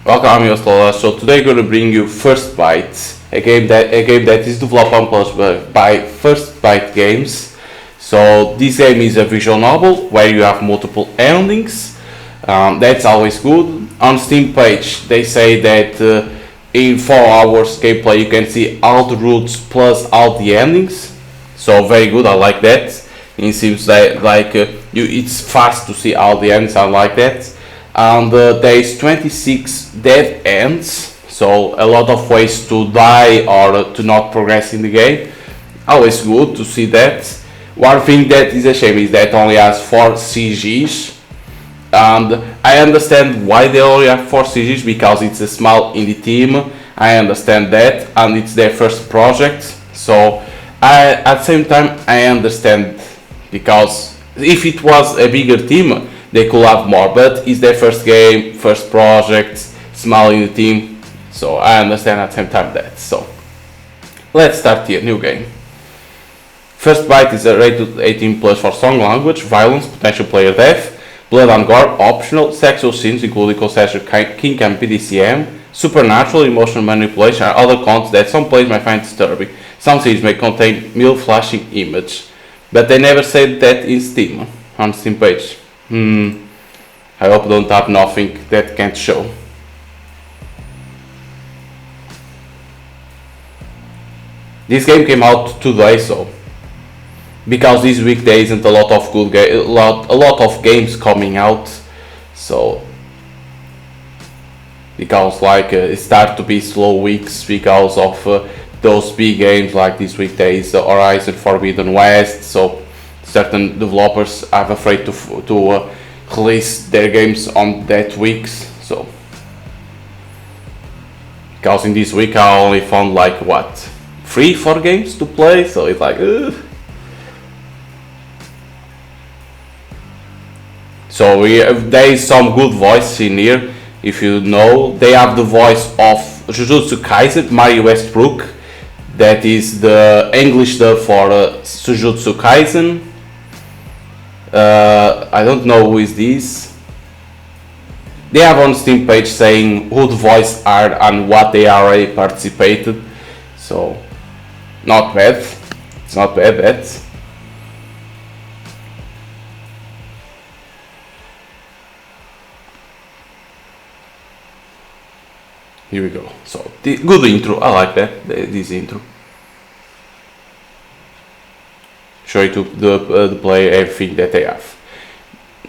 Welcome, I'm your theloladass. So today I'm going to bring you First Bite, a game that is developed and published by First Bite Games. So this game is a visual novel where you have multiple endings. That's always good. On Steam page, they say that in 4 hours gameplay you can see all the routes plus all the endings. So very good. I like that. It seems that it's fast to see all the endings. I like that. And there is 26 dead ends, so a lot of ways to die or to not progress in the game. Always good to see that. One thing that is a shame is that it only has 4 CGs, and I understand why they only have 4 CGs, because it's a small indie team. I understand that, and it's their first project, so at the same time I understand, because if it was a bigger team they could have more, but it's their first game, first project, small in the team, so I understand at the same time that. So let's start here, new game. First Bite is a rated 18 plus for strong language, violence, potential player death, blood and gore, optional, sexual scenes including concession, kink and PDCM, supernatural, emotional manipulation and other content that some players might find disturbing. Some scenes may contain male flashing image, but they never said that in Steam, on Steam page. I hope don't have nothing that can't show. This game came out today, so because this week there isn't a lot of good a lot of games coming out, so because it start to be slow weeks because of those big games. Like this week there is Horizon Forbidden West, so certain developers are afraid to release their games on that weeks. So because in this week I only found like 3-4 games to play, so it's like So there is some good voice in here. If you know, they have the voice of Jujutsu Kaisen, Mari Westbrook. That is the English dub for Jujutsu Kaisen. I don't know who is this. They have on Steam page saying who the voice are and what they already participated. So not bad. It's not bad. That. Here we go. So the good intro. I like that. This intro. Show you to the player everything that they have.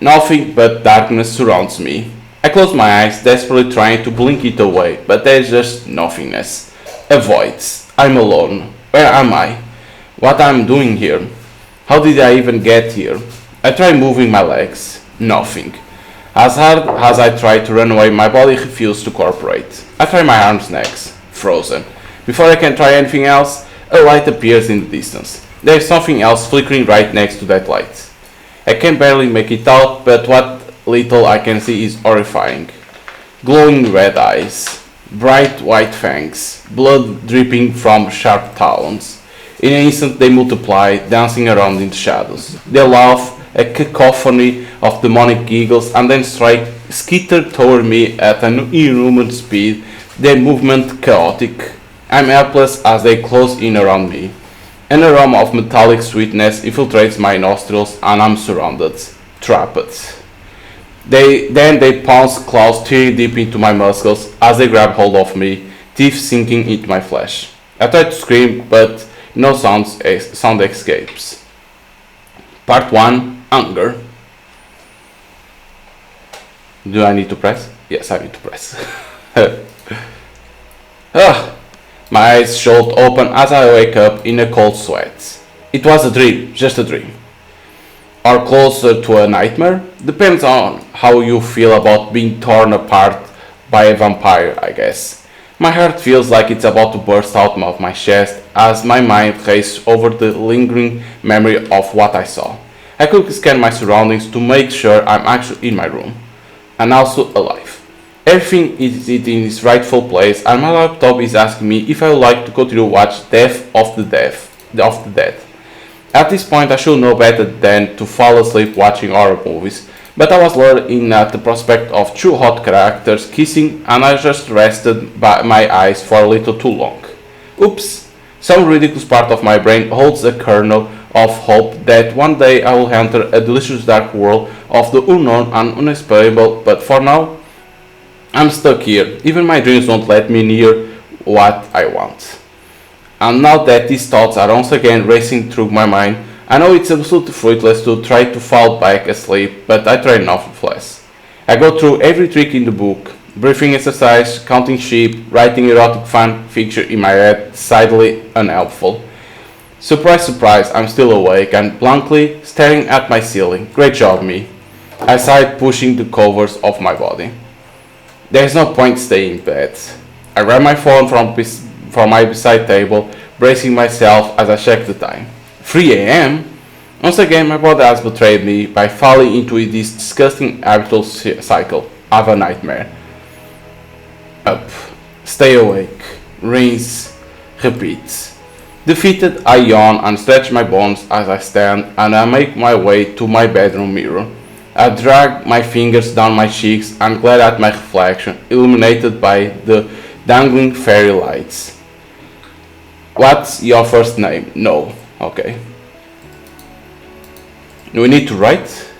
Nothing but darkness surrounds me. I close my eyes, desperately trying to blink it away, but there's just nothingness. A void. I'm alone. Where am I? What I'm doing here? How did I even get here? I try moving my legs. Nothing. As hard as I try to run away, my body refuses to cooperate. I try my arms next. Frozen. Before I can try anything else, a light appears in the distance. There is something else flickering right next to that light. I can barely make it out, but what little I can see is horrifying. Glowing red eyes, bright white fangs, blood dripping from sharp talons. In an instant they multiply, dancing around in the shadows. They laugh, a cacophony of demonic giggles, and then skitter toward me at an inhuman speed, their movement chaotic. I'm helpless as they close in around me. An aroma of metallic sweetness infiltrates my nostrils and I'm surrounded, trapped. Then they pounce claws tearing deep into my muscles as they grab hold of me, teeth sinking into my flesh. I try to scream, but no sound escapes. Part 1. Hunger. Do I need to press? Yes, I need to press. My eyes shot open as I wake up in a cold sweat. It was a dream, just a dream. Or closer to a nightmare? Depends on how you feel about being torn apart by a vampire, I guess. My heart feels like it's about to burst out of my chest as my mind races over the lingering memory of what I saw. I quickly scan my surroundings to make sure I'm actually in my room, and also alive. Everything is in its rightful place, and my laptop is asking me if I would like to continue watch Death of the Dead. At this point I should know better than to fall asleep watching horror movies, But I was lured in at the prospect of two hot characters kissing, and I just rested my eyes for a little too long. Oops! Some ridiculous part of my brain holds a kernel of hope that one day I will enter a delicious dark world of the unknown and unexplainable, but for now, I'm stuck here. Even my dreams won't let me near what I want. And now that these thoughts are once again racing through my mind, I know it's absolutely fruitless to try to fall back asleep, but I try nonetheless. I go through every trick in the book, breathing exercise, counting sheep, writing erotic fan fiction in my head, decidedly unhelpful. Surprise, surprise, I'm still awake and blankly staring at my ceiling. Great job, me. I sighed, pushing the covers off my body. There's no point staying in bed. I grab my phone from my beside table, bracing myself as I check the time. 3 a.m.? Once again, my body has betrayed me by falling into this disgusting habitual cycle of a nightmare. Up, stay awake, rinse, repeat. Defeated, I yawn and stretch my bones as I stand, and I make my way to my bedroom mirror. I drag my fingers down my cheeks and glare at my reflection, illuminated by the dangling fairy lights. What's your first name? No. Okay. Do we need to write?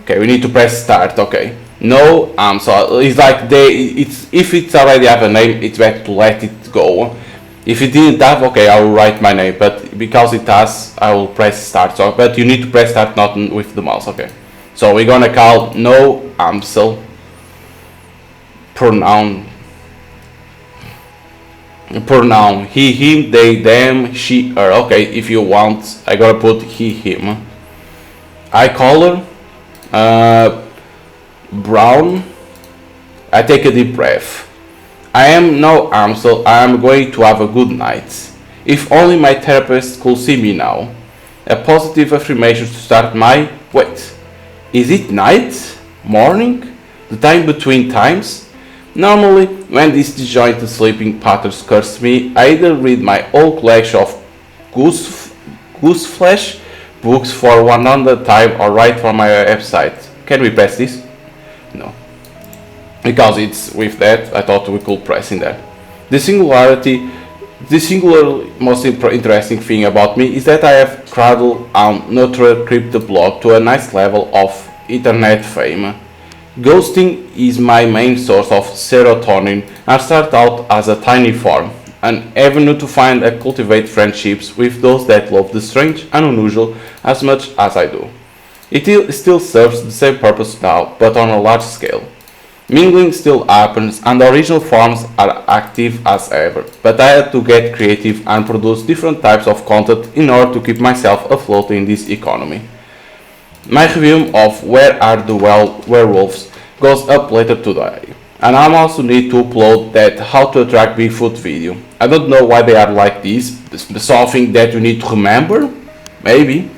Okay, we need to press start. Okay. No, so it's like if it's already have a name, it's better to let it go. If it didn't have, okay, I will write my name, but because it has, I will press start. So, but you need to press start not with the mouse. Okay. So we're gonna call no Amsel. Pronoun he, him, they, them, she, her. Okay, if you want, I gotta put he, him. I call her Brown. I take a deep breath. I am no Amsel. I am going to have a good night. If only my therapist could see me now. A positive affirmation to start my... Wait, is it night? Morning? The time between times? Normally, when these disjointed sleeping patterns curse me, I either read my old collection of gooseflesh books for 100 time or write for my website. Can we press this? No. Because it's with that, I thought we could press in there. The singular most interesting thing about me is that I have cradled and nurtured crypto blog to a nice level of internet fame. Ghosting is my main source of serotonin and started out as a tiny form, an avenue to find and cultivate friendships with those that love the strange and unusual as much as I do. It still serves the same purpose now, but on a large scale. Mingling still happens and the original forms are active as ever, but I had to get creative and produce different types of content in order to keep myself afloat in this economy. My review of Where Are the Werewolves goes up later today, and I also need to upload that How to Attract Bigfoot video. I don't know why they are like this, something that you need to remember? Maybe.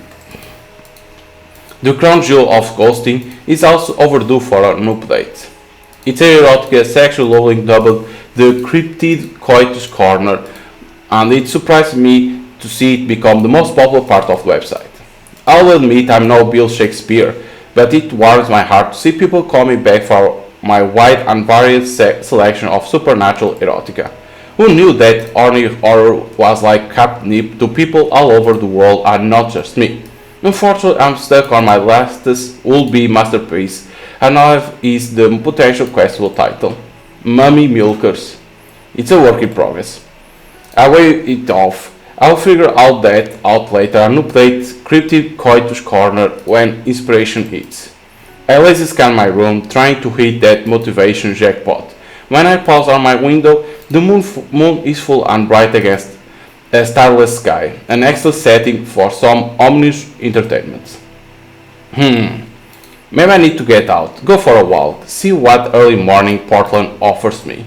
The crown jewel of ghosting is also overdue for an update. It's erotica sexual loving dubbed the cryptid coitus corner, and it surprised me to see it become the most popular part of the website. I'll admit I'm no Bill Shakespeare, but it warms my heart to see people coming back for my wide and varied selection of supernatural erotica. Who knew that orny horror was like catnip to people all over the world and not just me? Unfortunately, I'm stuck on my latest will-be masterpiece, and now is the potential questionable title, Mummy Milkers. It's a work in progress. I wave it off. I'll figure out that out later and update Cryptid Coitus Corner when inspiration hits. I lazy scan my room, trying to hit that motivation jackpot. When I pause on my window, the moon is full and bright against a starless sky, an excellent setting for some ominous entertainment. Maybe I need to get out, go for a walk, see what early morning Portland offers me.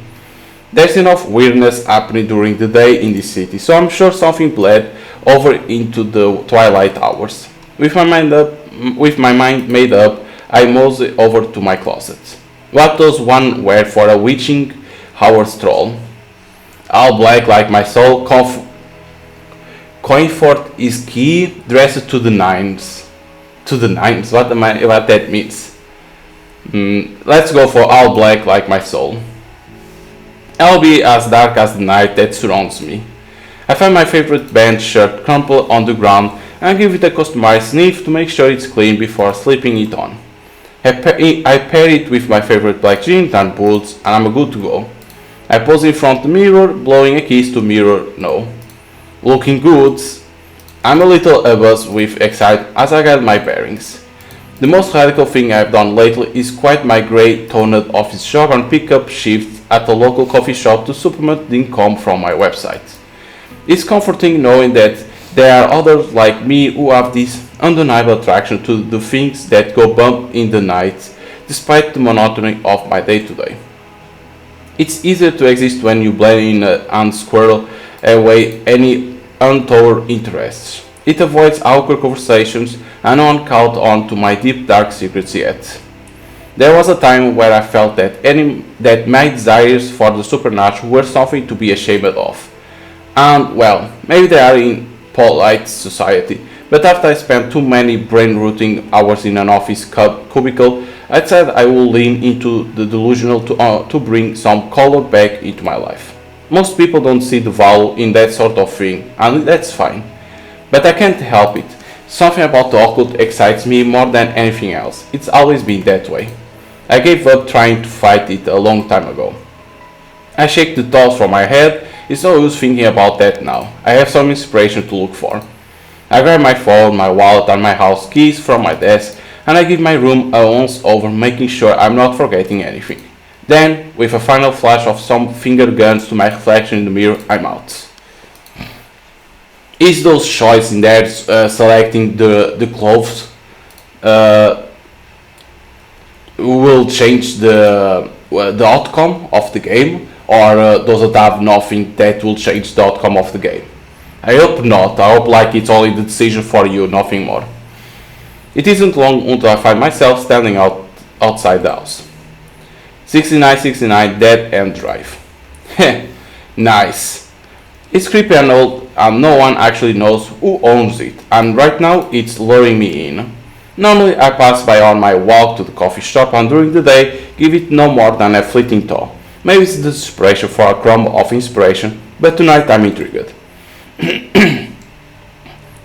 There's enough weirdness happening during the day in this city, so I'm sure something bled over into the twilight hours. With my mind made up, I mosey over to my closet. What does one wear for a witching hour stroll? All black like my soul, comfort is key, dressed to the nines. to the nines. What that means? Let's go for all black like my soul. I'll be as dark as the night that surrounds me. I find my favorite band shirt crumpled on the ground and give it a customized sniff to make sure it's clean before slipping it on. I pair it with my favorite black jeans and boots and I'm good to go. I pose in front of the mirror, blowing a kiss to mirror no. Looking good, I'm a little abuzz with excitement as I get my bearings. The most radical thing I've done lately is quit my grey toned office job and pick up shifts at a local coffee shop to supplement the income from my website. It's comforting knowing that there are others like me who have this undeniable attraction to the things that go bump in the night despite the monotony of my day-to-day. It's easier to exist when you blend in and squirrel away any untoward interests. It avoids awkward conversations and no one caught on to my deep dark secrets yet. There was a time where I felt that my desires for the supernatural were something to be ashamed of. And well, maybe they are in polite society, but after I spent too many brain-rooting hours in an office cubicle, I said I will lean into the delusional to bring some color back into my life. Most people don't see the value in that sort of thing, and that's fine. But I can't help it. Something about the occult excites me more than anything else. It's always been that way. I gave up trying to fight it a long time ago. I shake the thoughts from my head. It's no use thinking about that now. I have some inspiration to look for. I grab my phone, my wallet and my house keys from my desk and I give my room a once over, making sure I'm not forgetting anything. Then, with a final flash of some finger guns to my reflection in the mirror, I'm out. Is those choices in there selecting the clothes will change the outcome of the game, or does it have nothing that will change the outcome of the game? I hope not. I hope like it's only the decision for you, nothing more. It isn't long until I find myself standing outside the house. 6969 Dead End Drive. Heh, nice. It's creepy and old and no one actually knows who owns it, and right now it's luring me in. Normally I pass by on my walk to the coffee shop and during the day give it no more than a fleeting thought. Maybe it's the desperation for a crumb of inspiration, but tonight I'm intrigued.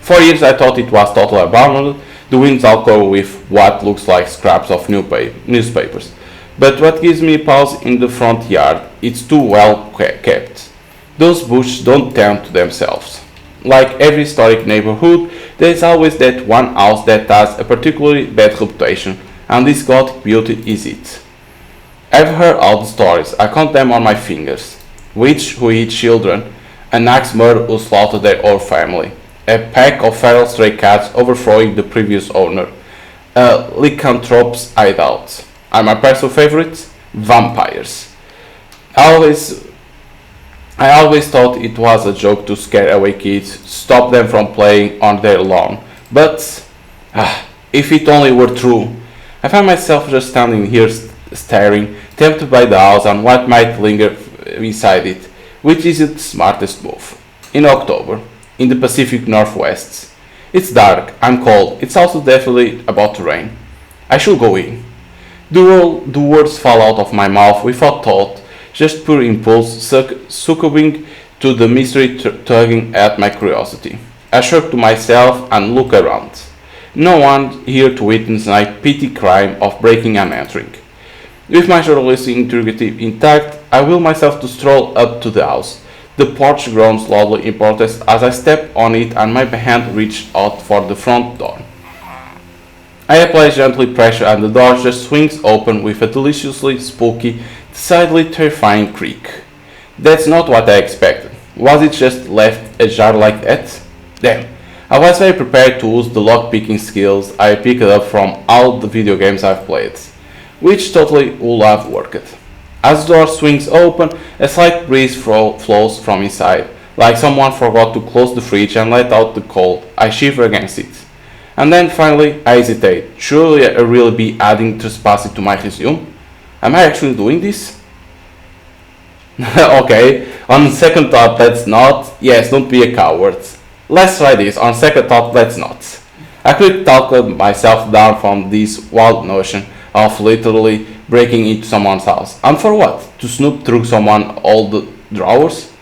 For years I thought it was totally abandoned, the wind's alcove with what looks like scraps of newspapers. But what gives me pause in the front yard, it's too well kept. Those bushes don't tend to themselves. Like every historic neighborhood, there is always that one house that has a particularly bad reputation, and this gothic beauty is it. I've heard all the stories, I count them on my fingers. Witch who eat children, an axe murderer who slaughtered their whole family, a pack of feral stray cats overthrowing the previous owner, a lycanthrope's hideout, and my personal favorite, vampires. I always thought it was a joke to scare away kids, stop them from playing on their lawn, but if it only were true. I find myself just standing here staring, tempted by the house and what might linger beside it, which isn't the smartest move. In October, in the Pacific Northwest. It's dark, I'm cold, it's also definitely about to rain. I should go in. The words fall out of my mouth without thought, just pure impulse, succumbing to the mystery tugging at my curiosity. I shrug to myself and look around. No one here to witness my petty crime of breaking and entering. With my journalistic integrity intact, I will myself to stroll up to the house. The porch groans loudly in protest as I step on it and my hand reaches out for the front door. I apply gently pressure and the door just swings open with a deliciously spooky, decidedly terrifying creak. That's not what I expected. Was it just left ajar like that? Damn, I was very prepared to use the lock-picking skills I picked up from all the video games I've played, which totally would have worked. As the door swings open, a slight breeze flows from inside, like someone forgot to close the fridge and let out the cold. I shiver against it. And then finally, I hesitate. Surely I really be adding trespassing to my resume? Am I actually doing this? Okay, on second thought, let's not. Yes, don't be a coward. Let's try this. On second thought, let's not. I could talk myself down from this wild notion of literally breaking into someone's house. And for what? To snoop through someone's old drawers?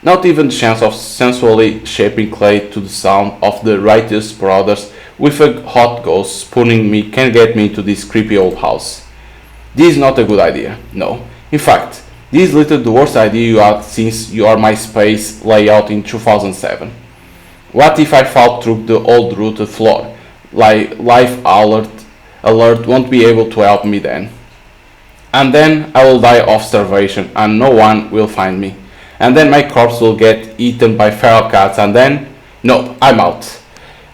Not even the chance of sensually shaping clay to the sound of the righteous brothers with a hot ghost spooning me can get me into this creepy old house. This is not a good idea, no. In fact, this is literally the worst idea you had since your MySpace layout in 2007. What if I fall through the old rooted floor? Life alert won't be able to help me then. And then I will die of starvation and no one will find me. And then my corpse will get eaten by feral cats and then, nope, I'm out.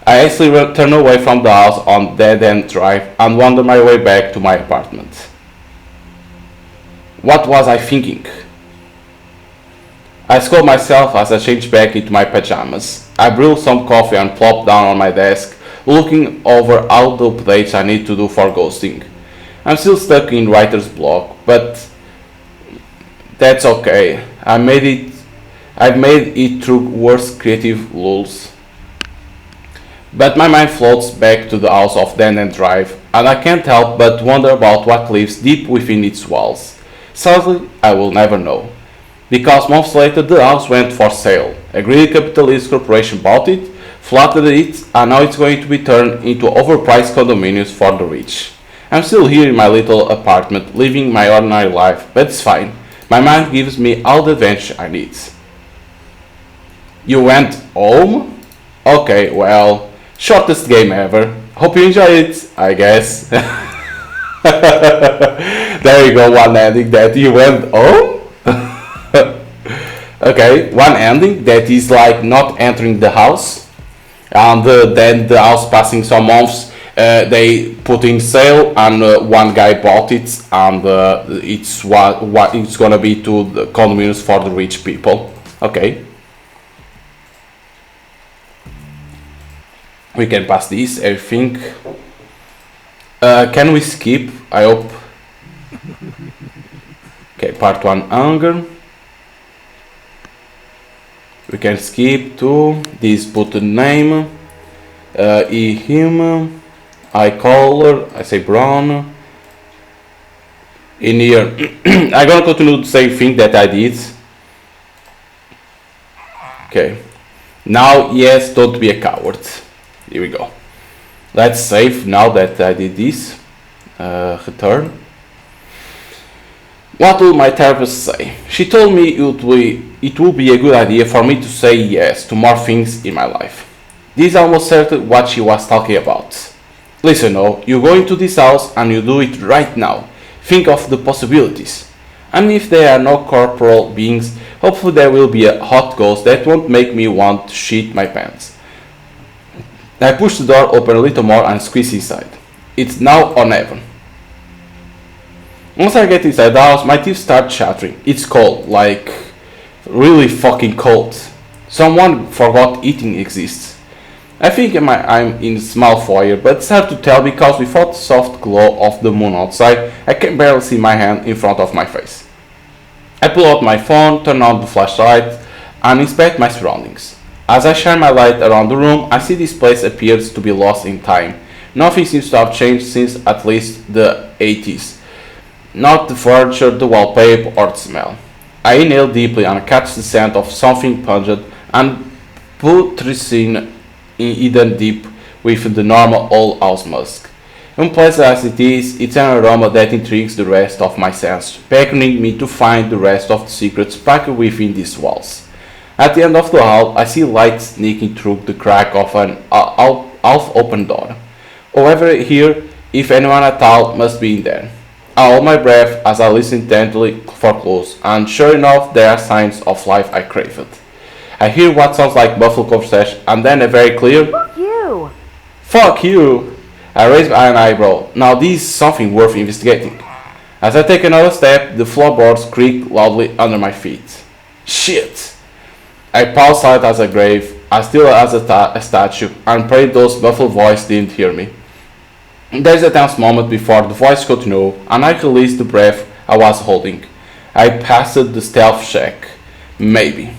I actually turn away from the house on Dead End Drive and wander my way back to my apartment. What was I thinking? I scold myself as I change back into my pajamas. I brew some coffee and plop down on my desk, looking over all the updates I need to do for ghosting. I'm still stuck in writer's block, but that's okay. I've made it through worse creative lulls. But my mind floats back to the house of Dan and Drive, and I can't help but wonder about what lives deep within its walls. Sadly, I will never know. Because months later the house went for sale. A greedy capitalist corporation bought it, flattened it, and now it's going to be turned into overpriced condominiums for the rich. I'm still here in my little apartment, living my ordinary life, but it's fine. My mind gives me all the adventure I need. You went home? Okay, well, shortest game ever. Hope you enjoy it, I guess. There you go, one ending that you went home? Okay, one ending that is like not entering the house, and then the house passing some months, they put in sale, and one guy bought it, and it's what it's gonna be to the condominiums for the rich people. Okay, we can pass this. I think. Can we skip? I hope. Okay, part 1 hunger. We can skip to this, put the name, he, him, I color, I say brown. In here, I'm gonna continue the same thing that I did. Okay, now yes, don't be a coward. Here we go. Let's save now that I did this. Return. What will my therapist say? She told me it will be a good idea for me to say yes to more things in my life. This almost certainly what she was talking about. Listen, no, you go into this house and you do it right now. Think of the possibilities. And if there are no corporal beings, hopefully there will be a hot ghost that won't make me want to shit my pants. I push the door open a little more and squeeze inside. It's now or never. Once I get inside the house, my teeth start chattering. It's cold, like really fucking cold. Someone forgot eating exists. I think I'm in a small foyer, but it's hard to tell because without the soft glow of the moon outside, I can barely see my hand in front of my face. I pull out my phone, turn on the flashlight, and inspect my surroundings. As I shine my light around the room, I see this place appears to be lost in time. Nothing seems to have changed since at least the 80s. Not the furniture, the wallpaper, or the smell. I inhale deeply and catch the scent of something pungent and putrescent hidden deep within the normal old house musk. Unpleasant as it is, it's an aroma that intrigues the rest of my senses, beckoning me to find the rest of the secrets packed within these walls. At the end of the hall, I see light sneaking through the crack of an half-open door. However, here, if anyone at all, must be in there. I hold my breath as I listen intently for clues, and sure enough, there are signs of life I craved. I hear what sounds like muffled conversation, and then a very clear "Fuck you!" Fuck you! I raise an eyebrow. Now this is something worth investigating. As I take another step, the floorboards creak loudly under my feet. Shit! I pause silent as a grave, as still as a statue, and pray those muffled voices didn't hear me. There's a tense moment before the voice continues, and I release the breath I was holding. I passed the stealth check. Maybe.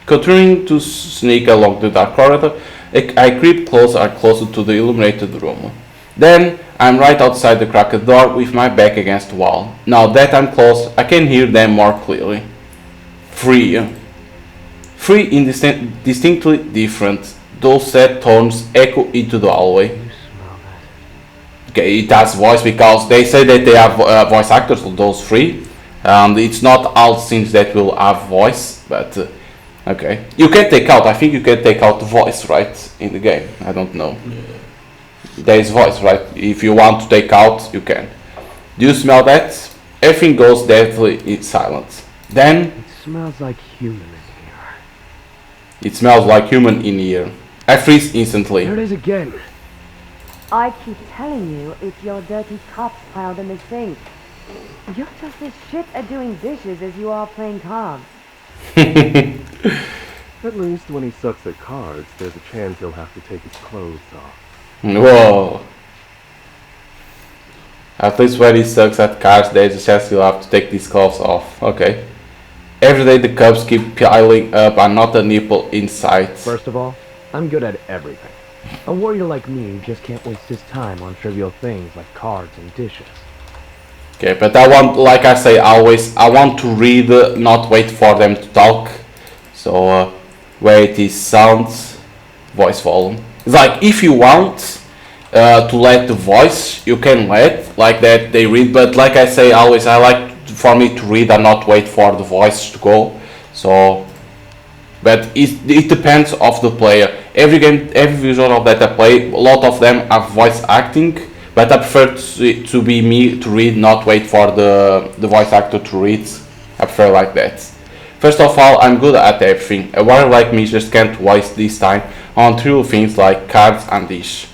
Continuing to sneak along the dark corridor, I creep closer and closer to the illuminated room. Then I'm right outside the cracked door with my back against the wall. Now that I'm close, I can hear them more clearly. Three. Three distinctly different, dulcet tones echo into the hallway. Okay, it has voice because they say that they have voice actors, those three. And it's not all scenes that will have voice, but okay. You can take out, I think you can take out the voice, right, in the game. I don't know. There is voice, right? If you want to take out, you can. Do you smell that? Everything goes deathly in silence. Then It smells like human in here. it smells like human in here. I freeze instantly. There it is again. I keep telling you, it's your dirty cups piled in the sink. You're just as shit at doing dishes as you are playing cards. At least when he sucks at cards, there's a chance he'll have to take his clothes off. Whoa. At least when he sucks at cards, there's a chance he'll have to take these clothes off. Okay. Every day the cups keep piling up and not a nipple in sight. First of all, I'm good at everything. A warrior like me just can't waste his time on trivial things like cards and dishes. Okay, but I want, like I say always, I want to read, not wait for them to talk. So, where it is sounds, voice volume. It's like if you want to let the voice, you can let, like that they read, but like I say always, I like for me to read and not wait for the voice to go. So, but it depends of the player. Every game, every visual novel that I play, a lot of them have voice acting, but I prefer to be me to read, not wait for the voice actor to read. I prefer like that. First of all, I'm good at everything. A warrior like me just can't waste this time on trivial things like cards and dish.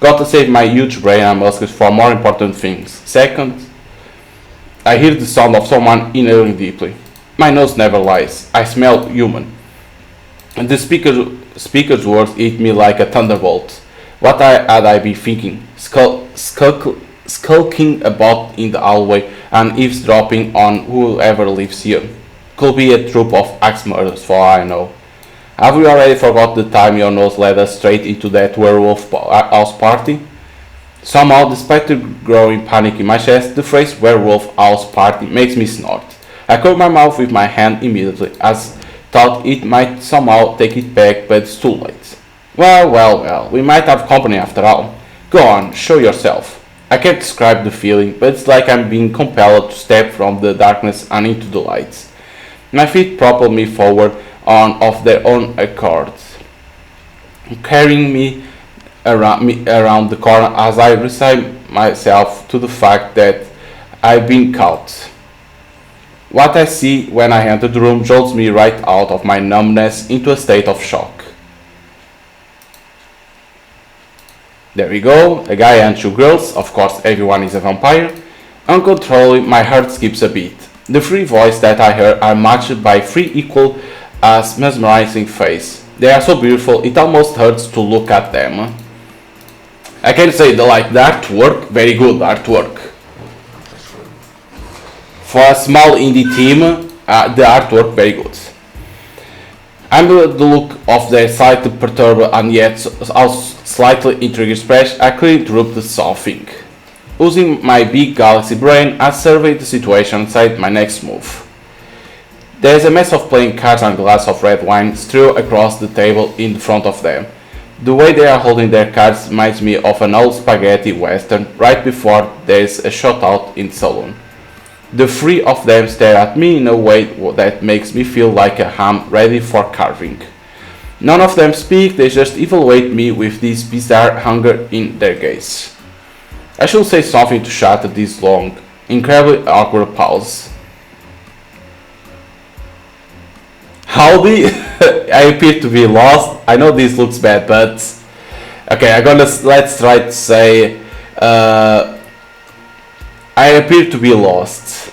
Got to save my huge brain and muscles for more important things. Second, I hear the sound of someone inhaling deeply. My nose never lies. I smell human. And the speaker's words hit me like a thunderbolt. What had I been thinking? Skulking about in the hallway and eavesdropping on whoever lives here. Could be a troop of axe murders for all I know. Have we already forgot the time your nose led us straight into that werewolf house party? Somehow, despite the growing panic in my chest, the phrase werewolf house party makes me snort. I cover my mouth with my hand immediately, as thought it might somehow take it back, but it's too late. Well, we might have company after all. Go on, show yourself. I can't describe the feeling, but it's like I'm being compelled to step from the darkness and into the light. My feet propel me forward of their own accord, carrying me around the corner as I resign myself to the fact that I've been caught. What I see when I enter the room jolts me right out of my numbness into a state of shock. There we go, a guy and two girls, of course everyone is a vampire. Uncontrollably, my heart skips a beat. The three voices that I heard are matched by three equal as mesmerizing faces. They are so beautiful, it almost hurts to look at them. I can say the artwork, very good artwork. For a small indie team, the artwork very good. I'm the look of their site perturb and yet slightly intrigued expression. I clearly interrupted something. Using my big galaxy brain, I surveyed the situation and decided my next move. There is a mess of playing cards and a glass of red wine strewn across the table in front of them. The way they are holding their cards reminds me of an old spaghetti western right before there is a shootout in the saloon. The three of them stare at me in a way that makes me feel like a ham ready for carving. None of them speak, they just evaluate me with this bizarre hunger in their gaze. I should say something to shatter this long, incredibly awkward pause. Howdy, I appear to be lost. I know this looks bad, but okay, let's try to say I appear to be lost.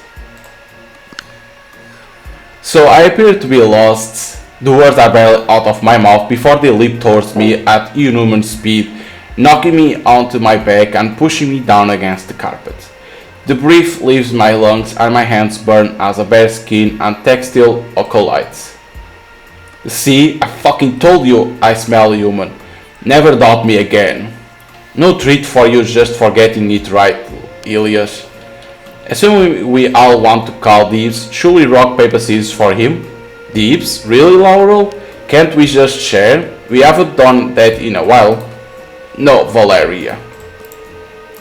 So I appear to be lost. The words are barely out of my mouth before they leap towards me at inhuman speed, knocking me onto my back and pushing me down against the carpet. The breath leaves my lungs and my hands burn as a bare skin and textile collides. See, I fucking told you I smell human. Never doubt me again. No treat for you just for getting it right, Elias. Assuming we all want to call dibs, should we rock paper scissors for him? Dibs? Really, Laurel? Can't we just share? We haven't done that in a while. No, Valeria.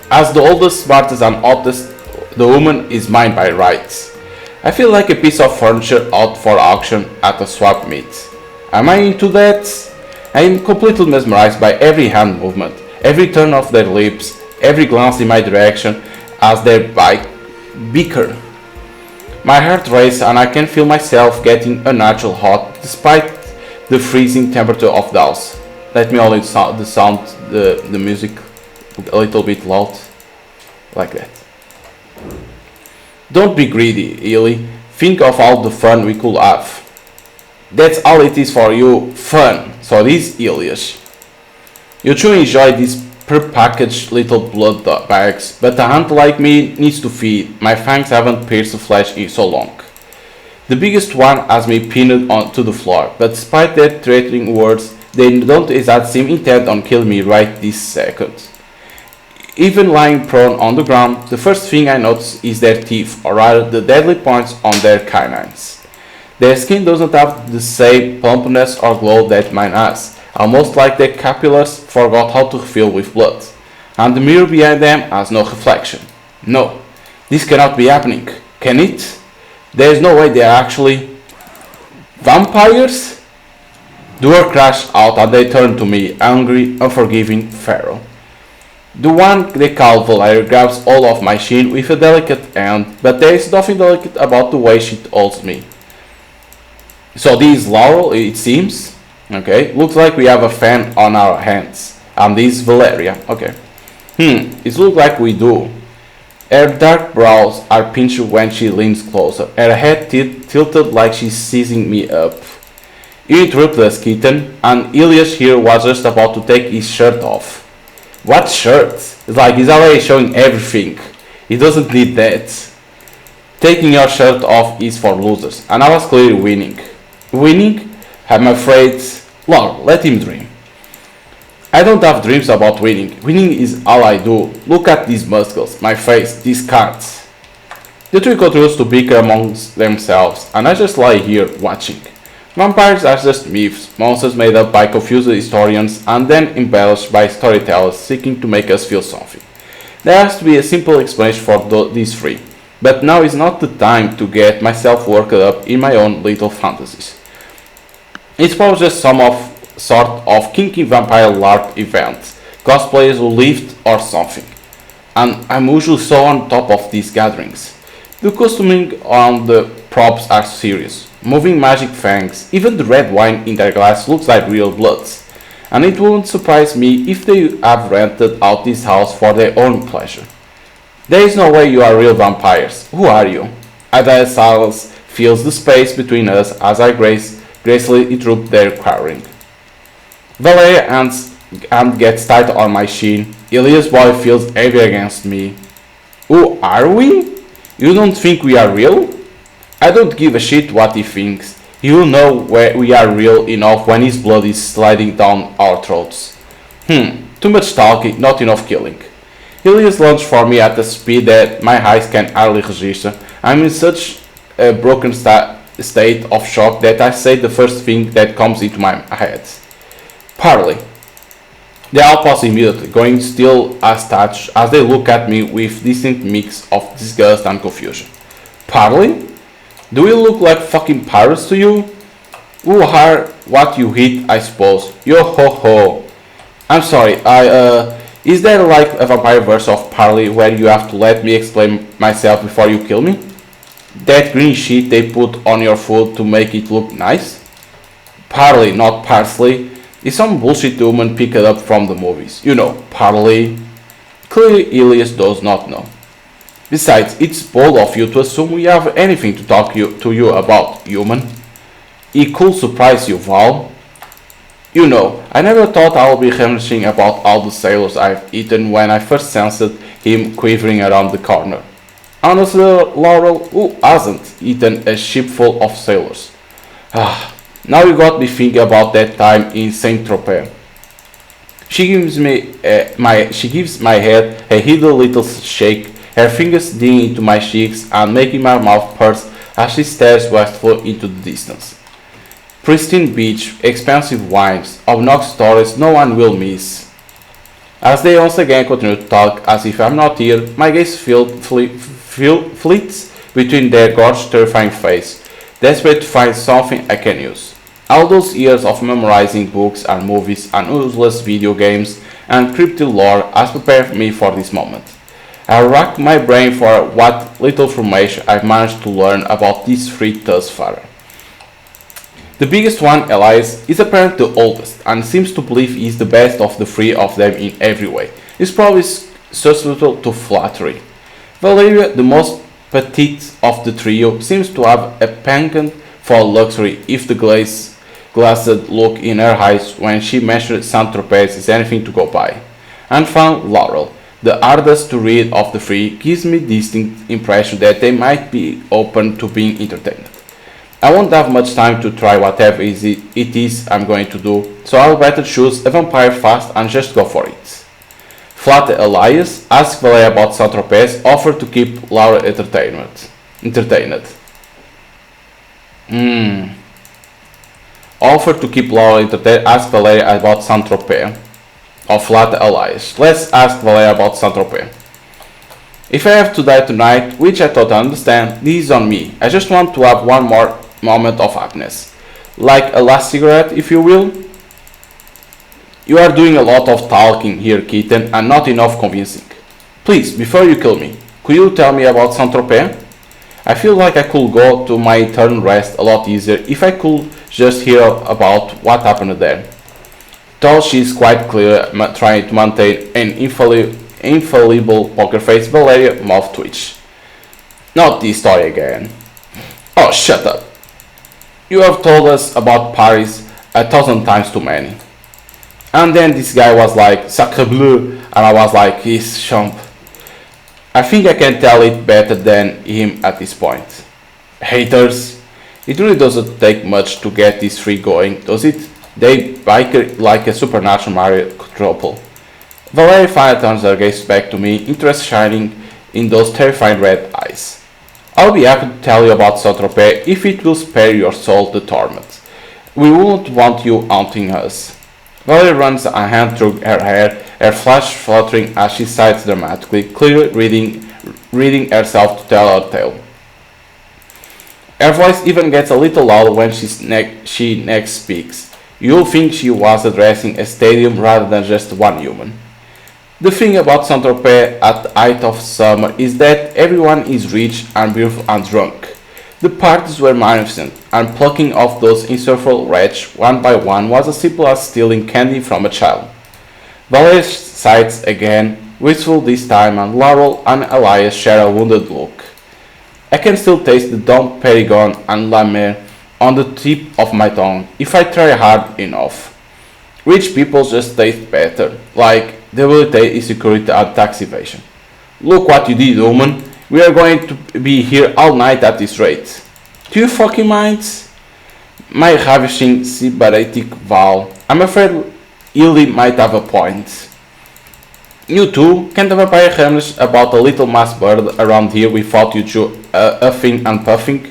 As the oldest, smartest and hottest, the woman is mine by rights. I feel like a piece of furniture out for auction at a swap meet. Am I into that? I am completely mesmerized by every hand movement, every turn of their lips, every glance in my direction as they bicker. My heart races and I can feel myself getting unnatural hot despite the freezing temperature of the house. Let me only the music a little bit loud, like that. Don't be greedy, Ely. Think of all the fun we could have. That's all it is for you, fun. So this, Elias. You truly enjoy these pre-packaged little blood bags, but a hunter like me needs to feed. My fangs haven't pierced the flesh in so long. The biggest one has me pinned to the floor, but despite their threatening words, they don't exactly seem intent on killing me right this second. Even lying prone on the ground, the first thing I notice is their teeth, or rather the deadly points on their canines. Their skin doesn't have the same plumpness or glow that mine has, almost like their capillaries forgot how to fill with blood, and the mirror behind them has no reflection. No, this cannot be happening, can it? There is no way they are actually vampires? The word crashed out and they turned to me, angry, unforgiving, feral. The one they call Valeria grabs hold of my chin with a delicate hand, but there is nothing delicate about the way she holds me. So this is Laurel, it seems. Okay, looks like we have a fan on our hands. And this is Valeria. Okay. It looks like we do. Her dark brows are pinched when she leans closer, her head tilted like she's sizing me up. You interrupted us, kitten, and Elias here was just about to take his shirt off. What shirt? It's like he's already showing everything. He doesn't need that. Taking your shirt off is for losers, and I was clearly winning. Winning? I'm afraid. Lord, let him dream. I don't have dreams about winning. Winning is all I do. Look at these muscles, my face, these cards. The three continues to bicker amongst themselves, and I just lie here watching. Vampires are just myths, monsters made up by confused historians and then embellished by storytellers seeking to make us feel something. There has to be a simple explanation for these three, but now is not the time to get myself worked up in my own little fantasies. It's probably just sort of kinky vampire LARP event, cosplayers who lived or something, and I'm usually so on top of these gatherings. The costuming on the props are serious. Moving magic fangs, even the red wine in their glass looks like real blood. And it wouldn't surprise me if they have rented out this house for their own pleasure. There is no way you are real vampires. Who are you? Ada's silence fills the space between us as I gracefully interrupt their quarreling. Valeria hand gets tight on my chin. Elias' boy feels heavy against me. Who are we? You don't think we are real? I don't give a shit what he thinks. He will know where we are real enough when his blood is sliding down our throats. Too much talking, not enough killing. Elias lunged for me at a speed that my eyes can hardly register. I'm in such a broken state of shock that I say the first thing that comes into my head. Parley. They all pause immediately, going still as touched as they look at me with distinct mix of disgust and confusion. Parley? Do we look like fucking pirates to you? Who are what you eat, I suppose. Yo ho ho. I'm sorry, is there like a vampire verse of Parley where you have to let me explain myself before you kill me? That green shit they put on your food to make it look nice? Parley, not parsley. Is some bullshit the woman picked up from the movies. You know, Parley. Clearly Elias does not know. Besides, it's bold of you to assume we have anything to talk to you about, human. It could surprise you, Val. You know, I never thought I would be reminiscing about all the sailors I've eaten when I first sensed him quivering around the corner. Honestly, Laurel, who hasn't eaten a shipful of sailors? Now you got me thinking about that time in Saint-Tropez. She gives my head a little shake, her fingers digging into my cheeks and making my mouth purse as she stares wistfully into the distance. Pristine beach, expensive wines, obnoxious stories no one will miss. As they once again continue to talk as if I'm not here, my gaze fleets between their gorgeous, terrifying face, desperate to find something I can use. All those years of memorizing books and movies and useless video games and cryptic lore has prepared me for this moment. I racked my brain for what little information I've managed to learn about these three thus far. The biggest one, Elias, is apparently the oldest and seems to believe he is the best of the three of them in every way. He's probably susceptible to flattery. Valeria, the most petite of the trio, seems to have a penchant for luxury if the glassed look in her eyes when she mentions Saint-Tropez is anything to go by. And finally, Laurel, the hardest to read of the three, gives me distinct impression that they might be open to being entertained. I won't have much time to try whatever it is I'm going to do, so I'll better choose a vampire fast and just go for it. Flat Elias, ask Valeria about Saint-Tropez, offer to keep Laura entertained. Offer to keep Laura entertained, ask Valeria about Saint-Tropez. Or Flat Elias. Let's ask Valeria about Saint-Tropez. If I have to die tonight, which I totally understand, this is on me. I just want to have one more moment of happiness. Like a last cigarette, if you will. You are doing a lot of talking here, kitten, and not enough convincing. Please, before you kill me, could you tell me about Saint-Tropez? I feel like I could go to my eternal rest a lot easier if I could just hear about what happened there. Though she is quite clear trying to maintain an infallible poker face, Valeria mouth twitch. Not this story again. Oh, shut up. You have told us about Paris 1,000 times too many. And then this guy was like, Sacre bleu, and I was like, he's chump. I think I can tell it better than him at this point. Haters. It really doesn't take much to get these three going, does it? They biker like a supernatural Mario couple. Valeria finally turns her gaze back to me, interest shining in those terrifying red eyes. I'll be happy to tell you about Saint-Tropez if it will spare your soul the torment. We wouldn't want you haunting us. Valeria runs a hand through her hair, her flash fluttering as she sighs dramatically, clearly reading herself to tell her tale. Her voice even gets a little louder when she next speaks. You'll think she was addressing a stadium rather than just one human. The thing about Saint-Tropez at the height of summer is that everyone is rich and beautiful and drunk. The parties were magnificent, and plucking off those insufferable wretches one by one was as simple as stealing candy from a child. Valeria sighs again, wistful this time, and Laurel and Elias share a wounded look. I can still taste the Dom Perignon and La Mer on the tip of my tongue if I try hard enough. Rich people just taste better, like debilitate insecurity and tax evasion. Look what you did, woman. We are going to be here all night at this rate. Do you fucking mind? My ravishing sympathetic Val. I'm afraid Illy might have a point. You too? Can't the vampire reminisce about a little mass bird around here without you two huffing and puffing?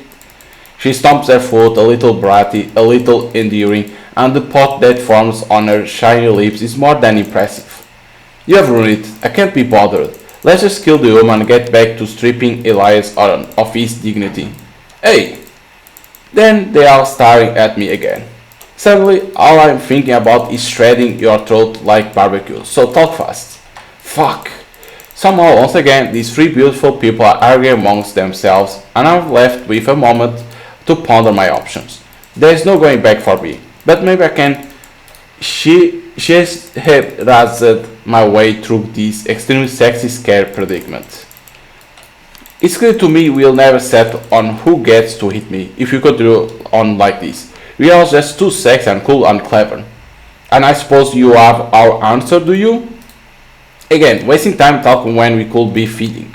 She stomps her foot, a little bratty, a little endearing, and the pot that forms on her shiny lips is more than impressive. You have ruined it. I can't be bothered. Let's just kill the woman and get back to stripping Elias of his dignity. Hey! Then they are staring at me again. Suddenly, all I'm thinking about is shredding your throat like barbecue, so talk fast. Fuck! Somehow, once again, these three beautiful people are arguing amongst themselves, and I'm left with a moment to ponder my options. There is no going back for me, but maybe I can razed my way through this extremely sexy scare predicament. It's clear to me we'll never settle on who gets to hit me if we continue on like this. We are just too sexy and cool and clever. And I suppose you have our answer, do you? Again, wasting time talking when we could be feeding.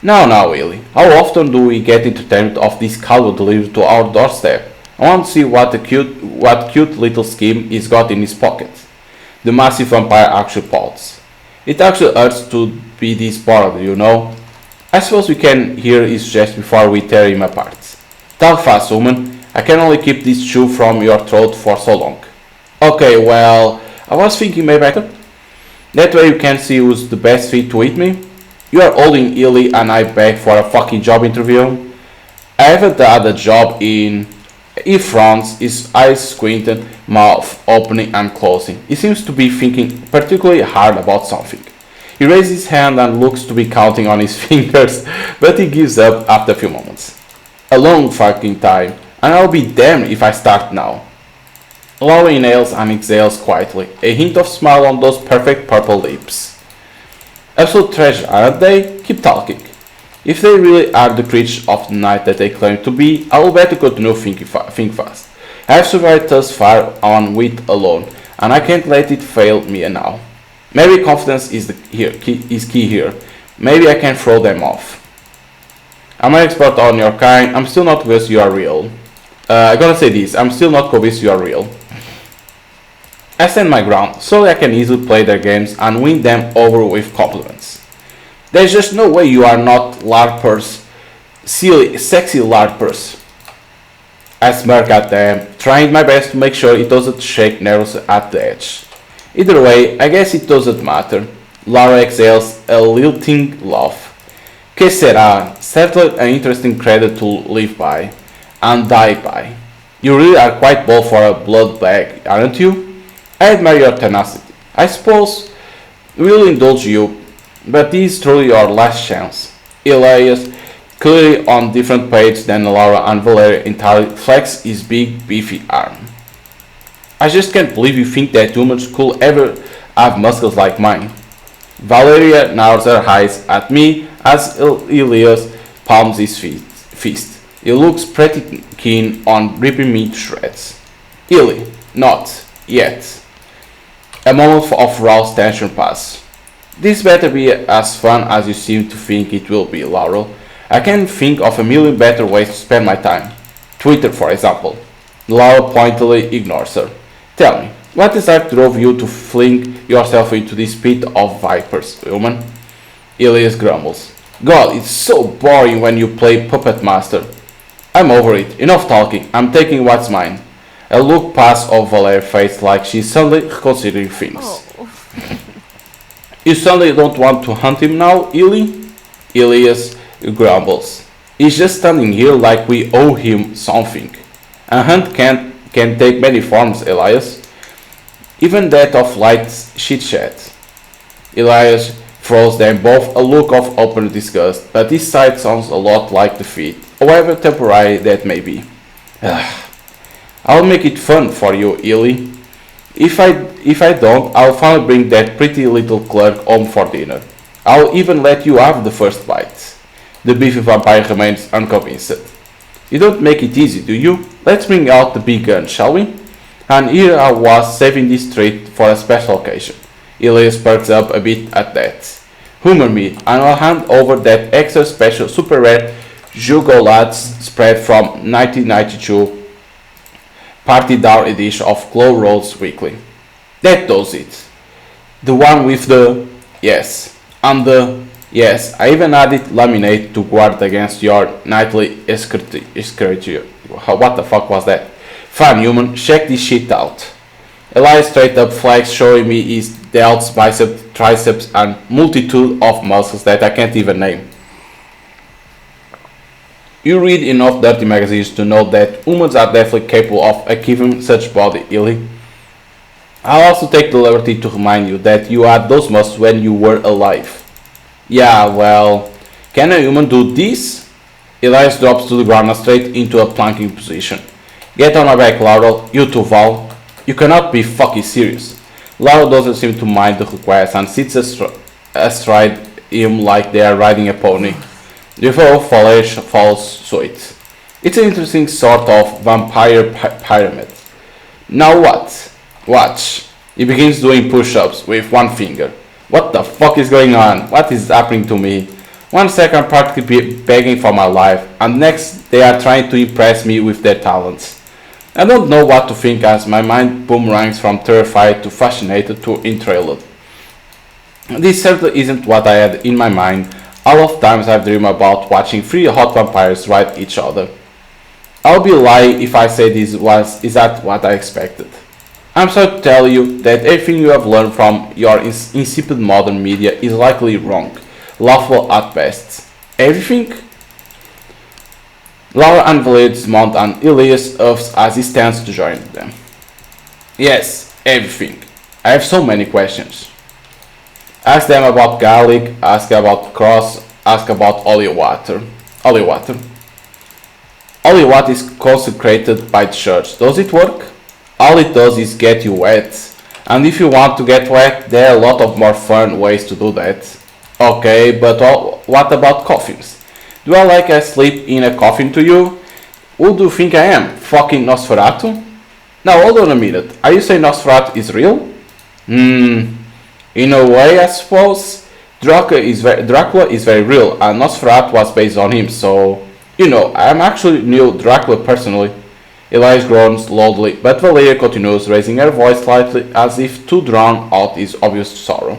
Now, Willie, how often do we get entertainment of this calvo delivered to our doorstep? I want to see what cute little scheme he's got in his pocket. the massive vampire arthropods. It actually hurts to be this bored, you know. I suppose we can hear his chest before we tear him apart. Talk fast, woman. I can only keep this chew from your throat for so long. Okay, well, I was thinking maybe I could. That way you can see who's the best fit to eat me. You are holding Illy and I back for a fucking job interview. I haven't had a job in... He frowns, his eyes squinted, mouth opening and closing. He seems to be thinking particularly hard about something. He raises his hand and looks to be counting on his fingers, but he gives up after a few moments. A long fucking time, and I'll be damned if I start now. Laura inhales and exhales quietly, a hint of smile on those perfect purple lips. Absolute treasure, aren't they? Keep talking. If they really are the creatures of the night that they claim to be, I will better continue think fast. I have survived thus far on wit alone, and I can't let it fail me now. Maybe confidence is key here. Maybe I can throw them off. I'm an expert on your kind. I'm still not convinced you are real. I gotta say this. I'm still not convinced you are real. I stand my ground, so I can easily play their games and win them over with compliments. There's just no way you are not LARPers, silly, sexy LARPers. I smirk at them, trying my best to make sure it doesn't shake nervous at the edge. Either way, I guess it doesn't matter. Laura exhales a lilting laugh. Que será? Certainly an interesting credit to live by and die by. You really are quite bold for a blood bag, aren't you? I admire your tenacity. I suppose we'll indulge you, but this is truly your last chance. Elias, clearly on different page than Laura and Valeria entirely, flexes his big beefy arm. I just can't believe you think that humans could ever have muscles like mine. Valeria nods her eyes at me as Elias palms his fist. He looks pretty keen on ripping me to shreds. Illy, not yet. A moment of roused tension passes. This better be as fun as you seem to think it will be, Laurel. I can think of a million better ways to spend my time. Twitter, for example. Laurel pointedly ignores her. Tell me, what exactly drove you to fling yourself into this pit of vipers, woman? Elias grumbles. God, it's so boring when you play Puppet Master. I'm over it. Enough talking. I'm taking what's mine. A look passes over Valeria's face like she's suddenly reconsidering things. Oh. You suddenly don't want to hunt him now, Illy? Elias grumbles. He's just standing here like we owe him something. A hunt can take many forms, Elias. Even that of light chit-chat. Elias throws them both a look of open disgust, but this sight sounds a lot like defeat, however temporary that may be. I'll make it fun for you, Illy. If I don't, I'll finally bring that pretty little clerk home for dinner. I'll even let you have the first bite. The beefy vampire remains unconvinced. You don't make it easy, do you? Let's bring out the big gun, shall we? And here I was saving this treat for a special occasion. Elias perks up a bit at that. Humor me, and I'll hand over that extra special super rare Jugolads spread from 1992 Party Down edition of Glow Rolls Weekly. That does it. The one with the... yes. And the... yes, I even added laminate to guard against your nightly escroture. What the fuck was that? Fine, human, check this shit out. Elias straight up flags showing me his delts, biceps, triceps and multitude of muscles that I can't even name. You read enough dirty magazines to know that humans are definitely capable of achieving such body, Illy. I'll also take the liberty to remind you that you had those muscles when you were alive. Yeah, well, can a human do this? Elias drops to the ground and straight into a planking position. Get on my back, Laurel. You too, Val. You cannot be fucking serious. Laurel doesn't seem to mind the request and sits astride him like they are riding a pony. The fellow follows suit. It's an interesting sort of vampire pyramid. Now what? Watch. He begins doing push-ups with one finger. What the fuck is going on? What is happening to me? 1 second I'm practically begging for my life, and next they are trying to impress me with their talents. I don't know what to think as my mind boomerangs from terrified to fascinated to enthralled. This certainly isn't what I had in my mind all of times I've dreamed about watching three hot vampires ride each other. I'll be lying if I say this was exactly what I expected. I'm sorry to tell you that everything you have learned from your insipid modern media is likely wrong, laughable at best. Everything? Laura unveiled Desmond and Elias Uffs as he stands to join them. Yes, everything. I have so many questions. Ask them about garlic, ask about cross, ask about holy water. Holy water. Holy water is consecrated by the church. Does it work? All it does is get you wet. And if you want to get wet, there are a lot of more fun ways to do that. Okay, but what about coffins? Do I like I sleep in a coffin to you? Who do you think I am? Fucking Nosferatu? Now hold on a minute. Are you saying Nosferatu is real? In a way, I suppose. Dracula is very real, and Nosferatu was based on him, so... You know, I actually knew Dracula personally. Elias groans loudly, but Valeria continues, raising her voice slightly as if to drown out his obvious sorrow.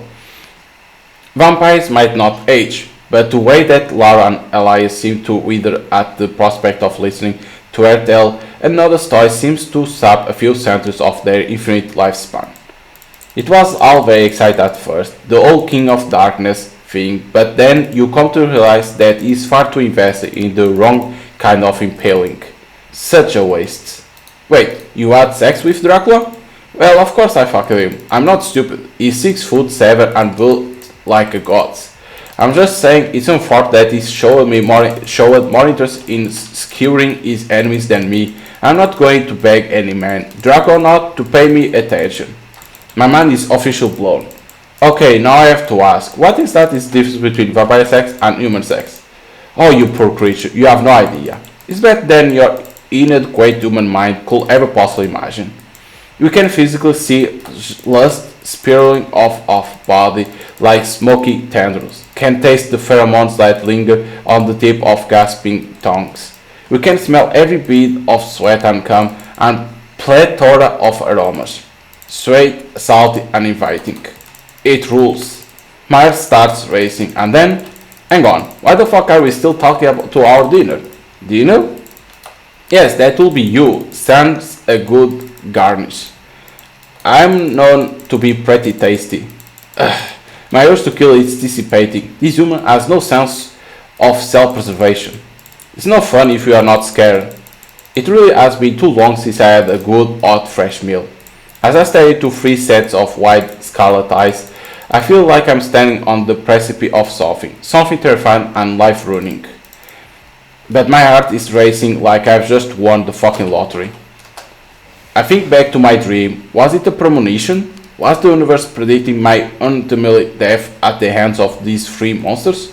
Vampires might not age, but the way that Lara and Elias seem to wither at the prospect of listening to her tell another story seems to sap a few centuries of their infinite lifespan. It was all very exciting at first, the whole King of Darkness thing, but then you come to realize that he's far too invested in the wrong kind of impaling. Such a waste. Wait, you had sex with Dracula? Well, of course I fucked him. I'm not stupid. He's 6'7" and built like a god. I'm just saying it's unfortunate that he's showed more interest in skewering his enemies than me. I'm not going to beg any man, Dracula not, to pay me attention. My mind is officially blown. Okay, now I have to ask, what is that is the difference between vampire sex and human sex? Oh, you poor creature, you have no idea. It's better than your inadequate human mind could ever possibly imagine. You can physically see lust spiraling off body like smoky tendrils, can taste the pheromones that linger on the tip of gasping tongues. We can smell every bead of sweat and cum and plethora of aromas, sweet, salty and inviting. It rules. My heart starts racing and then, hang on, why the fuck are we still talking about to our dinner? Dinner? Yes, that will be you. Sounds a good garnish. I'm known to be pretty tasty. My urge to kill is dissipating. This human has no sense of self-preservation. It's no fun if you are not scared. It really has been too long since I had a good hot fresh meal. As I stare into 3 sets of wide scarlet eyes, I feel like I'm standing on the precipice of something terrifying and life-ruining. But my heart is racing like I've just won the fucking lottery. I think back to my dream. Was it a premonition? Was the universe predicting my untimely death at the hands of these 3 monsters?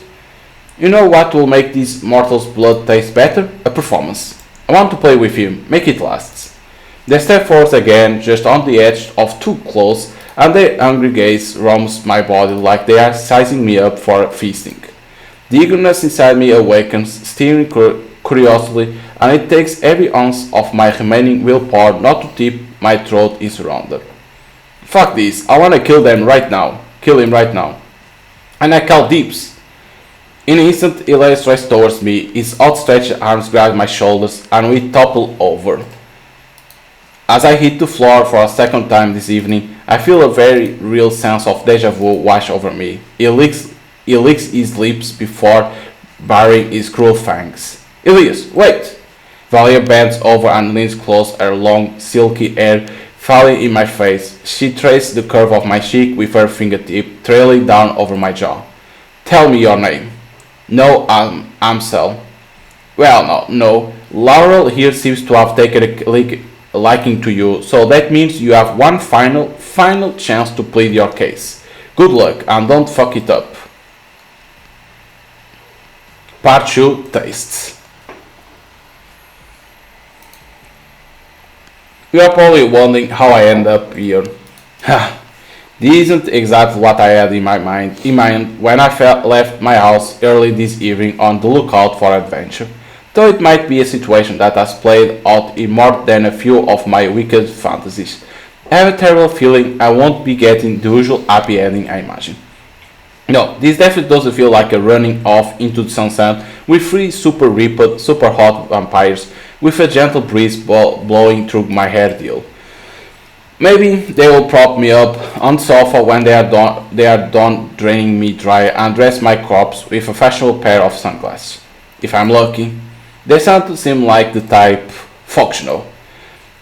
You know what will make this mortal's blood taste better? A performance. I want to play with him, make it last. They step forward again, just on the edge of too close, and their hungry gaze roams my body like they are sizing me up for feasting. The eagerness inside me awakens, stirring curiously, and it takes every ounce of my remaining willpower not to tip my throat in surrender. Fuck this, I wanna kill them right now. Kill him right now. And I call Deeps. In an instant, Elias races towards me, his outstretched arms grab my shoulders, and we topple over. As I hit the floor for a second time this evening, I feel a very real sense of deja vu wash over me. He licks his lips before baring his cruel fangs. Elias, wait! Valia bends over and leans close, her long, silky hair falling in my face. She traced the curve of my cheek with her fingertip, trailing down over my jaw. Tell me your name. No, Amsel. Well, no. Laurel here seems to have taken a liking to you, so that means you have one final chance to plead your case. Good luck, and don't fuck it up. Part 2, Tastes. You are probably wondering how I end up here. This isn't exactly what I had in mind when I left my house early this evening on the lookout for adventure. though it might be a situation that has played out in more than a few of my wicked fantasies. I have a terrible feeling I won't be getting the usual happy ending I imagine. No, this definitely doesn't feel like a running off into the sunset with three super ripped, super hot vampires with a gentle breeze blowing through my hair deal. Maybe they will prop me up on the sofa when they are done draining me dry and dress my corpse with a fashionable pair of sunglasses. If I'm lucky. They start to seem like the type functional.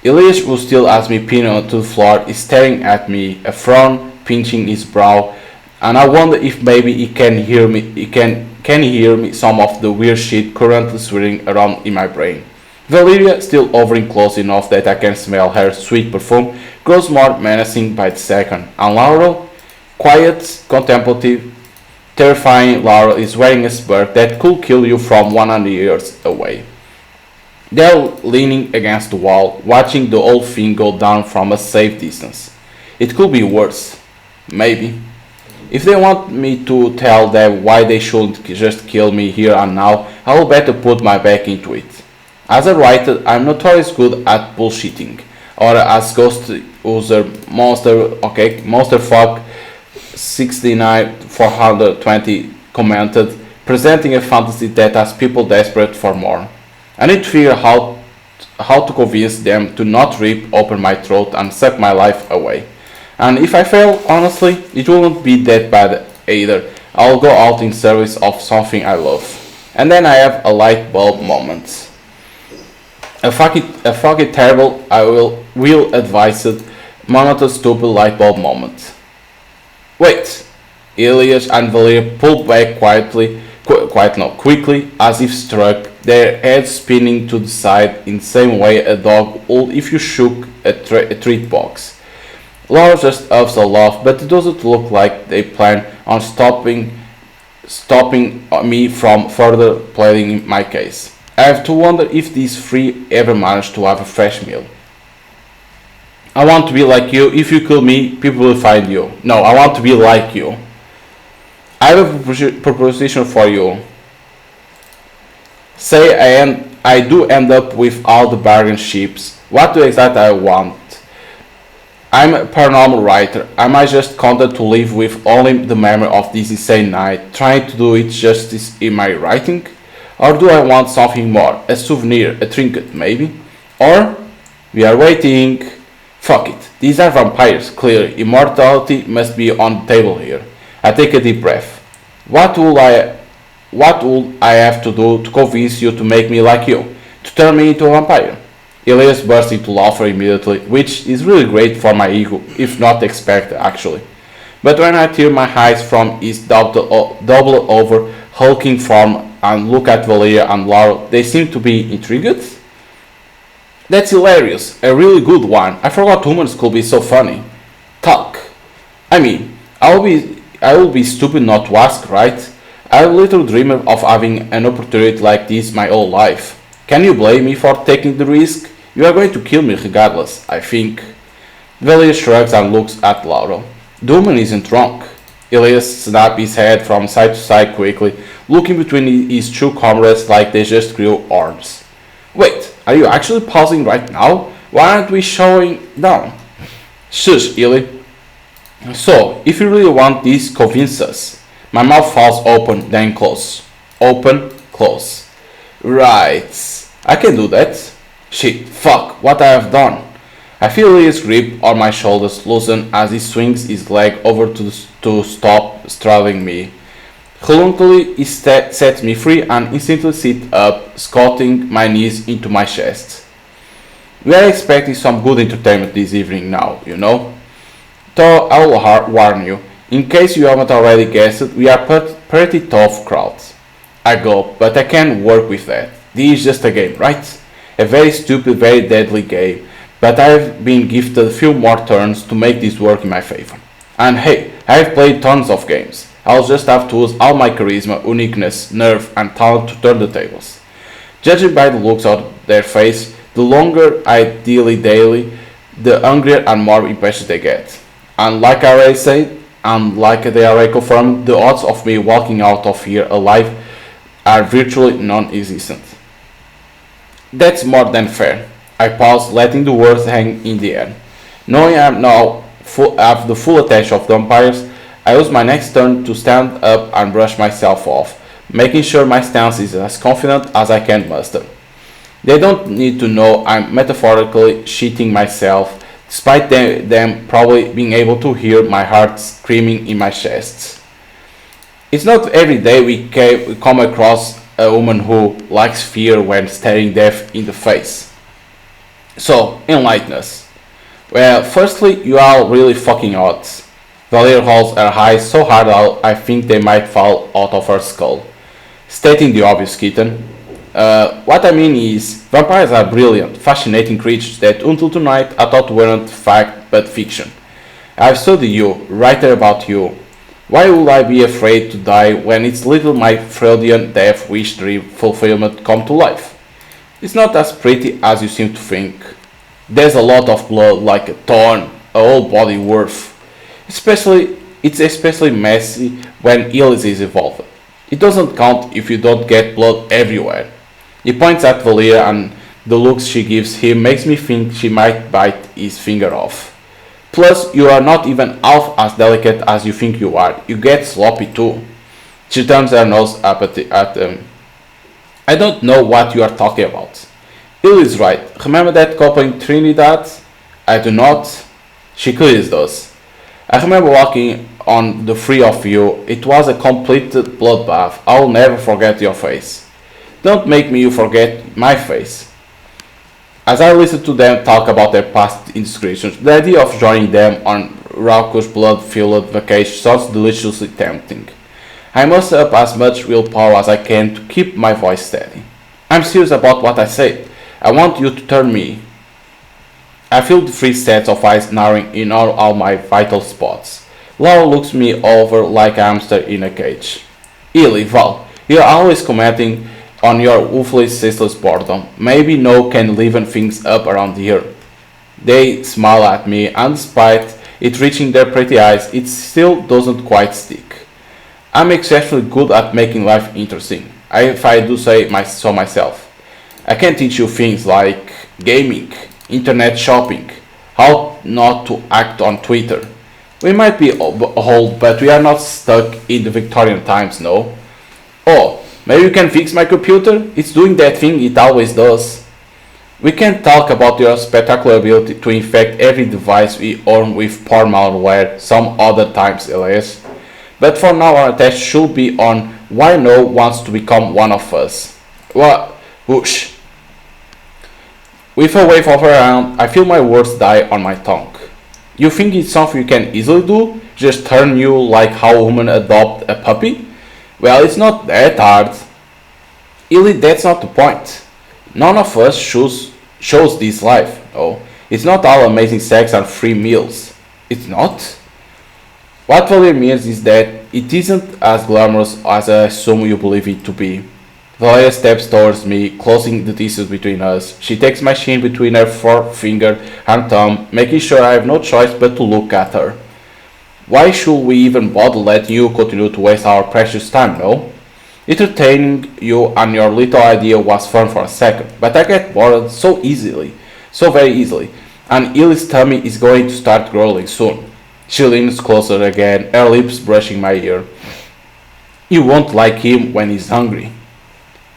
Elias, who still has me pinned onto the floor, is staring at me, a frown pinching his brow, and I wonder if maybe he can hear me. Can he hear me some of the weird shit currently swirling around in my brain. Valeria, still hovering close enough that I can smell her sweet perfume, grows more menacing by the second, and Laurel, quiet, contemplative, terrifying Laurel is wearing a spurt that could kill you from 100 years away. They're leaning against the wall, watching the whole thing go down from a safe distance. It could be worse. Maybe. If they want me to tell them why they shouldn't just kill me here and now, I will better put my back into it. As a writer, I'm notoriously good at bullshitting, or as Ghost User Monsterfuck 69420 commented, presenting a fantasy that has people desperate for more. I need to figure out how to convince them to not rip open my throat and suck my life away. And if I fail, honestly, it won't be that bad either. I'll go out in service of something I love. And then I have a light bulb moment. A fucking terrible, I will advise it, monotonous stupid light bulb moment. Wait! Elias and Valeria pulled back quickly, as if struck, their heads spinning to the side in the same way a dog would if you shook a treat box. Laura just ups a laugh, but it doesn't look like they plan on stopping me from further pleading my case. I have to wonder if these three ever managed to have a fresh meal. I want to be like you. If you kill me, people will find you. No, I want to be like you. I have a proposition for you. Say I do end up with all the bargain ships. What do exactly I want? I'm a paranormal writer. Am I just content to live with only the memory of this insane night, trying to do it justice in my writing? Or do I want something more? A souvenir, a trinket maybe? Or, we are waiting. Fuck it. These are vampires, clearly. Immortality must be on the table here. I take a deep breath. What would I have to do to convince you to make me like you? To turn me into a vampire? Elias burst into laughter immediately, which is really great for my ego, if not expected actually. But when I tear my eyes from his double over hulking form and look at Valeria and Laura, they seem to be intrigued. That's hilarious, a really good one. I forgot humans could be so funny. Talk. I mean, I will be stupid not to ask, right? I little dreamed of having an opportunity like this my whole life. Can you blame me for taking the risk? You are going to kill me regardless, I think. Valeria shrugs and looks at Laura. The woman isn't drunk. Elias snapped his head from side to side quickly, looking between his two comrades like they just grew arms. Wait, are you actually pausing right now? Why aren't we showing down? Shush, Eli. So, if you really want this, convince us. My mouth falls open, then close. Open, close. Right. I can do that. Shit, fuck, what I have done. I feel his grip on my shoulders loosen as he swings his leg over to stop straddling me. Reluctantly, he sets me free and instantly sit up, squatting my knees into my chest. We are expecting some good entertainment this evening now, you know. Though I will warn you, in case you haven't already guessed it, we are pretty tough crowds. I go, but I can work with that. This is just a game, right? A very stupid, very deadly game, but I've been gifted a few more turns to make this work in my favor. And hey, I've played tons of games. I'll just have to use all my charisma, uniqueness, nerve, and talent to turn the tables. Judging by the looks on their face, the longer I dilly-dally, the hungrier and more impatient they get. And like I already said, and like they already confirmed, the odds of me walking out of here alive are virtually non-existent. That's more than fair. I paused, letting the words hang in the air. Knowing I am now have the full attention of the vampires, I use my next turn to stand up and brush myself off, making sure my stance is as confident as I can muster. They don't need to know I'm metaphorically shitting myself, despite them probably being able to hear my heart screaming in my chest. It's not every day we come across a woman who likes fear when staring death in the face. So, enlighten us. Well, firstly, you are really fucking hot. Valeria holds her eyes so hard out I think they might fall out of her skull. Stating the obvious, kitten. What I mean is, vampires are brilliant, fascinating creatures that until tonight I thought weren't fact but fiction. I've studied you, writer about you. Why would I be afraid to die when it's little my Freudian death wish dream fulfillment come to life? It's not as pretty as you seem to think. There's a lot of blood like a ton, a whole body worth. It's especially messy when Illis is involved. It doesn't count if you don't get blood everywhere. He points at Valia and the looks she gives him makes me think she might bite his finger off. Plus, you are not even half as delicate as you think you are. You get sloppy too. She turns her nose up at him. I don't know what you are talking about. Ill is right. Remember that couple in Trinidad? I do not. She clearly does. I remember walking on the three of you. It was a complete bloodbath. I'll never forget your face. Don't make me forget my face. As I listened to them talk about their past indiscretions, the idea of joining them on raucous blood-filled vacation sounds deliciously tempting. I muster up as much willpower as I can to keep my voice steady. I'm serious about what I say. I want you to turn me. I feel the three sets of eyes narrowing in on all my vital spots. Laura looks me over like a hamster in a cage. Illy, Val, you're always commenting on your woefully ceaseless boredom. Maybe no can liven things up around here. They smile at me, and despite it reaching their pretty eyes, it still doesn't quite stick. I'm exceptionally good at making life interesting, if I do say so myself. I can teach you things like gaming, internet shopping, how not to act on Twitter. We might be old, but we are not stuck in the Victorian times, no? Oh, maybe you can fix my computer? It's doing that thing it always does. We can talk about your spectacular ability to infect every device we own with poor malware some other times, Elias. But for now our test should be on why no one wants to become one of us. What? Whoosh. With a wave of her hand, I feel my words die on my tongue. You think it's something you can easily do? Just turn you like how women adopt a puppy? Well, it's not that hard. Really, that's not the point. None of us shows this life, no. It's not all amazing sex and free meals. It's not. What Valeria means is that it isn't as glamorous as I assume you believe it to be. Valeria steps towards me, closing the distance between us. She takes my chin between her forefinger and thumb, making sure I have no choice but to look at her. Why should we even bother letting you continue to waste our precious time, no? Entertaining you and your little idea was fun for a second, but I get bored so very easily, and Illy's tummy is going to start growling soon. She leans closer again, her lips brushing my ear. You won't like him when he's hungry.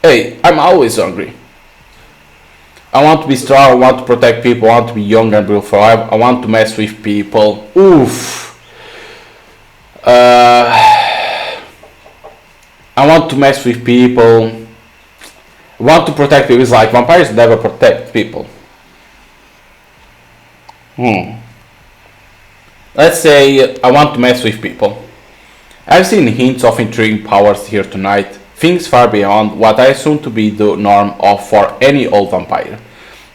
Hey, I'm always hungry. I want to be strong, I want to protect people, I want to be young and beautiful, I want to mess with people. Oof. I want to mess with people. I want to protect people. It's like vampires never protect people. Let's say I want to mess with people. I've seen hints of intriguing powers here tonight, things far beyond what I assume to be the norm for any old vampire.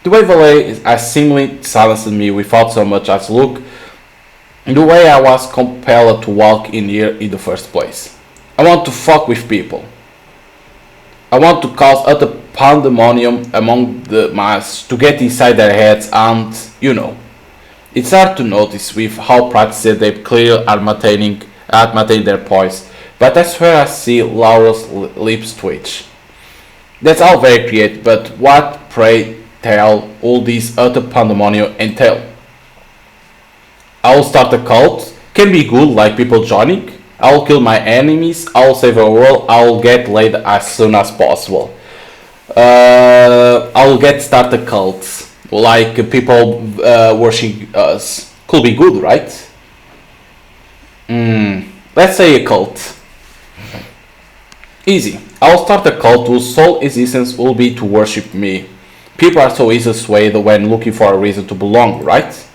The way Valet has seemingly silenced me without so much as look, the way I was compelled to walk in here in the first place. I want to fuck with people. I want to cause utter pandemonium among the mass to get inside their heads and, you know. It's hard to notice with how practiced they clearly are maintaining their poise, but I swear I see Laura's lips twitch. That's all very creative, but what pray tell all this utter pandemonium entail? I'll start a cult. Can be good, like people joining. I'll kill my enemies. I'll save the world. I'll get laid as soon as possible. I'll get started cults, like people worship us. Could be good, right? Let's say a cult. Easy. I'll start a cult whose sole existence will be to worship me. People are so easily swayed when looking for a reason to belong, right?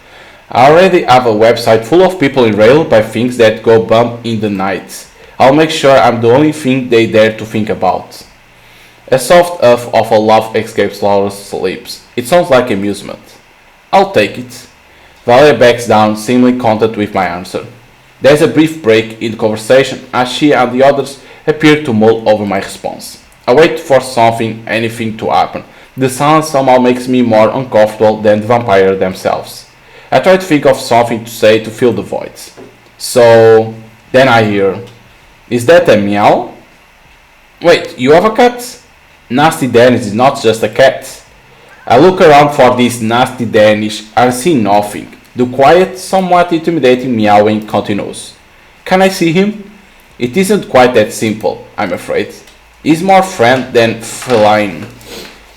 I already have a website full of people enraged by things that go bump in the night. I'll make sure I'm the only thing they dare to think about. A soft huff of a laugh escapes Laura's lips. It sounds like amusement. I'll take it. Valeria backs down, seemingly content with my answer. There's a brief break in the conversation as she and the others appear to mull over my response. I wait for anything to happen. The silence somehow makes me more uncomfortable than the vampire themselves. I try to think of something to say to fill the voids. So, then I hear, is that a meow? Wait, you have a cat? Nasty Dennis is not just a cat. I look around for this nasty Danish and see nothing. The quiet, somewhat intimidating meowing continues. Can I see him? It isn't quite that simple, I'm afraid. He's more friend than feline.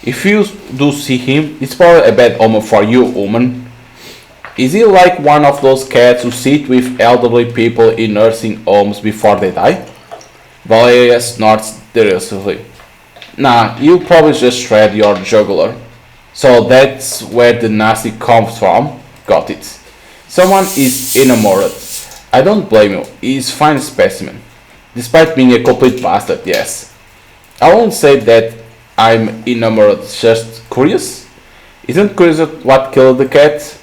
If you do see him, it's probably a bad omen for you, woman. Is he like one of those cats who sit with elderly people in nursing homes before they die? Valeria snorts derisively. Nah, you probably just shred your jugular. So that's where the nasty comes from. Got it. Someone is enamored. I don't blame you. He's a fine specimen. Despite being a complete bastard, yes. I won't say that I'm enamored, just curious. Isn't curious what killed the cat?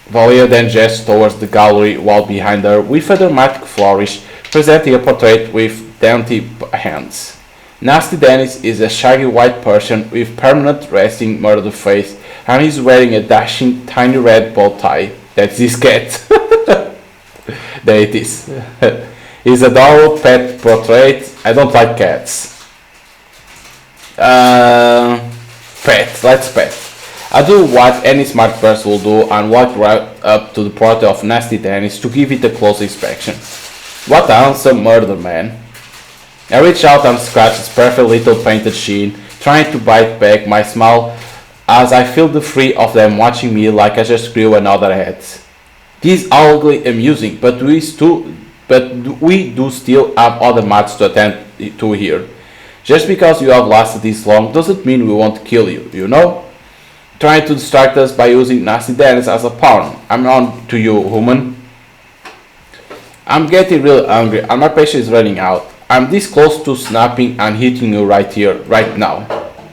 Valia then gestures towards the gallery wall behind her with a dramatic flourish, presenting a portrait with dainty hands. Nasty Dennis is a shaggy white Persian with permanent resting murder face, and he's wearing a dashing tiny red bow tie. That's his cat. There it is. His adorable pet portrait. I don't like cats. Pet. Let's pet. I do what any smart person will do and walk right up to the portrait of Nasty Dennis to give it a close inspection. What a handsome murder, man. I reach out and scratch his perfect little painted chin, trying to bite back my smile as I feel the three of them watching me like I just grew another head. This is ugly amusing, but we do still have other matters to attend to here. Just because you have lasted this long doesn't mean we won't kill you, you know? Trying to distract us by using Nasty Dennis as a pawn. I'm on to you, human. I'm getting real angry and my patience is running out. I'm this close to snapping and hitting you right here, right now.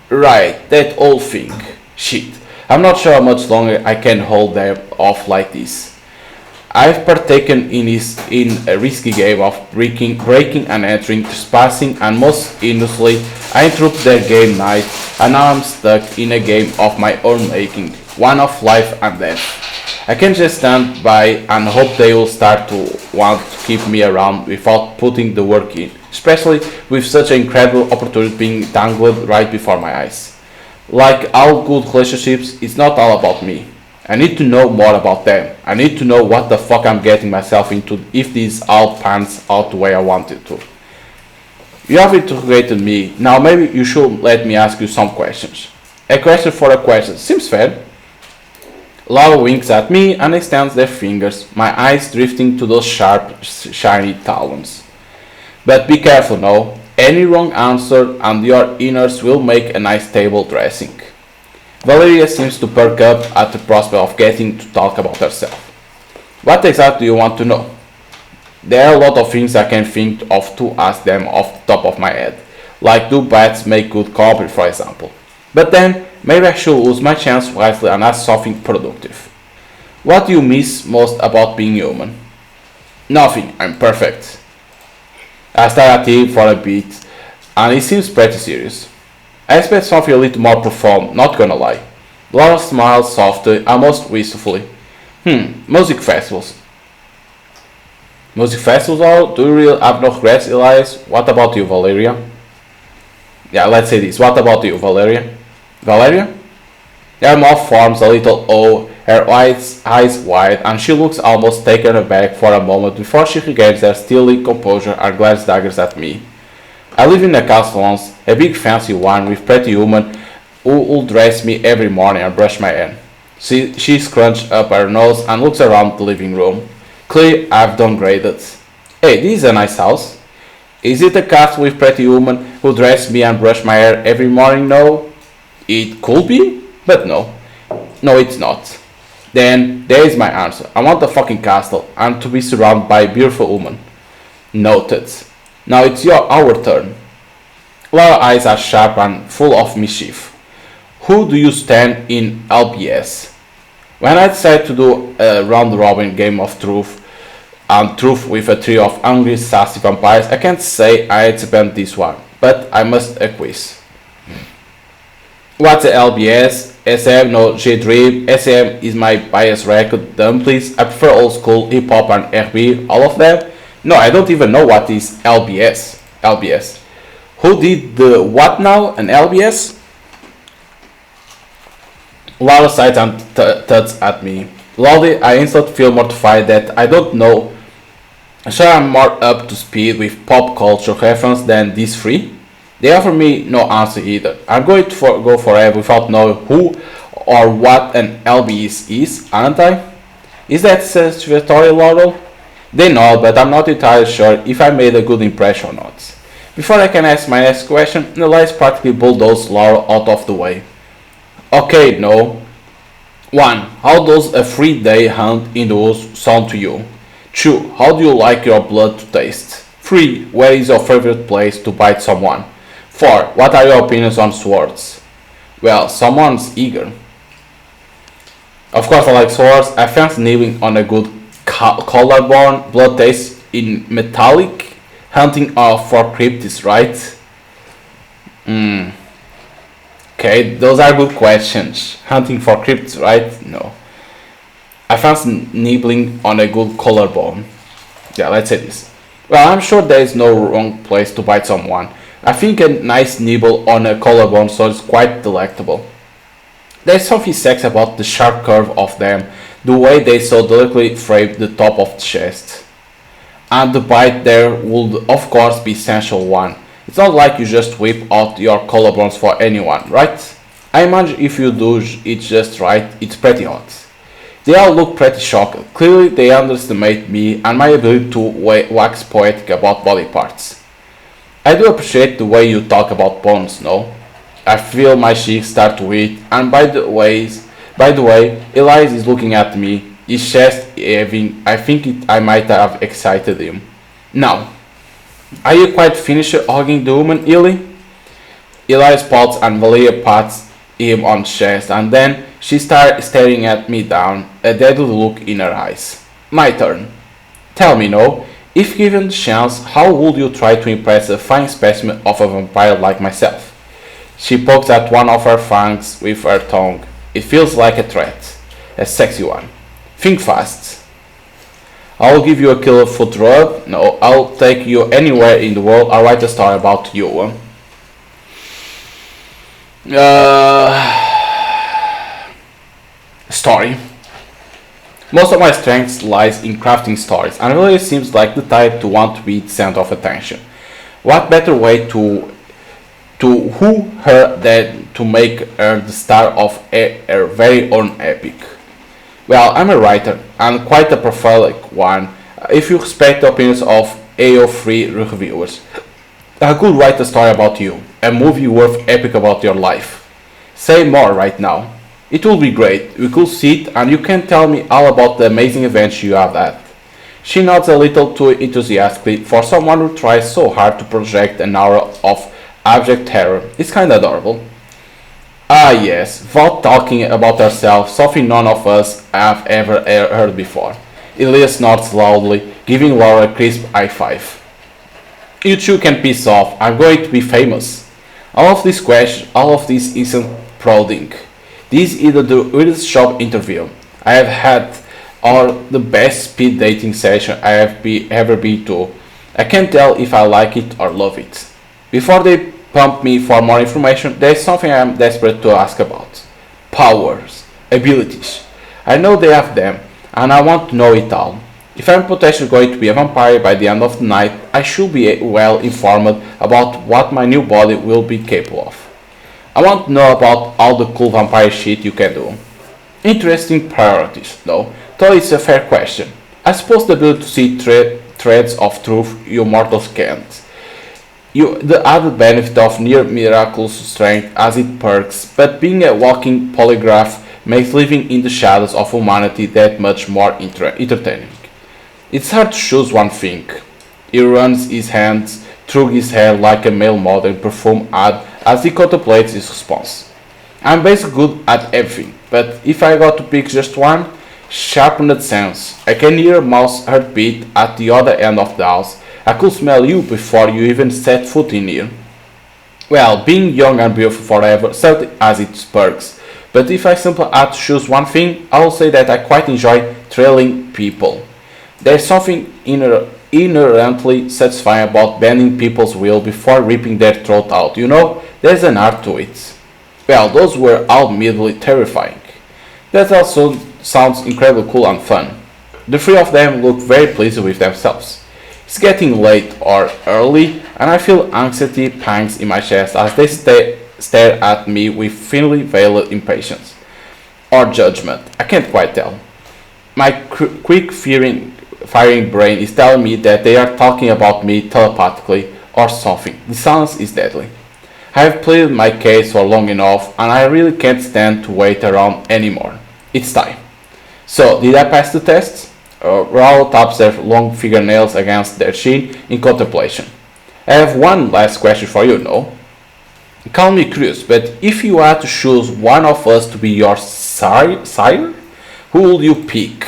Right, that old thing. Shit. I'm not sure how much longer I can hold them off like this. I've partaken in a risky game of breaking and entering, trespassing, and most innocently, I interrupt their game night, and now I'm stuck in a game of my own making, one of life and death. I can just stand by and hope they will start to want to keep me around without putting the work in, especially with such an incredible opportunity being dangled right before my eyes. Like all good relationships, it's not all about me. I need to know more about them. I need to know what the fuck I'm getting myself into if this all pans out the way I want it to. You have interrogated me. Now maybe you should let me ask you some questions. A question for a question. Seems fair. Laura winks at me and extends their fingers, my eyes drifting to those sharp, shiny talons. But be careful now. Any wrong answer and your innards will make a nice table dressing. Valeria seems to perk up at the prospect of getting to talk about herself. What exactly do you want to know? There are a lot of things I can think of to ask them off the top of my head, like do bats make good copy, for example. But then, maybe I should use my chance wisely and ask something productive. What do you miss most about being human? Nothing, I'm perfect. I stare at him for a bit, and he seems pretty serious. I expect something a little more profound, not gonna lie. Laura smiles softly, almost wistfully. Music festivals. Music festivals are? Do you really have no regrets, Elias? What about you, Valeria? Yeah, let's say this. What about you, Valeria? Valeria? Her mouth forms a little O, her eyes wide, and she looks almost taken aback for a moment before she regains her steely composure and glares daggers at me. I live in a castle once, a big fancy one with pretty women who will dress me every morning and brush my hair. She scrunched up her nose and looks around the living room. Clearly, I've downgraded. Hey, this is a nice house. Is it a castle with pretty women who dress me and brush my hair every morning? No. It could be, but no. No, it's not. Then, there is my answer. I want a fucking castle and to be surrounded by beautiful women. Noted. Now it's our turn. Laura's eyes are sharp and full of mischief. Who do you stand in LBS? When I decided to do a round-robin game of truth and truth with a trio of hungry, sassy vampires, I can't say I expect this one, but I must acquiesce. What's a LBS? SM, no, J-Drip, SM is my bias record, dumplings, I prefer old school, hip-hop and R&B, all of them? No, I don't even know what is LBS. LBS. Who did the what now? An LBS? Laura sighs and tuts at me. Lolly, I instantly feel mortified that I don't know. Sure, I'm more up to speed with pop culture reference than these three. They offer me no answer either. I'm going to go forever without knowing who or what an LBS is, aren't I? Is that satisfactory, Laurel? They nod, but I'm not entirely sure if I made a good impression or not. Before I can ask my next question, Elias practically bulldozed Laurel out of the way. Okay, no. 1. How does a 3-day hunt in the woods sound to you? 2. How do you like your blood to taste? 3. Where is your favorite place to bite someone? 4. What are your opinions on swords? Well, someone's eager. Of course I like swords. I fancy nibbling on a good collarbone, blood taste in metallic, hunting for cryptids, right? Okay, those are good questions. Hunting for cryptids, right? No. I fancy nibbling on a good collarbone. Yeah, let's say this. Well, I'm sure there is no wrong place to bite someone. I think a nice nibble on a collarbone so is quite delectable. There's something sexy about the sharp curve of them, the way they so delicately frame the top of the chest. And the bite there would of course be essential one. It's not like you just whip out your collarbones for anyone, right? I imagine if you do it just right, it's pretty hot. They all look pretty shocked. Clearly they underestimate me and my ability to wax poetic about body parts. I do appreciate the way you talk about bones, no? I feel my cheeks start to heat, and by the way, Elias is looking at me, his chest heaving. I might have excited him. Now, are you quite finished hugging the woman, Eli? Elias pouts and Valia pats him on the chest, and then she starts staring at me down, a deadly look in her eyes. My turn. Tell me, no, if given the chance, how would you try to impress a fine specimen of a vampire like myself? She pokes at one of her fangs with her tongue. It feels like a threat. A sexy one. Think fast. I'll give you a killer foot rub. No, I'll take you anywhere in the world. I'll write a story about you. Story. Most of my strength lies in crafting stories, and really seems like the type to want to be the center of attention. What better way to woo her than to make her the star of her very own epic? Well, I'm a writer, and quite a prolific one, if you respect the opinions of AO3 reviewers. I could write a story about you, a movie worth epic about your life. Say more right now. It will be great. We could sit and you can tell me all about the amazing events you have had. She nods a little too enthusiastically for someone who tries so hard to project an aura of abject terror. It's kinda adorable. Ah yes, without talking about herself, something none of us have ever heard before. Elias nods loudly, giving Laura a crisp high five. You two can piss off. I'm going to be famous. All of this isn't prodding. This is either the weirdest job interview I have had or the best speed dating session I have ever been to. I can't tell if I like it or love it. Before they pump me for more information, there is something I am desperate to ask about. powers, abilities. I know they have them, and I want to know it all. If I'm potentially going to be a vampire by the end of the night, I should be well informed about what my new body will be capable of. I want to know about all the cool vampire shit you can do. Interesting priorities, though it's a fair question. I suppose the ability to see threads of truth you mortals can't. The added benefit of near miraculous strength as it perks, but being a walking polygraph makes living in the shadows of humanity that much more entertaining. It's hard to choose one thing. He runs his hands through his hair like a male model perfume ad as he contemplates his response. I'm basically good at everything, but if I got to pick just one, sharpened sense. I can hear a mouse heartbeat at the other end of the house. I could smell you before you even set foot in here. Well, being young and beautiful forever certainly has its perks, but if I simply had to choose one thing, I will say that I quite enjoy trailing people. There's something inherently satisfying about bending people's will before ripping their throat out. There's an art to it. Well, those were admittedly terrifying. That also sounds incredibly cool and fun. The three of them look very pleased with themselves. It's getting late or early, and I feel anxiety pangs in my chest as they stare at me with thinly veiled impatience. Or judgment, I can't quite tell. My quick firing brain is telling me that they are talking about me telepathically or something. The silence is deadly. I have pleaded my case for long enough, and I really can't stand to wait around anymore. It's time. So, did I pass the test? Raoul taps their long fingernails against their chin in contemplation. I have one last question for you, no? Call me curious, but if you had to choose one of us to be your sire, who would you pick?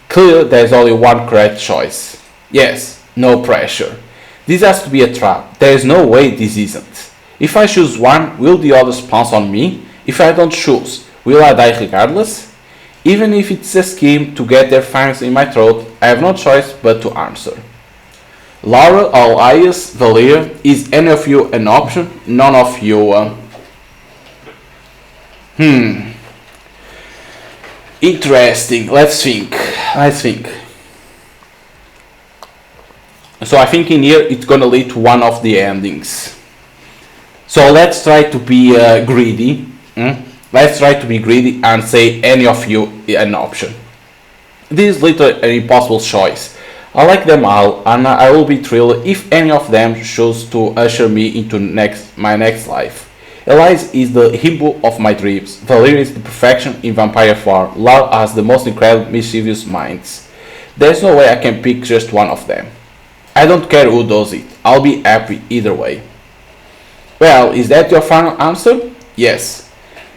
Clearly, there is only one correct choice. Yes, no pressure. This has to be a trap. There is no way this isn't. If I choose one, will the others pounce on me? If I don't choose, will I die regardless? Even if it's a scheme to get their fangs in my throat, I have no choice but to answer. Laura, Elias, Valia, is any of you an option? None of you. Interesting. Let's think. So I think in here it's gonna lead to one of the endings. So let's try to be greedy. Let's try to be greedy and say any of you an option. This is literally an impossible choice. I like them all, and I will be thrilled if any of them choose to usher me into my next life. Elias is the himbo of my dreams. Valeria is the perfection in vampire form. Laura has the most incredible mischievous minds. There's no way I can pick just one of them. I don't care who does it. I'll be happy either way. Well, is that your final answer? Yes.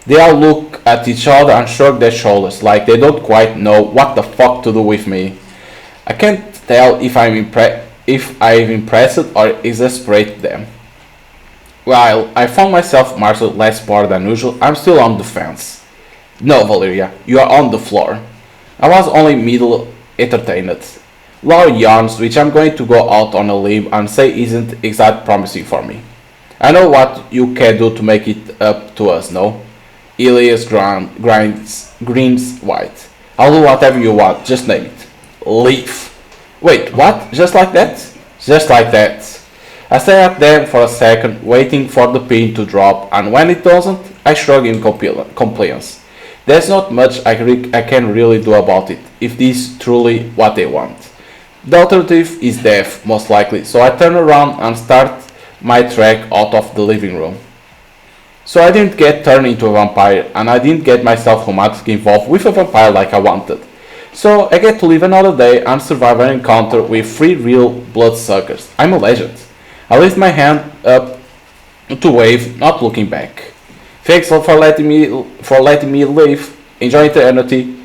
They all look at each other and shrug their shoulders like they don't quite know what the fuck to do with me. I can't tell if I've impressed or exasperated them. While I found myself marshalled less bored than usual, I'm still on the fence. No, Valeria, you are on the floor. I was only middle entertained. Laura yawns, which I'm going to go out on a limb and say isn't exactly promising for me. I know what you can do to make it up to us, no? Elias grins white. I'll do whatever you want, just name it. Leave. Wait, what? Just like that? Just like that. I stare at them for a second, waiting for the pin to drop, and when it doesn't, I shrug in compliance. There's not much I can really do about it, if this is truly what they want. The alternative is death, most likely, so I turn around and start my trek out of the living room. So I didn't get turned into a vampire, and I didn't get myself romantically involved with a vampire like I wanted. So I get to live another day and survive an encounter with 3 real bloodsuckers. I'm a legend. I lift my hand up to wave, not looking back. Thanks for letting me live, enjoy eternity,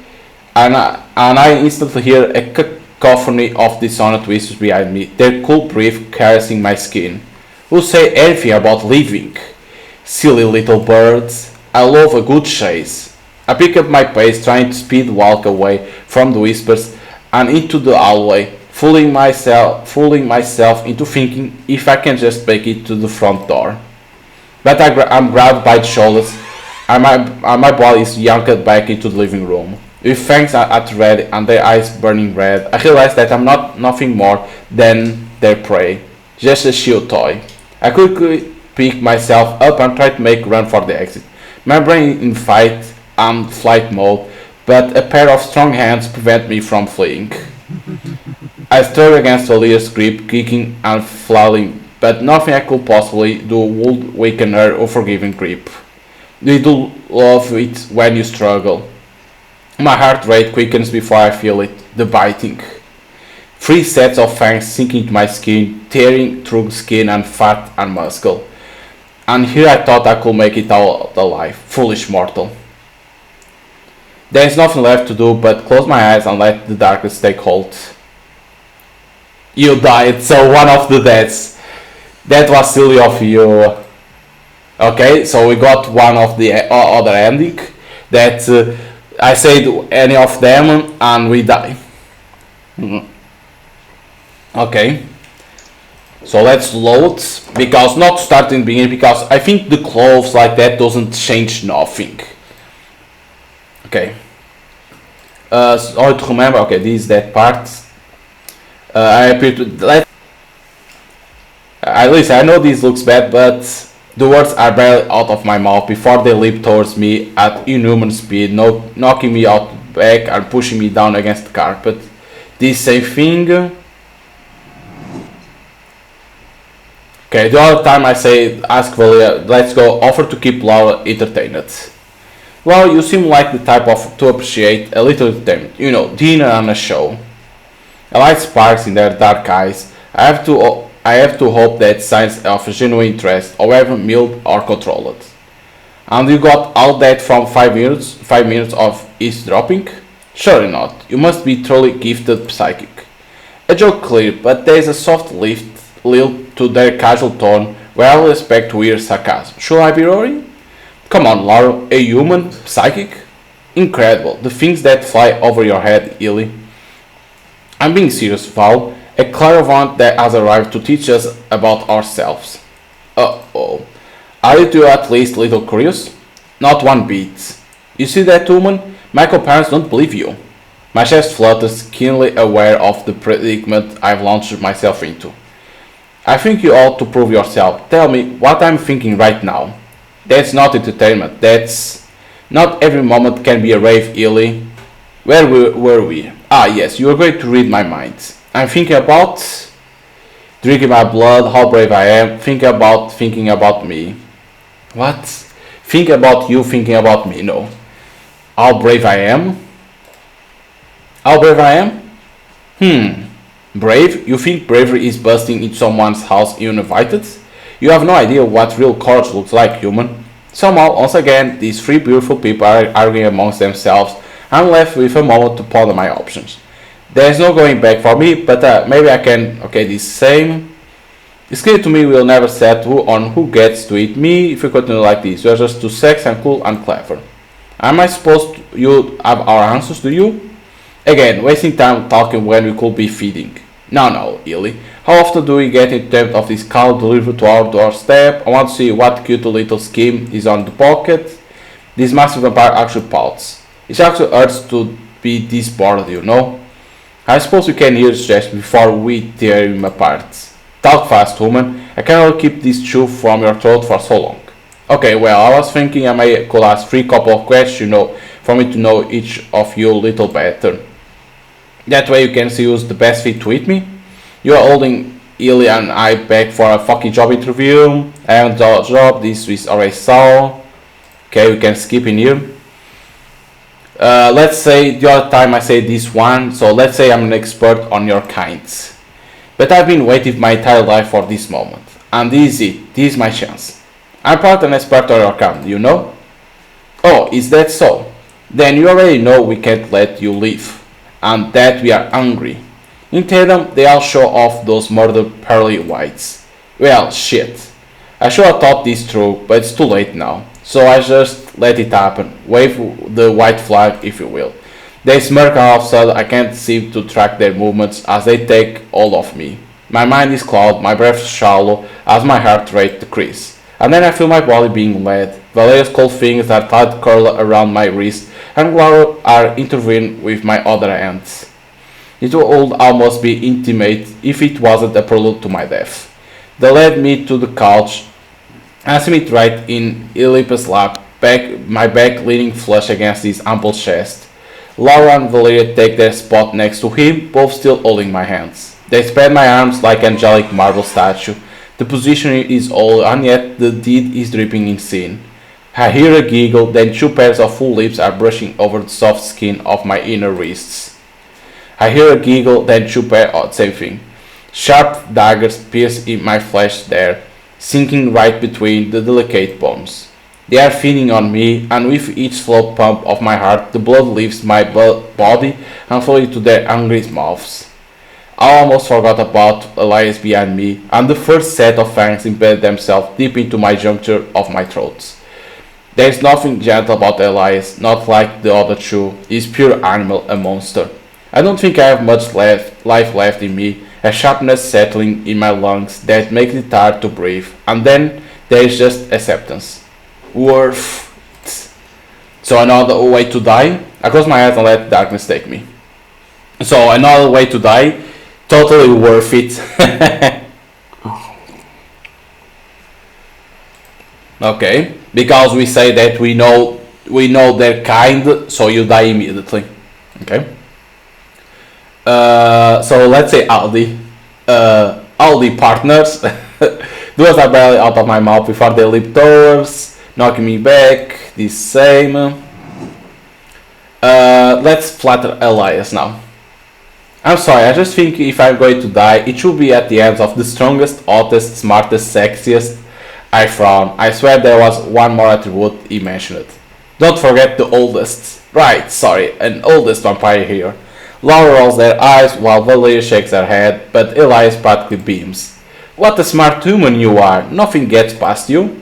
and I instantly hear a cacophony of dissonant whispers behind me, their cool breath caressing my skin. Who say anything about leaving? Silly little birds. I love a good chase. I pick up my pace, trying to speed walk away from the whispers and into the hallway, fooling myself into thinking if I can just make it to the front door. But I'm grabbed by the shoulders and my body is yanked back into the living room. With fangs at red and their eyes burning red, I realize that I'm not nothing more than their prey, just a shield toy. I quickly pick myself up and try to make a run for the exit, my brain in fight and flight mode, but a pair of strong hands prevent me from fleeing. I struggle against the leader's grip, kicking and flailing, but nothing I could possibly do would weaken her unforgiving grip. You do love it when you struggle. My heart rate quickens before I feel it, the biting. Three sets of fangs sink into my skin, tearing through skin and fat and muscle. And here I thought I could make it out alive, foolish mortal. There is nothing left to do but close my eyes and let the darkness take hold. You died, so one of the deaths. That was silly of you. Okay, so we got one of the other ending that I said any of them and we die. Okay, so let's load because not starting beginning because I think the clothes like that doesn't change nothing. Okay, so to remember, okay, this is that part. I appear to let. At least I know this looks bad, but the words are barely out of my mouth before they leap towards me at inhuman speed, knocking me out back and pushing me down against the carpet. This same thing. Okay, the other time I say, ask Valia, let's go, offer to keep Laura entertained. Well, you seem like the type of to appreciate a little entertainment, you know, dinner and a show. A light sparks in their dark eyes. I have to hope that signs of genuine interest, however mild or controlled. And you got all that from 5 minutes of eavesdropping? Surely not. You must be truly gifted psychic. A joke clear, but there is a soft lilt to their casual tone where I will expect weird sarcasm. Should I be roaring? Come on, Laura, a human psychic? Incredible, the things that fly over your head, Illy. I'm being serious, Val. A clairvoyant that has arrived to teach us about ourselves. Uh-oh. Are you two at least a little curious? Not one bit. You see that woman? My parents don't believe you. My chest flutters, keenly aware of the predicament I've launched myself into. I think you ought to prove yourself. Tell me what I'm thinking right now. That's not entertainment. That's... Not every moment can be a rave, Illy. Where were we? Ah, yes, you are going to read my mind. I'm thinking about... Drinking my blood, how brave I am, thinking about me. What? Think about you thinking about me, no. How brave I am? How brave I am? Brave? You think bravery is busting into someone's house uninvited? You have no idea what real courage looks like, human. Somehow, once again, these three beautiful people are arguing amongst themselves. I'm left with a moment to ponder my options. There's no going back for me, but maybe I can... Okay, this same... It's clear to me we'll never settle on who gets to eat me if we continue like this. You're just too sexy and cool and clever. Am I supposed to... You have our answers, do you? Again, wasting time talking when we could be feeding. No, Illy. How often do we get in terms of this cow delivered to our doorstep? I want to see what cute little scheme is on the pocket. This massive vampire actually pouts. It actually hurts to be this bored, you know? I suppose we can hear his chest before we tear him apart. Talk fast, woman. I cannot keep this chew from your throat for so long. Okay, well, I was thinking I may could ask 3 couple of questions, you know, for me to know each of you a little better. That way you can see who's the best fit to eat me. You are holding Illy and I back for a fucking job interview. I haven't done a job, this we already saw. Okay, we can skip in here. Let's say the other time I say this one, so let's say I'm an expert on your kinds. But I've been waiting my entire life for this moment. And this is it, this is my chance. I'm part an expert on your kind, you know? Oh, is that so? Then you already know we can't let you leave. And that we are hungry. In tandem, they all show off those murdered pearly whites. Well, shit. I should have thought this through, but it's too late now. So I just let it happen. Wave the white flag, if you will. They smirk and all of a sudden I can't seem to track their movements as they take hold of me. My mind is clouded, my breath shallow as my heart rate decreases. And then I feel my body being led Valeria's cold fingers are tight curled around my wrist, and Laura are intervened with my other hands. It would almost be intimate if it wasn't a prelude to my death. They led me to the couch, and me right in Elipa's lap, my back leaning flush against his ample chest. Laura and Valeria take their spot next to him, both still holding my hands. They spread my arms like angelic marble statue. The position is old, and yet the deed is dripping in sin. I hear a giggle, then two pairs of full lips are brushing over the soft skin of my inner wrists. I hear a giggle, then two pairs of same thing. Sharp daggers pierce in my flesh there, sinking right between the delicate bones. They are feeding on me, and with each slow pump of my heart, the blood leaves my body and flows into their hungry mouths. I almost forgot about Elias behind me, and the first set of fangs embedded themselves deep into my juncture of my throat. There is nothing gentle about Elias, not like the other two. He is pure animal, a monster. I don't think I have much life left in me, a sharpness settling in my lungs that makes it hard to breathe, and then there is just acceptance. Worth it. So another way to die? I close my eyes and let darkness take me. So another way to die? Totally worth it. Okay, because we say that we know their kind, so you die immediately. Okay. So let's say Aldi. Aldi partners. Those are barely out of my mouth before they leap towards, knocking me back. The same. Let's flatter Elias now. I'm sorry, I just think if I'm going to die, it should be at the hands of the strongest, hottest, smartest, sexiest. I frown. I swear there was one more attribute he mentioned. Don't forget the oldest. Right, sorry, an oldest vampire here. Laura rolls their eyes while Valeria shakes her head, but Elias practically beams. What a smart human you are. Nothing gets past you.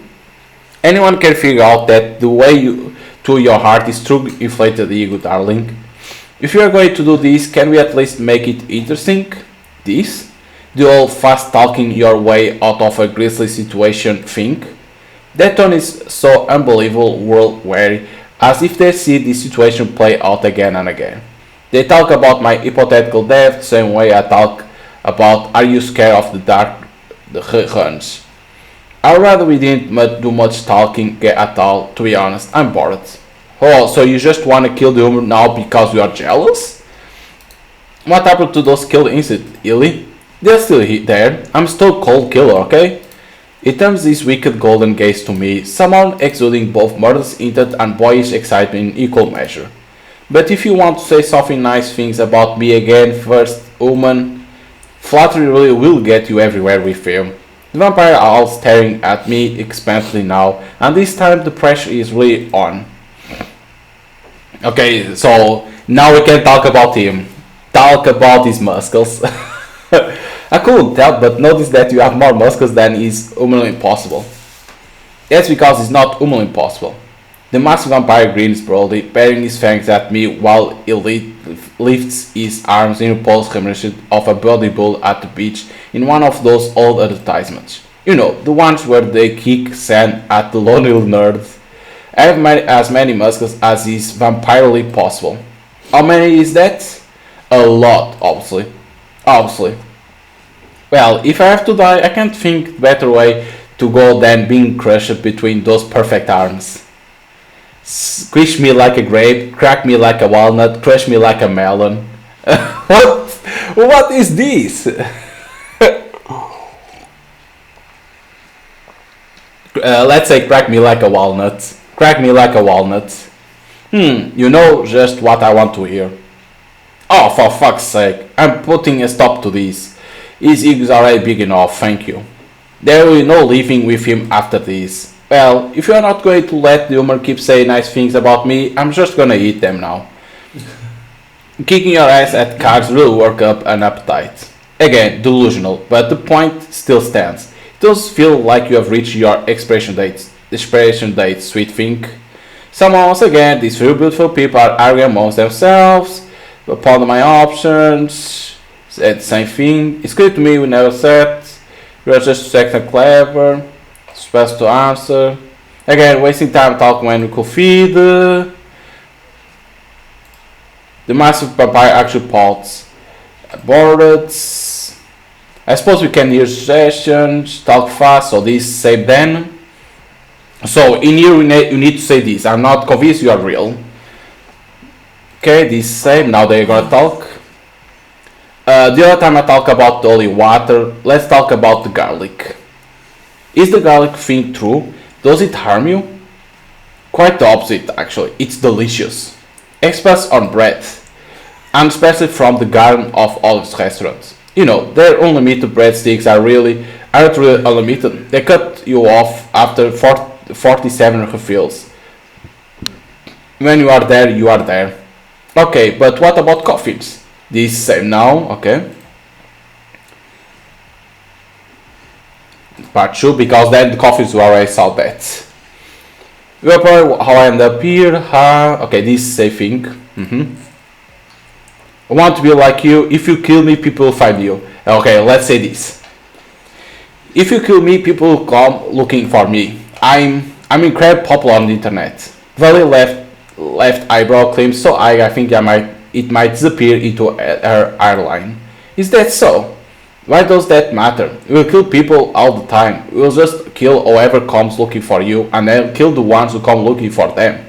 Anyone can figure out that the way to your heart is through inflated ego, darling. If you are going to do this, can we at least make it interesting? This? The old fast talking your way out of a grisly situation thing? That tone is so unbelievable world weary, as if they see this situation play out again and again. They talk about my hypothetical death the same way I talk about are you scared of the dark guns. I'd rather we didn't do much talking at all, to be honest. I'm bored. Oh, so you just want to kill the human now because you are jealous? What happened to those killed instantly? They're still there. I'm still cold killer, okay? He turns his wicked golden gaze to me, somehow exuding both murderous intent and boyish excitement in equal measure. But if you want to say something nice things about me again, first, woman, flattery really will get you everywhere with him. The vampire are all staring at me expectantly now, and this time the pressure is really on. Okay, so now we can talk about him. Talk about his muscles. I couldn't tell, but notice that you have more muscles than is humanly possible. That's because it's not humanly possible. The massive vampire grins broadly, baring his fangs at me while he lifts his arms in a pose reminiscent of a bodybuilder at the beach in one of those old advertisements. You know, the ones where they kick sand at the lonely nerd. I have as many muscles as is vampirely possible. How many is that? A lot, obviously. Obviously. Well, if I have to die, I can't think better way to go than being crushed between those perfect arms. Squish me like a grape, crack me like a walnut, crush me like a melon. What is this? Let's say crack me like a walnut. Crack me like a walnut. You know just what I want to hear. Oh, for fuck's sake, I'm putting a stop to this. His ego is already big enough, thank you. There will be no living with him after this. Well, if you are not going to let the humor keep saying nice things about me, I'm just gonna eat them now. Kicking your ass at cards will work up an appetite. Again, delusional, but the point still stands. It does feel like you have reached your expiration date, sweet thing. Somehow, once again, these three beautiful people are arguing amongst themselves. Upon my options, said the same thing. It's clear to me we never said. You're just sex and clever. Supposed to answer. Again, wasting time talking when we could feed. The massive vampire actually pots. Aborted. I suppose we can hear suggestions, talk fast, so this save then. So in here you need to say this. I'm not convinced you are real. Okay, this save. Now they're gonna talk. The other time I talk about the holy water, let's talk about the garlic. Is the garlic thing true? Does it harm you? Quite the opposite actually, it's delicious. Expressed on bread, and especially from the garden of Olive's restaurant. You know, their unlimited breadsticks aren't really unlimited. They cut you off after 47 refills. When you are there, you are there. Okay, but what about coffins? This same now, okay. Part 2, because then the coffins we already saw that. Remember how I end up here? Okay, this is a thing. I want to be like you. If you kill me, people will find you. Okay, let's say this. If you kill me, people will come looking for me. I'm incredibly popular on the internet. Very left eyebrow claims so I think it might disappear into her airline. Is that so? Why does that matter? We will kill people all the time. We will just kill whoever comes looking for you and then kill the ones who come looking for them.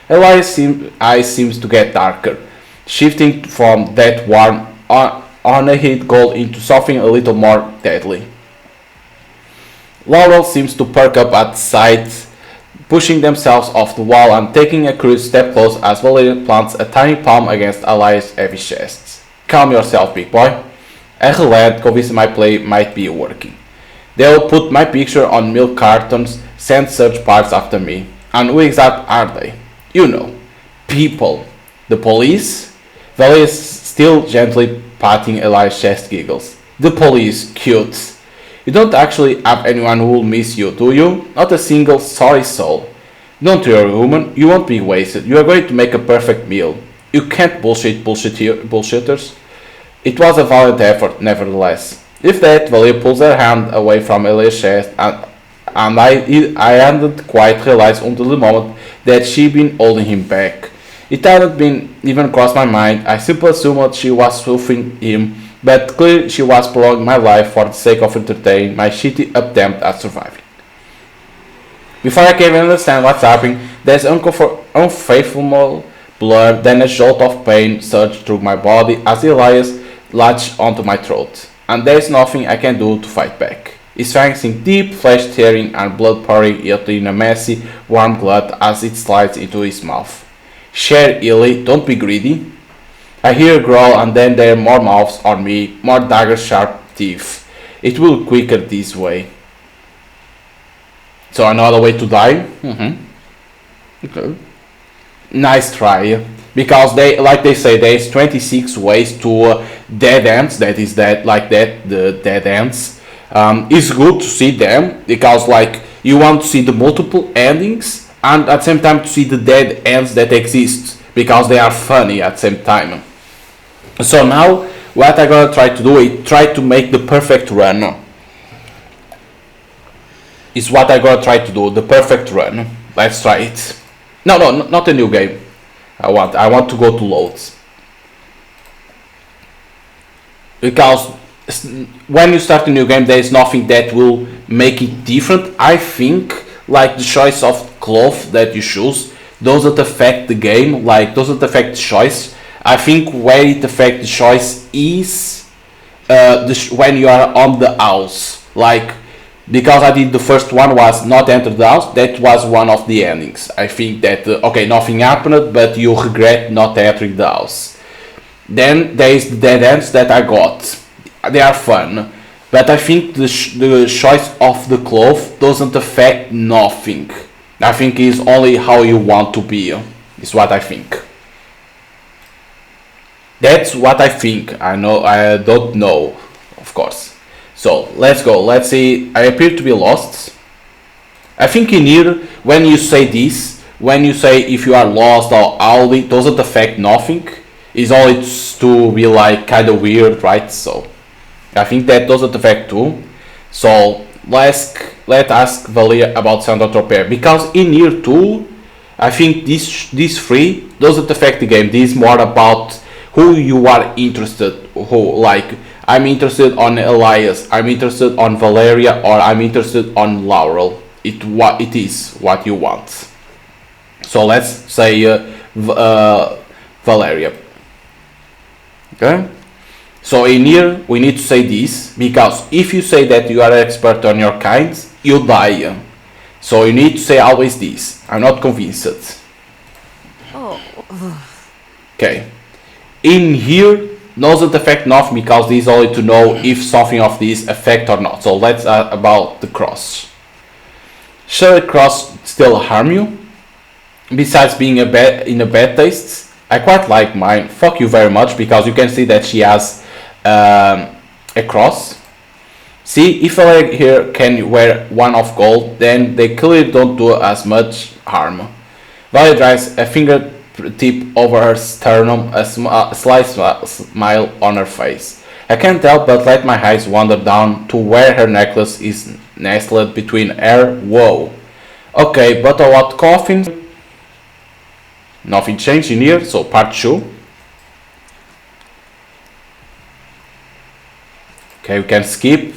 Elias' eyes seems to get darker, shifting from that warm, unheated gold into something a little more deadly. Laurel seems to perk up at sight, pushing themselves off the wall and taking a curious step close as Valeria plants a tiny palm against Elias' heavy chest. Calm yourself, big boy. I'm glad convincing my play might be working. They'll put my picture on milk cartons, send search parties after me. And who exactly are they? You know, people. The police? Valeria is still gently patting Elias' chest, giggles. The police, cute. You don't actually have anyone who will miss you, do you? Not a single sorry soul. Don't worry, woman, you won't be wasted. You are going to make a perfect meal. You can't bullshitters. It was a valiant effort, nevertheless. With that, Valeria pulls her hand away from Elias' chest, and I hadn't quite realized until the moment that she'd been holding him back. It hadn't been even crossed my mind. I simply assumed she was soothing him, but clearly she was prolonging my life for the sake of entertaining my shitty attempt at surviving. Before I can even understand what's happening, there's unfathomable blur, then a jolt of pain surged through my body as Elias latched onto my throat, and there's nothing I can do to fight back. His fangs sink deep, flesh tearing and blood pouring out in a messy, warm glut as it slides into his mouth. Share, Illy, don't be greedy. I hear a growl and then there are more mouths on me, more dagger-sharp teeth. It will quicker this way. So another way to die? Okay. Nice try. Because like they say, there's 26 ways to dead ends. That is that, like that, the dead ends. It's good to see them because like you want to see the multiple endings and at the same time to see the dead ends that exist because they are funny at the same time. So now what I'm gonna try to do is try to make the perfect run. Is what I'm gonna try to do, the perfect run. Let's try it. No, not a new game. I want to go to loads. Because when you start a new game, there is nothing that will make it different. I think like the choice of cloth that you choose doesn't affect the game, like doesn't affect the choice. I think where it affects the choice is when you are on the house, like because I did the first one was not enter the house. That was one of the endings. I think that okay, nothing happened, but you regret not entering the house. Then there is the dead ends that I got. They are fun, but I think the choice of the cloth doesn't affect nothing. I think it's only how you want to be. Is what I think. That's what I think. I know. I don't know, of course. So let's go. Let's see. I appear to be lost. I think in here, when you say this, when you say if you are lost or all, it doesn't affect nothing. It's only to be like kind of weird, right? So I think that doesn't affect too. So let's let's ask Valia about Sandra Tropea, because in year 2 I think these three doesn't affect the game. This is more about who you are interested, who, like, I'm interested on Elias, I'm interested on Valeria, or I'm interested on Laurel. It is what you want. So let's say Valeria. Okay. So in here we need to say this, because if you say that you are an expert on your kind, you die. So you need to say always this. I'm not convinced. Okay. In here doesn't affect nothing, because this is only to know if something of this affect or not. So let's about the cross. Should a cross still harm you? Besides being in a bad taste, I quite like mine. Fuck you very much, because you can see that she has a cross. See, if a leg here can wear one of gold, then they clearly don't do as much harm. Valerie drives a fingertip over her sternum, a slight smile on her face. I can't help but let my eyes wander down to where her necklace is nestled between her. Whoa. Okay, but what coffin? Nothing changed in here, so part 2. Okay, we can skip.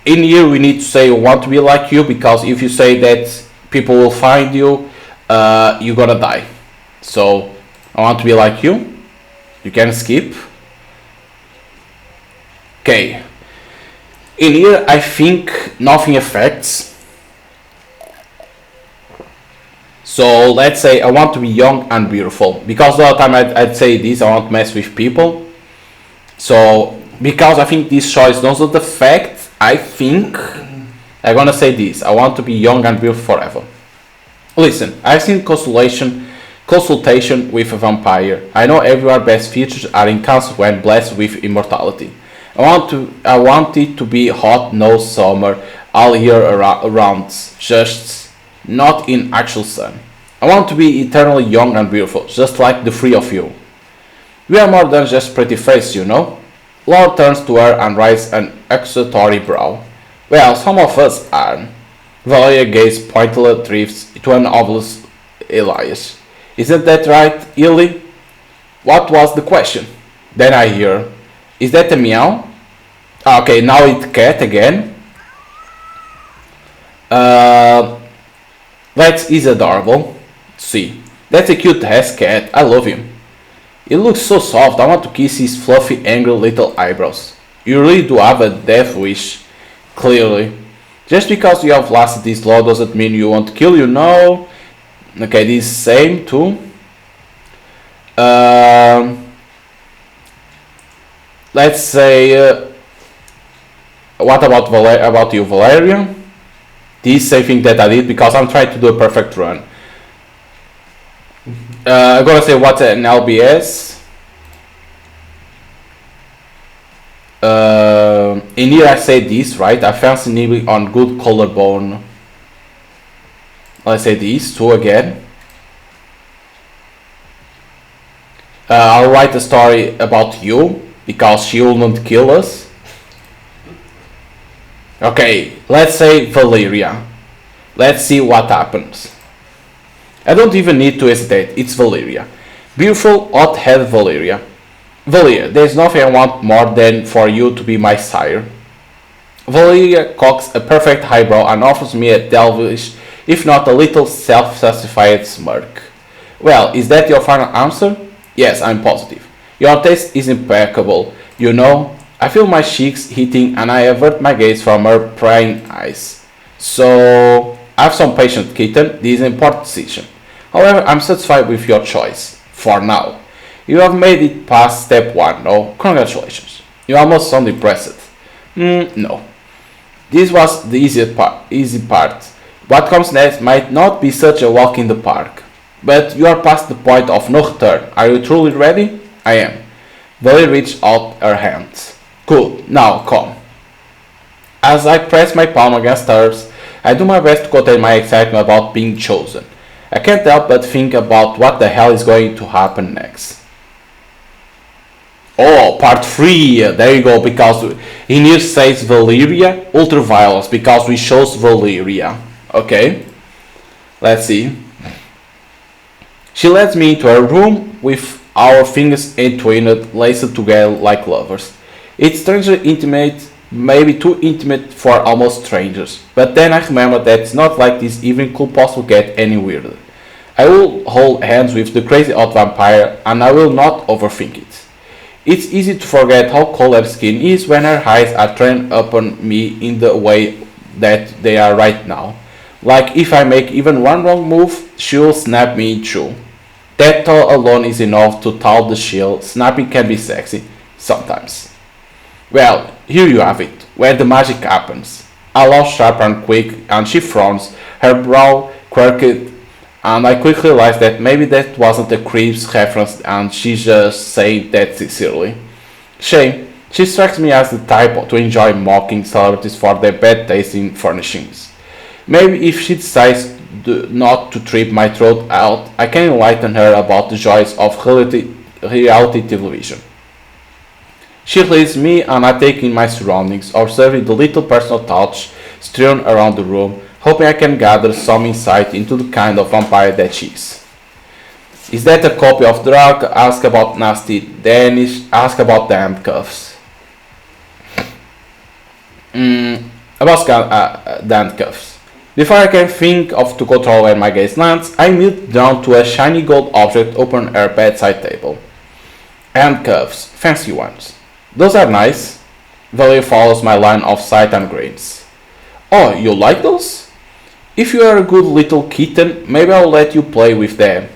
In here we need to say want to be like you, because if you say that people will find you, you're gonna die. So I want to be like you. You can skip. Okay. In here I think nothing affects. So let's say I want to be young and beautiful, because the other time I'd say this, I want to mess with people. So because I think this choice doesn't affect, I think I'm gonna say this. I want to be young and beautiful forever. Listen, I've seen consultation with a vampire. I know everyone's best features are enhanced when blessed with immortality. I want it to be hot, no summer, all year around, just not in actual sun. I want to be eternally young and beautiful, just like the three of you. We are more than just pretty face, you know? Laura turns to her and raises an accusatory brow. Well, some of us are. Valeria gazes pointedly drifts to an obvious Elias. Isn't that right, Illy? What was the question? Then I hear, is that a meow? Okay, now it's cat again. That is adorable. See, that's a cute ass cat. I love him. He looks so soft. I want to kiss his fluffy, angry little eyebrows. You really do have a death wish. Clearly. Just because you have lasted this long doesn't mean you won't kill you, no. Okay, this same too. Let's say, what about you, Valeria? This same thing that I did, because I'm trying to do a perfect run. I'm gonna say what's an LBS. In here I say this, right? I fancy nibbling on good collarbone. Let's say these two again. I'll write a story about you, because she wouldn't kill us. Okay, let's say Valeria. Let's see what happens. I don't even need to hesitate, it's Valeria. Beautiful, hot-headed Valeria. Valeria, there's nothing I want more than for you to be my sire. Valeria cocks a perfect eyebrow and offers me a devilish, if not a little self-satisfied smirk. Well, is that your final answer? Yes, I'm positive. Your taste is impeccable. You know, I feel my cheeks heating and I avert my gaze from her prying eyes. So, have some patience, kitten. This is an important decision. However, I'm satisfied with your choice. For now. You have made it past step 1, no? Congratulations. You almost sound impressed. No. This was the easy part. What comes next might not be such a walk in the park. But you are past the point of no return. Are you truly ready? I am. Valerie reached out her hands. Good, now come. As I press my palm against hers, I do my best to contain my excitement about being chosen. I can't help but think about what the hell is going to happen next. Oh, part 3, there you go, because in here says Valeria, ultraviolence, because we chose Valeria. Okay, let's see. She lets me into her room with our fingers entwined, laced together like lovers. It's strangely intimate, maybe too intimate for almost strangers, but then I remember that it's not like this evening could possibly get any weirder. I will hold hands with the crazy old vampire and I will not overthink it. It's easy to forget how cold her skin is when her eyes are trained upon me in the way that they are right now. Like if I make even one wrong move, she'll snap me in two. That thought alone is enough to thaw the chill. Snapping can be sexy, sometimes. Well, here you have it, where the magic happens. I laugh sharp and quick, and she frowns, her brow quirked, and I quickly realized that maybe that wasn't a creep's reference and she's just saying that sincerely. Shame, she strikes me as the type to enjoy mocking celebrities for their bad taste in furnishings. Maybe if she decides not to trip my throat out, I can enlighten her about the joys of reality television. She leaves me and I take in my surroundings, observing the little personal touch strewn around the room, hoping I can gather some insight into the kind of vampire that she is. Is that a copy of Drag? Ask about Nasty Danish. Ask about the handcuffs. The handcuffs. Before I can think of to control where my gaze lands, I melt down to a shiny gold object upon her bedside table. Handcuffs, fancy ones. Those are nice. Valerie follows my line of sight and grins. Oh, you like those? If you are a good little kitten, maybe I'll let you play with them.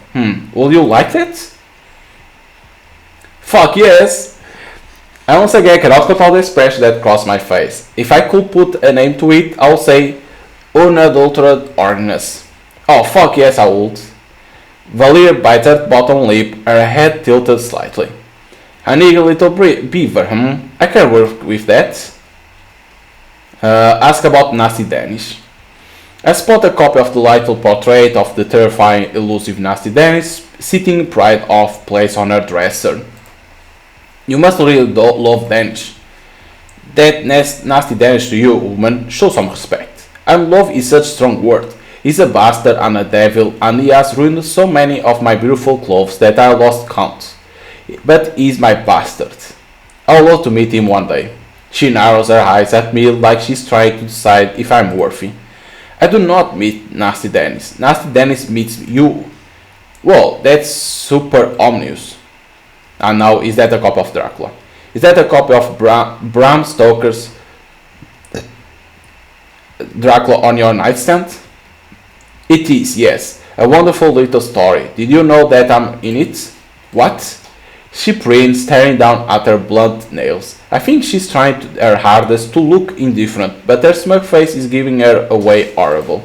Will you like that? Fuck yes! And once again I cannot control the expression that crossed my face. If I could put a name to it, I would say unadulterated orginess. Oh fuck yes I would. Valeria bites her bottom lip, her head tilted slightly. An eager little beaver, I can work with that. Ask about Nasty Danish. I spot a copy of the delightful portrait of the terrifying, elusive Nasty Danish sitting in pride of place on her dresser. You must really love Danish. That nasty Danish to you, woman, show some respect. And love is such a strong word. He's a bastard and a devil, and he has ruined so many of my beautiful clothes that I lost count. But he's my bastard. I'll love to meet him one day. She narrows her eyes at me like she's trying to decide if I'm worthy. I do not meet Nasty Dennis. Nasty Dennis meets you. Well, that's super ominous. And now, is that a copy of Dracula? Is that a copy of Bram Stoker's Dracula on your nightstand? It is, yes. A wonderful little story. Did you know that I'm in it? What? She prints, staring down at her blunt nails. I think she's trying her hardest to look indifferent, but her smug face is giving her away horrible.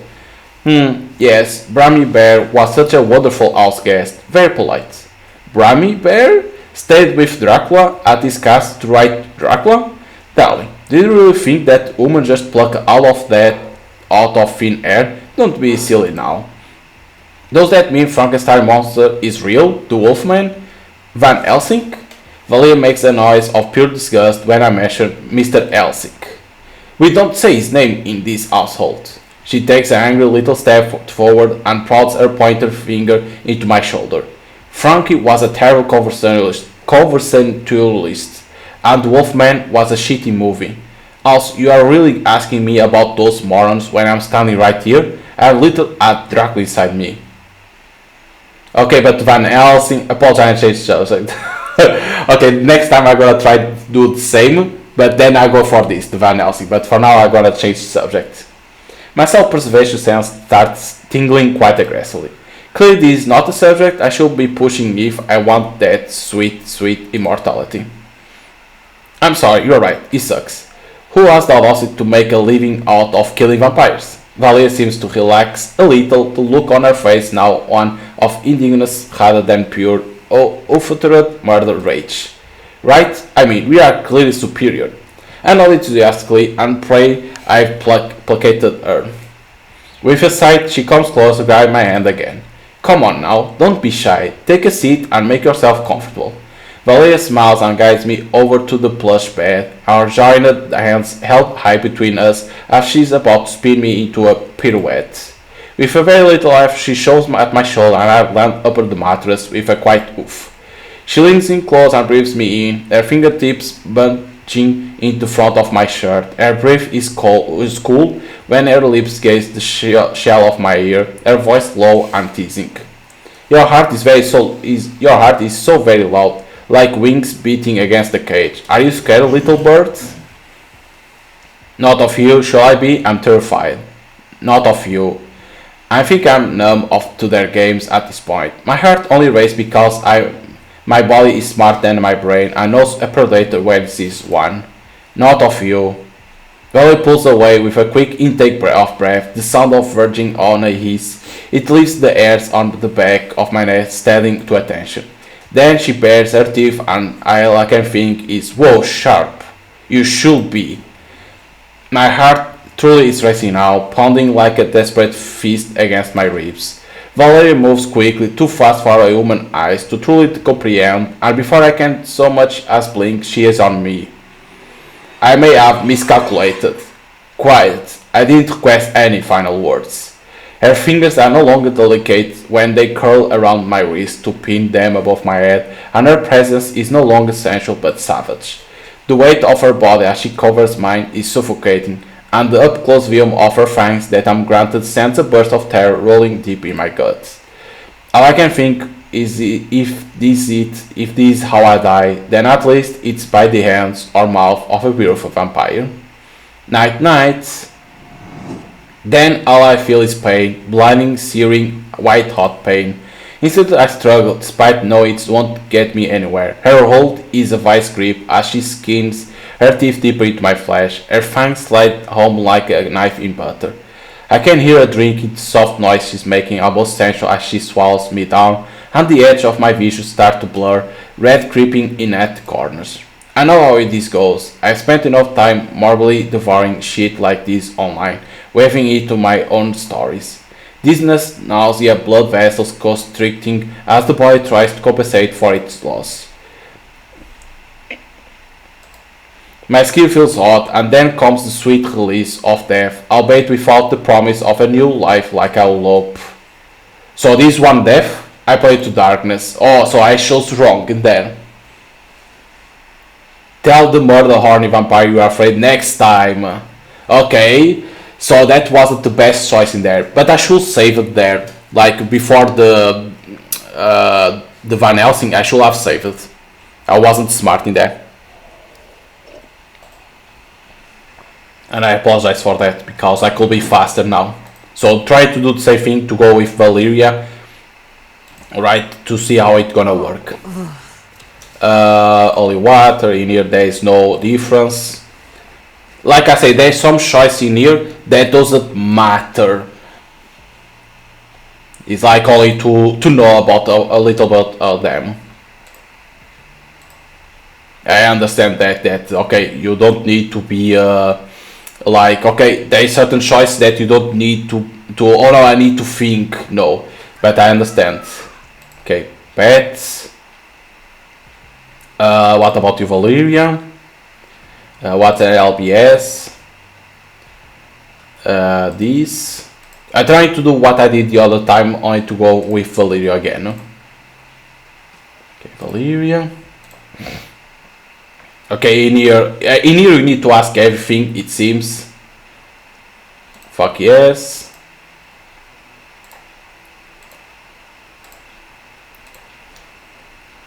Yes, Brammy Bear was such a wonderful house guest, very polite. Brammy Bear stayed with Dracula at his castle to write Dracula? Darling, did you really think that woman just plucked all of that out of thin air? Don't be silly now. Does that mean Frankenstein monster is real, the Wolfman? Van Helsing? Valia makes a noise of pure disgust when I mention Mr. Helsing. We don't say his name in this household. She takes an angry little step forward and prods her pointer finger into my shoulder. Frankie was a terrible conversationalist, and Wolfman was a shitty movie. Also, you are really asking me about those morons when I'm standing right here? I have little at Dracula inside me. Okay, but Van Helsing, apologize and change subject. Okay, next time I'm gonna try to do the same, but then I go for this, the Van Helsing. But for now, I'm gonna change the subject. My self-preservation sense starts tingling quite aggressively. Clearly, this is not the subject I should be pushing if I want that sweet, sweet immortality. I'm sorry, you're right, it sucks. Who has the audacity to make a living out of killing vampires? Valia seems to relax a little, the look on her face now one of indignance rather than pure, unfettered murder rage. Right? I mean, we are clearly superior. I nodded enthusiastically and pray I've placated her. With a sigh, she comes closer, grabbing my hand again. Come on now, don't be shy. Take a seat and make yourself comfortable. Valeria smiles and guides me over to the plush bed. Our joined hands held high between us as she's about to spin me into a pirouette. With a very little laugh, she shows me at my shoulder and I land upon the mattress with a quiet oof. She leans in close and breathes me in, her fingertips bunching in the front of my shirt. Her breath is cool when her lips gaze the shell of my ear, her voice low and teasing. Your heart is so very loud, like wings beating against the cage. Are you scared, little bird? Not of you, shall I be? I'm terrified. Not of you. I think I'm numb to their games at this point. My heart only races because my body is smarter than my brain and knows a predator when it sees one. Not of you. Valley pulls away with a quick intake of breath, the sound of verging on a hiss. It lifts the hairs on the back of my neck, standing to attention. Then she bares her teeth and all I can think is, whoa, sharp. You should be. My heart truly is racing now, pounding like a desperate fist against my ribs. Valerie moves quickly, too fast for her human eyes to truly comprehend, and before I can so much as blink, she is on me. I may have miscalculated. Quiet. I didn't request any final words. Her fingers are no longer delicate when they curl around my wrist to pin them above my head, and her presence is no longer sensual but savage. The weight of her body as she covers mine is suffocating, and the up-close view of her fangs that I'm granted sends a burst of terror rolling deep in my gut. All I can think is if this is how I die, then at least it's by the hands or mouth of a beautiful vampire. Night night. Then all I feel is pain, blinding, searing, white-hot pain. Instead I struggle, despite knowing it won't get me anywhere. Her hold is a vice grip as she skins her teeth deeper into my flesh, her fangs slide home like a knife in butter. I can hear her drinking the soft noise she's making, almost sensual as she swallows me down, and the edge of my vision starts to blur, red creeping in at the corners. I know how this goes. I've spent enough time morbidly devouring shit like this online, weaving it to my own stories. Dizziness, nausea, blood vessels constricting as the body tries to compensate for its loss. My skin feels hot, and then comes the sweet release of death, albeit without the promise of a new life like I hope. So this one death, I played to darkness. Oh, so I chose wrong in there. Tell the murder horny vampire you are afraid next time. Okay, so that wasn't the best choice in there, but I should save it there. Like before the Van Helsing, I should have saved it. I wasn't smart in there. And I apologize for that, because I could be faster now. So try to do the same thing, to go with Valeria, right, to see how it's gonna work. Only water, in here there is no difference. Like I say, there's some choice in here that doesn't matter. It's like only to know about a little bit of them. I understand that okay, you don't need to be like, okay, there is certain choice that you don't need to oh no, I need to think, no, but I understand. Okay, pets. What about you, Valeria? What's an LBS? This. I tried to do what I did the other time, only to go with Valeria again. Okay, Valeria. Okay, in here you need to ask everything, it seems. Fuck yes.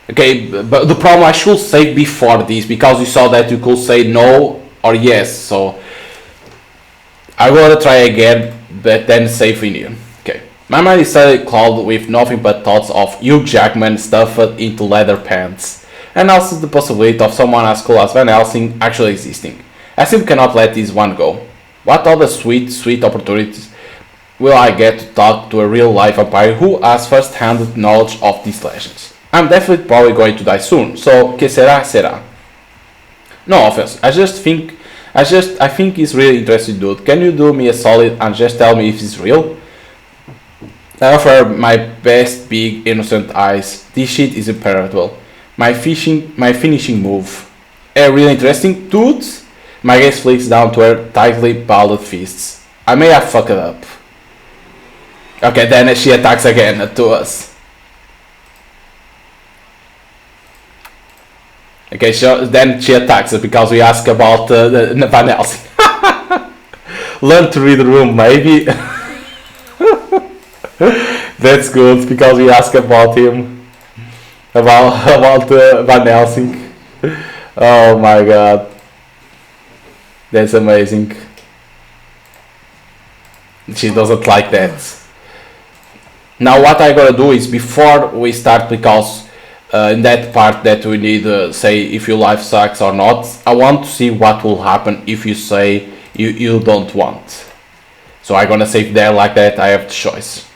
Okay, but the problem, I should say before this, because you saw that you could say no or yes, so I will try again, but then save in here. Okay, my mind is suddenly clouded with nothing but thoughts of Hugh Jackman stuffed into leather pants, and also the possibility of someone as cool as Van Helsing actually existing. I simply cannot let this one go. What other sweet opportunities will I get to talk to a real life vampire who has first-hand knowledge of these legends? I'm definitely probably going to die soon, so que será, será. No offense, I think he's really interesting dude. Can you do me a solid and just tell me if it's real? I offer my best big innocent eyes. This shit is impenetrable. my finishing move. A really interesting dude. My gaze flicks down to her tightly balled fists. I may have fucked it up. Okay, then she attacks again to us. Okay, then she attacks us because we ask about the Van Helsing. Learn to read the room, maybe. That's good because we ask about him, about Van Helsing. Oh my god, that's amazing. She doesn't like that. Now what I gotta do is before we start, because in that part that we need say if your life sucks or not, I want to see what will happen if you say you don't want. So I'm gonna save there like that. I have the choice.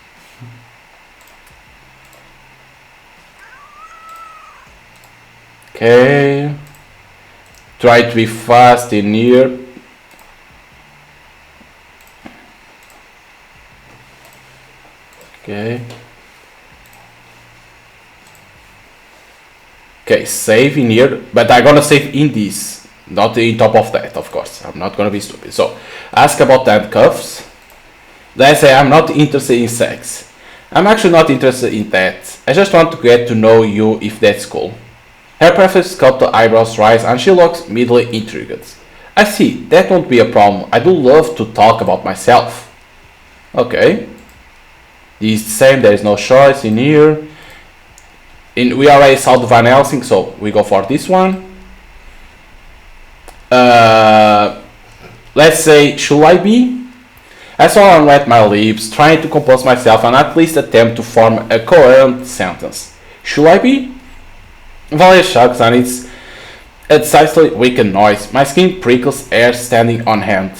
Okay, try to be fast in here. Okay. Okay, save in here, but I'm gonna save in this, not in top of that, of course. I'm not gonna be stupid. So, ask about handcuffs. Then say I'm not interested in sex. I'm actually not interested in that. I just want to get to know you, if that's cool. Her perfect sculpted eyebrows rise and she looks mildly intrigued. I see, that won't be a problem. I do love to talk about myself. Okay. This is the same, there is no choice in here. We already saw the Van Helsing, so we go for this one. Let's say, should I be? I saw and wet my lips, trying to compose myself and at least attempt to form a coherent sentence. Should I be? Valeria shrugs and it's a decisively weakened noise. My skin prickles, hair standing on hand.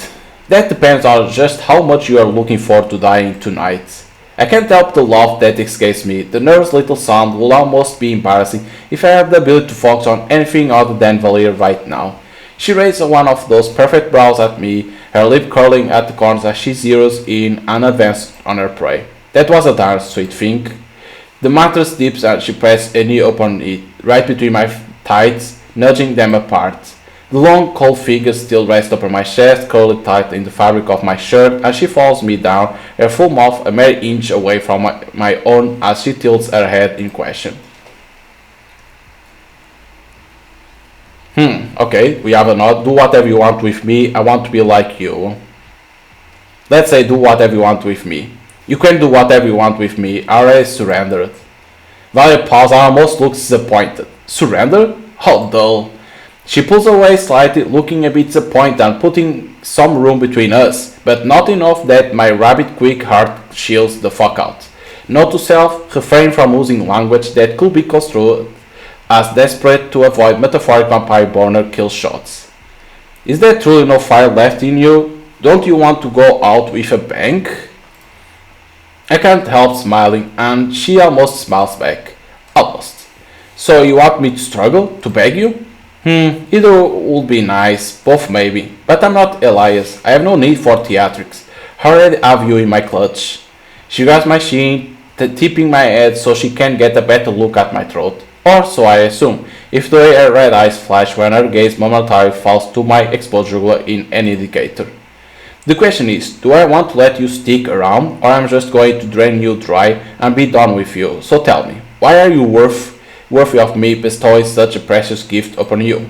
That depends on just how much you are looking forward to dying tonight. I can't help the laugh that escapes me. The nervous little sound will almost be embarrassing if I had the ability to focus on anything other than Valeria right now. She raises one of those perfect brows at me, her lip curling at the corners as she zeroes in and advances on her prey. That was a darn sweet thing. The mattress dips and she presses a knee upon it, right between my thighs, nudging them apart. The long, cold fingers still rest upon my chest, curled tight in the fabric of my shirt, and she follows me down, her full mouth a mere inch away from my own as she tilts her head in question. Okay, we have a nod. Do whatever you want with me, I want to be like you. Let's say do whatever you want with me. You can do whatever you want with me, I already surrendered. Valeria pauses and almost looks disappointed. Surrender? How dull. She pulls away slightly, looking a bit disappointed and putting some room between us, but not enough that my rabbit quick heart chills the fuck out. Note to self, refrain from using language that could be construed as desperate to avoid metaphoric vampire burner kill shots. Is there truly no fire left in you? Don't you want to go out with a bang? I can't help smiling, and she almost smiles back. Almost. So you want me to struggle? To beg you? Either would be nice, both maybe. But I'm not Elias. I have no need for theatrics. I already have you in my clutch. She grabs my chin, tipping my head so she can get a better look at my throat. Or so I assume, if the way her red eyes flash when her gaze momentarily falls to my exposed jugular in any indicator. The question is, do I want to let you stick around, or I'm just going to drain you dry and be done with you? So tell me, why are you worthy of me bestowing such a precious gift upon you?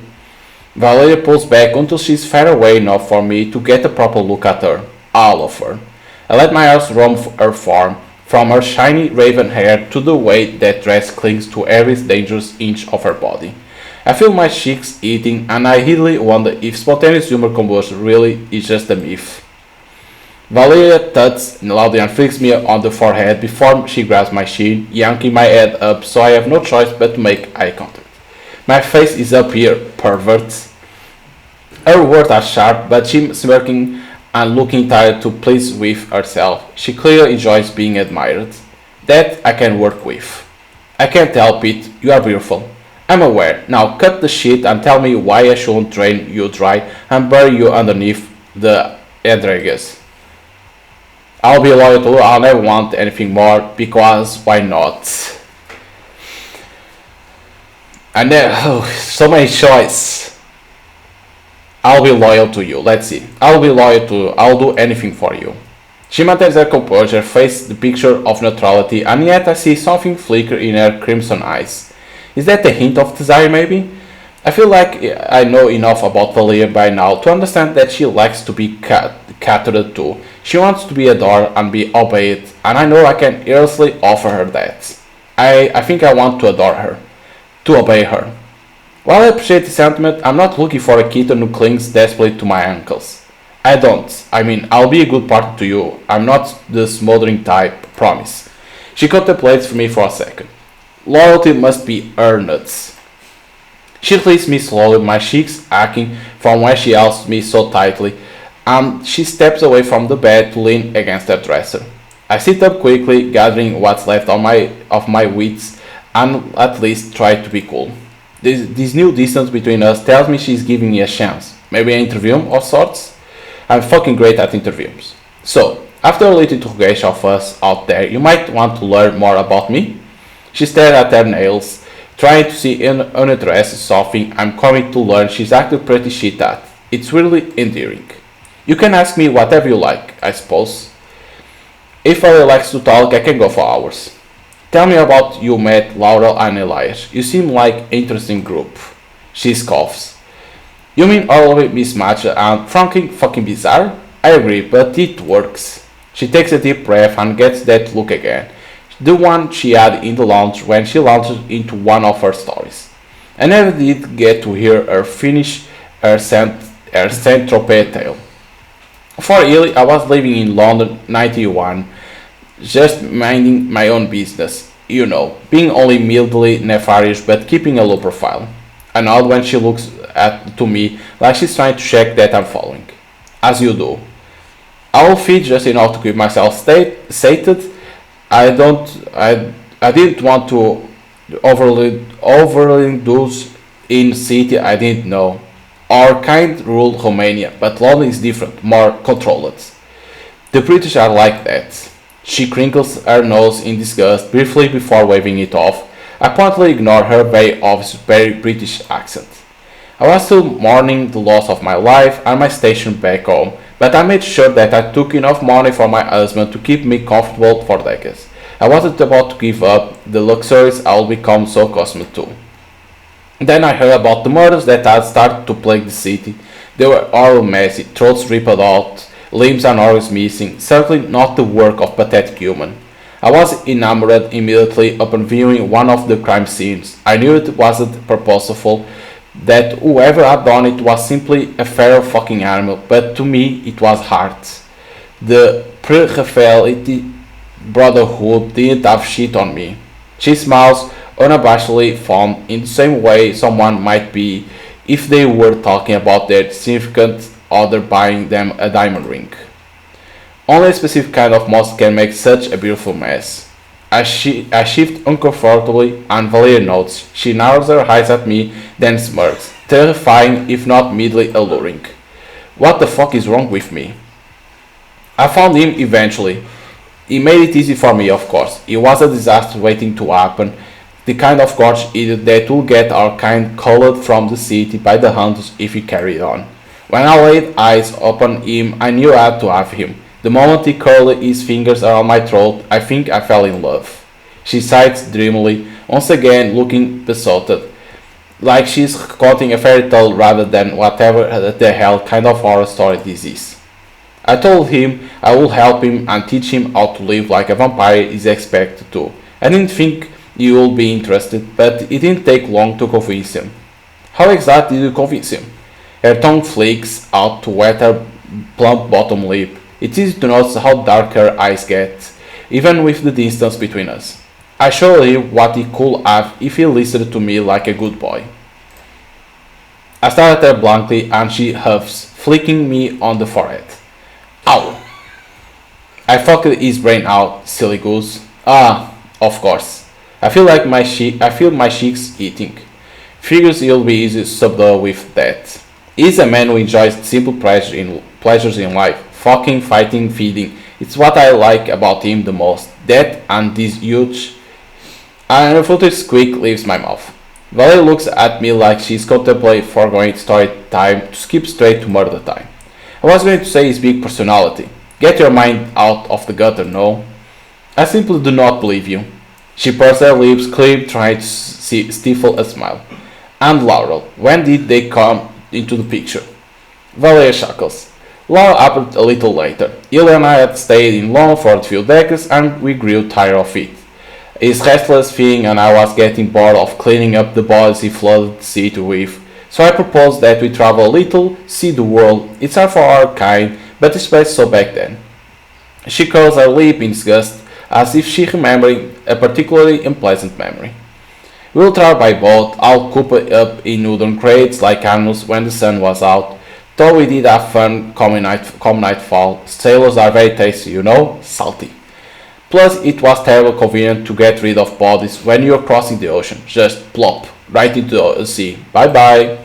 Valeria pulls back until she's far away enough for me to get a proper look at her. All of her. I let my eyes roam her form, from her shiny raven hair to the way that dress clings to every dangerous inch of her body. I feel my cheeks eating, and I idly wonder if spontaneous humor combustion really is just a myth. Valeria tuts loudly and flicks me on the forehead before she grabs my chin, yanking my head up so I have no choice but to make eye contact. My face is up here, pervert. Her words are sharp, but she's smirking and looking tired to please with herself. She clearly enjoys being admired. That I can work with. I can't help it, you are beautiful. I'm aware. Now cut the shit and tell me why I shouldn't drain you dry and bury you underneath the edreges. I'll be loyal to you, I'll never want anything more, because why not? And then, oh, so many choices. I'll be loyal to you. Let's see. I'll be loyal to you. I'll do anything for you. She maintains her composure, faces the picture of neutrality, and yet I see something flicker in her crimson eyes. Is that a hint of desire, maybe? I feel like I know enough about Valia by now to understand that she likes to be catered to. She wants to be adored and be obeyed, and I know I can easily offer her that. I think I want to adore her, to obey her. While I appreciate the sentiment, I'm not looking for a kitten who clings desperately to my ankles. I don't. I mean, I'll be a good partner to you. I'm not the smothering type, promise. She contemplates me for a second. Loyalty must be earned. She releases me slowly, my cheeks aching from where she held me so tightly, and she steps away from the bed to lean against her dresser. I sit up quickly, gathering what's left of my wits, and at least try to be cool. This new distance between us tells me she's giving me a chance. Maybe an interview of sorts? I'm fucking great at interviews. So, after a little interrogation of us out there, you might want to learn more about me? She stared at her nails, trying to see unaddressed something I'm coming to learn she's actually pretty shit at. It's really endearing. You can ask me whatever you like, I suppose. If I likes to talk, I can go for hours. Tell me about you met Laura and Elias. You seem like interesting group. She scoffs. You mean all of it mismatched and frankly fucking bizarre? I agree, but it works. She takes a deep breath and gets that look again. The one she had in the lounge when she launched into one of her stories. I never did get to hear her finish her Saint-Tropez tale. For years I was living in London 91, just minding my own business, you know, being only mildly nefarious but keeping a low profile. I nod when she looks to me like she's trying to check that I'm following. As you do. I will feed just enough to keep myself sated. I didn't want to overly indulge in city I didn't know. Our kind ruled Romania, but London is different, more controlled. The British are like that. She crinkles her nose in disgust briefly before waving it off. I promptly ignore her very obvious, very British accent. I was still mourning the loss of my life and my station back home, but I made sure that I took enough money for my husband to keep me comfortable for decades. I wasn't about to give up the luxuries I'll become so accustomed to. Then I heard about the murders that had started to plague the city. They were all messy, throats ripped out, limbs and organs missing, certainly not the work of pathetic human. I was enamored immediately upon viewing one of the crime scenes. I knew it wasn't purposeful, that whoever had done it was simply a feral fucking animal, but to me it was art. The pre-Raphaelite brotherhood didn't have shit on me. She smiles, unabashedly fond, in the same way someone might be if they were talking about their significant other buying them a diamond ring. Only a specific kind of moth can make such a beautiful mess. I shift uncomfortably and Valeria notes. She narrows her eyes at me, then smirks, terrifying if not mildly alluring. What the fuck is wrong with me? I found him eventually. He made it easy for me, of course. It was a disaster waiting to happen, the kind of gorge idiot that will get our kind culled from the city by the hunters if he carried on. When I laid eyes upon him, I knew I had to have him. The moment he curled his fingers around my throat, I think I fell in love. She sighs dreamily, once again looking besotted, like she's quoting a fairy tale rather than whatever the hell kind of horror story this is. I told him I would help him and teach him how to live like a vampire is expected to. I didn't think he would be interested, but it didn't take long to convince him. How exactly did you convince him? Her tongue flicks out to wet her plump bottom lip. It's easy to notice how dark her eyes get, even with the distance between us. I showed him what he could have if he listened to me like a good boy. I stare at her blankly and she huffs, flicking me on the forehead. Ow! I fucked his brain out, silly goose. Ah, of course. I feel my cheeks eating. Figures it'll be easy to subdue with that. He's a man who enjoys simple pleasures in life. Fucking, fighting, feeding. It's what I like about him the most. That and this huge... An unfiltered squeak leaves my mouth. Valerie looks at me like she's contemplating foregoing story time to skip straight to murder time. I was going to say his big personality. Get your mind out of the gutter, no? I simply do not believe you. She pursed her lips, clearly trying to stifle a smile. And Laurel, when did they come into the picture? Valeria chuckles. Laurel happened a little later. Ilya and I had stayed in London for a few decades and we grew tired of it. His restless thing and I was getting bored of cleaning up the bodies he flooded the city with. So I proposed that we travel a little, see the world. It's hard for our kind, but especially so back then. She curls her lip in disgust, as if she remembered a particularly unpleasant memory. We'll travel by boat, all cooped up in wooden crates like animals when the sun was out. Though we did have fun come nightfall, sailors are very tasty, you know, salty. Plus, it was terribly convenient to get rid of bodies when you're crossing the ocean. Just plop, right into the sea. Bye bye.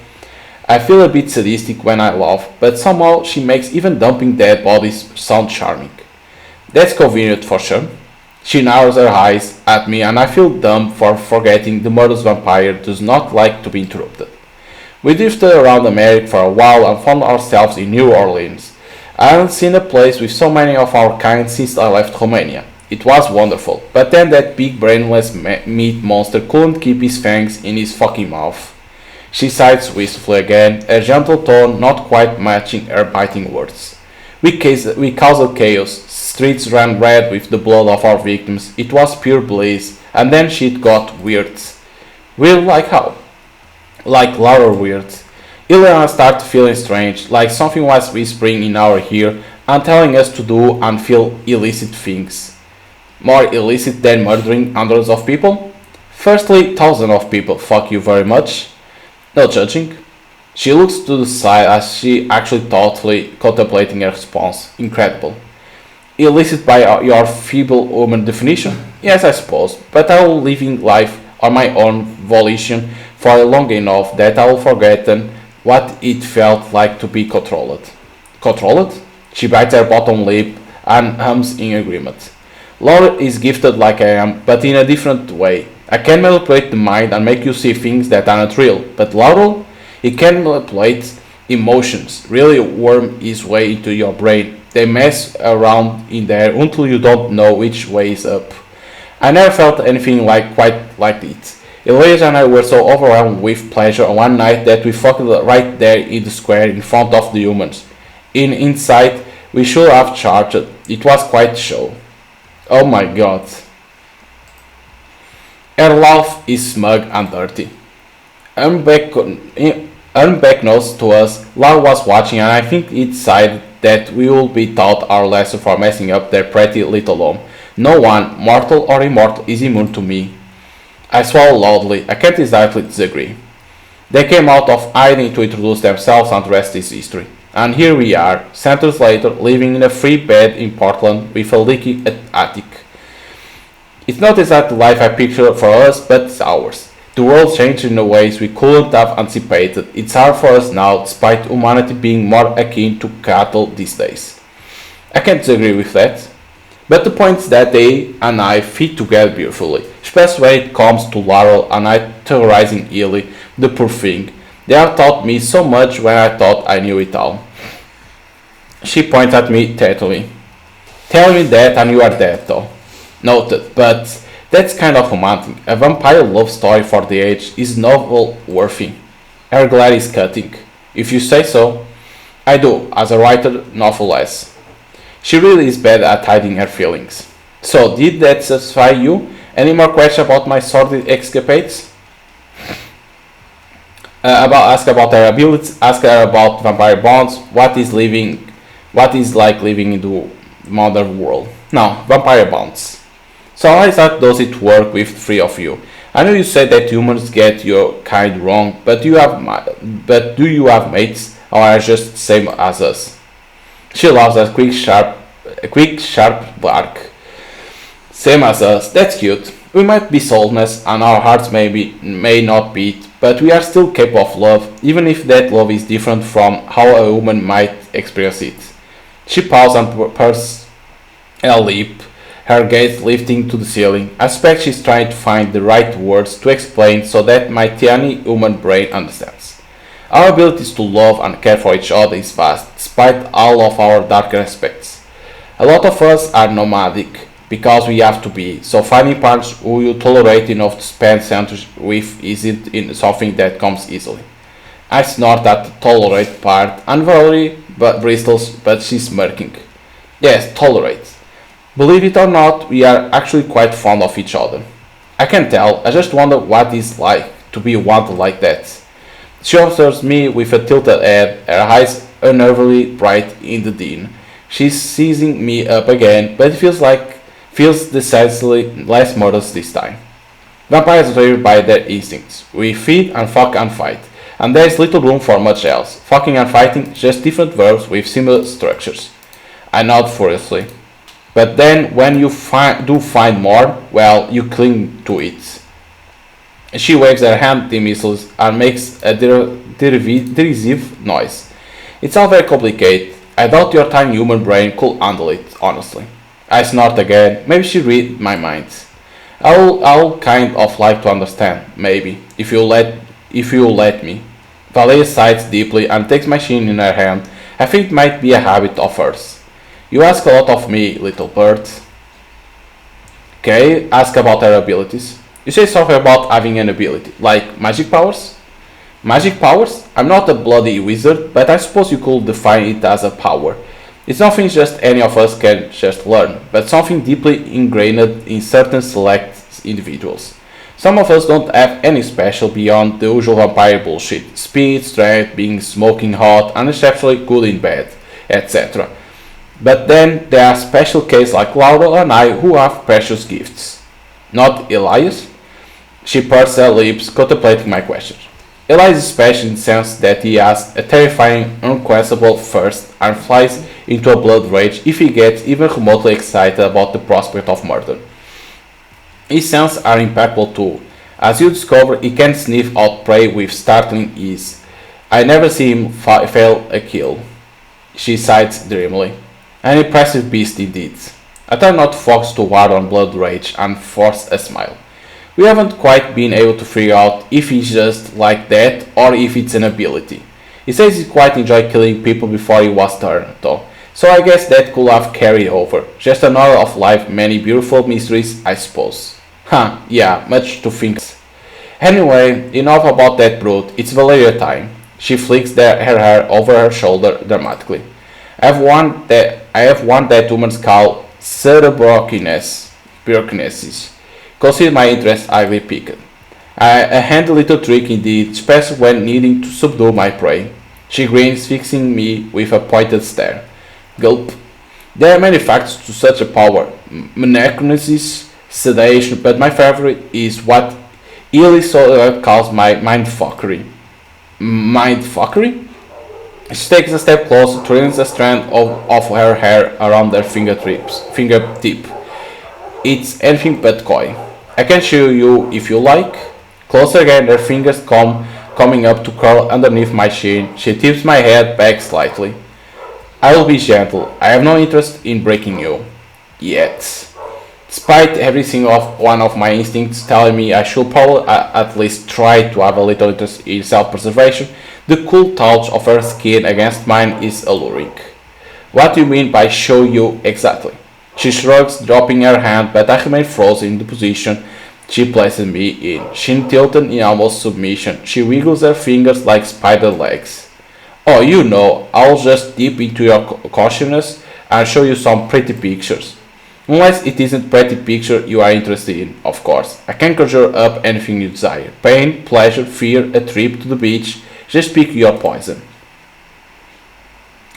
I feel a bit sadistic when I laugh, but somehow she makes even dumping dead bodies sound charming. That's convenient for sure. She narrows her eyes at me and I feel dumb for forgetting the murderous vampire does not like to be interrupted. We drifted around America for a while and found ourselves in New Orleans. I hadn't seen a place with so many of our kind since I left Romania. It was wonderful, but then that big brainless meat monster couldn't keep his fangs in his fucking mouth. She sighs wistfully again, her gentle tone not quite matching her biting words. We caused chaos, streets ran red with the blood of our victims, it was pure bliss, and then shit got weird. Weird like how? Like Laura weird. Ileana started feeling strange, like something was whispering in our ear and telling us to do and feel illicit things. More illicit than murdering hundreds of people? Firstly, thousands of people, fuck you very much. No judging. She looks to the side as she actually thoughtfully contemplating her response. Incredible. Illicit by your feeble woman definition? Yes, I suppose, but I will living life on my own volition for long enough that I will forgotten what it felt like to be controlled. Controlled? She bites her bottom lip and hums in agreement. Laura is gifted like I am, but in a different way. I can manipulate the mind and make you see things that are not real, but Laurel, he can manipulate emotions, really worm his way into your brain. They mess around in there until you don't know which way is up. I never felt anything quite like it. Elijah and I were so overwhelmed with pleasure on one night that we fucked right there in the square in front of the humans. Inside, we should have charged. It was quite a show. Oh my god. Her laugh is smug and dirty. Unbeknownst to us, Lau was watching and I think it decided that we will be taught our lesson for messing up their pretty little home. No one, mortal or immortal, is immune to me. I swallow loudly, I can't exactly disagree. They came out of hiding to introduce themselves and the rest is history. And here we are, centuries later, living in a free bed in Portland with a leaky attic. It's not exactly the life I pictured for us, but it's ours. The world changed in ways we couldn't have anticipated. It's hard for us now, despite humanity being more akin to cattle these days. I can't disagree with that. But the point is that they and I fit together beautifully, especially when it comes to Laurel and I terrorizing Ely, the poor thing. They have taught me so much when I thought I knew it all. She points at me tearfully. Tell me that and you are dead though. Noted, but that's kind of romantic. A vampire love story for the age is novel worthy. Her glare is cutting. If you say so, I do, as a writer, noveless. She really is bad at hiding her feelings. So, did that satisfy you? Any more questions about my sordid escapades? Ask about her abilities, ask her about vampire bonds, what is like living in the modern world. Now, vampire bonds. So how exactly does it work with three of you? I know you said that humans get your kind wrong, but do you have mates, or are just the same as us? She laughs a quick sharp bark. Same as us, that's cute. We might be soulless and our hearts may not beat, but we are still capable of love, even if that love is different from how a woman might experience it. She paused and pursed her lip, her gaze lifting to the ceiling. I suspect she's trying to find the right words to explain so that my tiny human brain understands. Our abilities to love and care for each other is vast, despite all of our darker aspects. A lot of us are nomadic, because we have to be, so finding partners who you tolerate enough to spend centuries with isn't something that comes easily. I snort at the tolerate part, and Valerie bristles, but she's smirking. Yes, tolerate. Believe it or not, we are actually quite fond of each other. I can tell, I just wonder what it's like to be wanted like that. She observes me with a tilted head, her eyes unnervingly bright in the dim. She's seizing me up again, but it feels decidedly less murderous this time. Vampires are driven by their instincts. We feed and fuck and fight, and there is little room for much else. Fucking and fighting, just different verbs with similar structures. I nod furiously. But then, when you do find more, well, you cling to it. She waves her hand dismissals and makes a derisive noise. It's all very complicated. I doubt your tiny human brain could handle it, honestly. I snort again. Maybe she read my mind. I'll kind of like to understand, maybe, if you let me. Valeria sighs deeply and takes my chin in her hand. I think it might be a habit of hers. You ask a lot of me, little bird. Okay, ask about her abilities. You say something about having an ability, like magic powers? Magic powers? I'm not a bloody wizard, but I suppose you could define it as a power. It's nothing just any of us can just learn, but something deeply ingrained in certain select individuals. Some of us don't have any special beyond the usual vampire bullshit. Speed, strength, being smoking hot, and exceptionally good in bed, etc. But then there are special cases like Laura and I who have precious gifts. Not Elias? She pursed her lips, contemplating my question. Elias is special in the sense that he has a terrifying, unquestionable thirst and flies into a blood rage if he gets even remotely excited about the prospect of murder. His senses are impeccable too. As you discover, he can sniff out prey with startling ease. I never see him fail a kill. She sighs dreamily. An impressive beast indeed. I try not to focus too hard on blood rage and force a smile. We haven't quite been able to figure out if he's just like that or if it's an ability. He says he quite enjoyed killing people before he was turned, though, so I guess that could have carried over. Just another of life's many beautiful mysteries, I suppose. Huh, yeah, much to think. Anyway, enough about that brute, it's Valeria time. She flicks her hair over her shoulder dramatically. I have one that humans call cerebrokinesis. Consider my interest highly piqued. A handy little trick indeed, especially when needing to subdue my prey. She grins, fixing me with a pointed stare. Gulp. There are many factors to such a power. Necrosis, sedation, but my favorite is what Ellie calls my mindfuckery. Mindfuckery? She takes a step closer, twirls a strand of her hair around her fingertip. It's anything but coy. I can show you if you like. Closer again, her fingers coming up to curl underneath my chin. She tips my head back slightly. I will be gentle. I have no interest in breaking you. Yet. Despite every single one of my instincts telling me I should probably at least try to have a little interest in self-preservation, the cool touch of her skin against mine is alluring. What do you mean by show you exactly? She shrugs, dropping her hand, but I remain frozen in the position she places me in. Chin tilted in almost submission. She wiggles her fingers like spider legs. Oh, you know, I'll just dip into your consciousness and show you some pretty pictures. Unless it isn't pretty picture you are interested in, of course. I can conjure up anything you desire. Pain, pleasure, fear, a trip to the beach. Just pick your poison.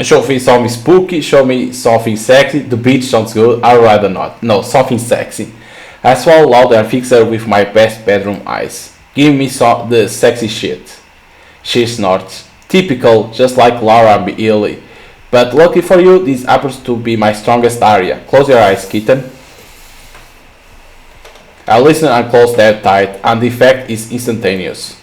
Show me something spooky, show me something sexy. The beach sounds good, I'd rather not. No, something sexy. I swallow loud and fix her with my best bedroom eyes. Give me the sexy shit. She snorts. Typical, just like Laura and Ellie. But lucky for you, this happens to be my strongest area. Close your eyes, kitten. I listen and close them tight, and the effect is instantaneous.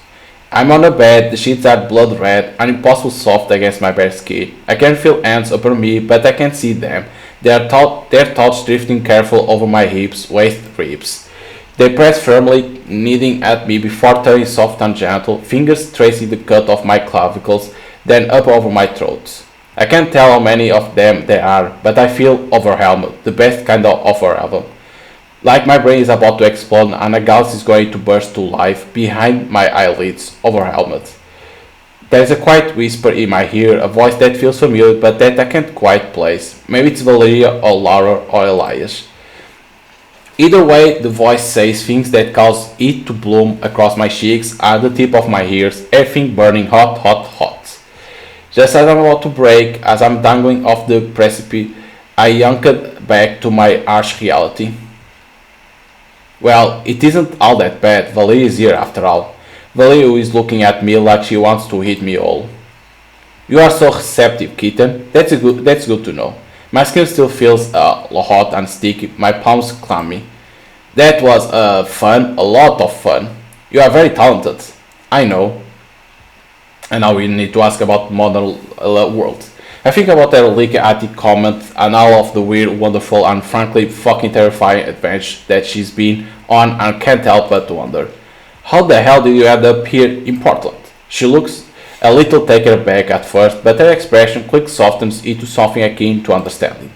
I'm on a bed, the sheets are blood red and impossible soft against my bare skin. I can feel hands upon me, but I can't see them. their thoughts drifting careful over my hips, waist, ribs. They press firmly, kneading at me before turning soft and gentle, fingers tracing the cut of my clavicles, then up over my throat. I can't tell how many of them there are, but I feel overwhelmed, the best kind of overwhelmed. Like my brain is about to explode and a galaxy is going to burst to life behind my eyelids, overwhelmed. There is a quiet whisper in my ear, a voice that feels familiar but that I can't quite place. Maybe it's Valeria or Laura or Elias. Either way, the voice says things that cause it to bloom across my cheeks and the tip of my ears, everything burning hot, hot, hot. Just as I'm about to break, as I'm dangling off the precipice, I yanked back to my harsh reality. Well, it isn't all that bad. Valeria is here after all. Valeria is looking at me like she wants to hit me all. You are so receptive, kitten. That's good to know. My skin still feels hot and sticky, my palms clammy. That was fun, a lot of fun. You are very talented. I know. And now we need to ask about modern world. I think about their leaky attic comment and all of the weird, wonderful, and frankly fucking terrifying adventures that she's been on and can't help but wonder. How the hell did you end up here in Portland? She looks a little taken aback at first, but her expression quickly softens into something akin to understanding.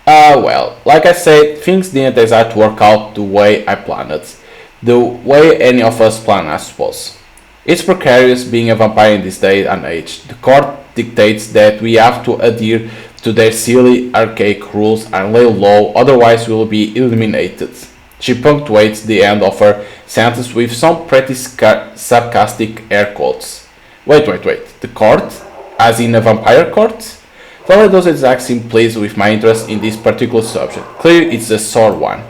Well, like I said, things didn't exactly work out the way I planned. The way any of us plan, I suppose. It's precarious being a vampire in this day and age. The court dictates that we have to adhere to their silly, archaic rules and lay low, otherwise we will be eliminated. She punctuates the end of her sentence with some pretty sarcastic air quotes. Wait. The court? As in a vampire court? Valeria doesn't exactly seem pleased with my interest in this particular subject. Clearly it's a sore one.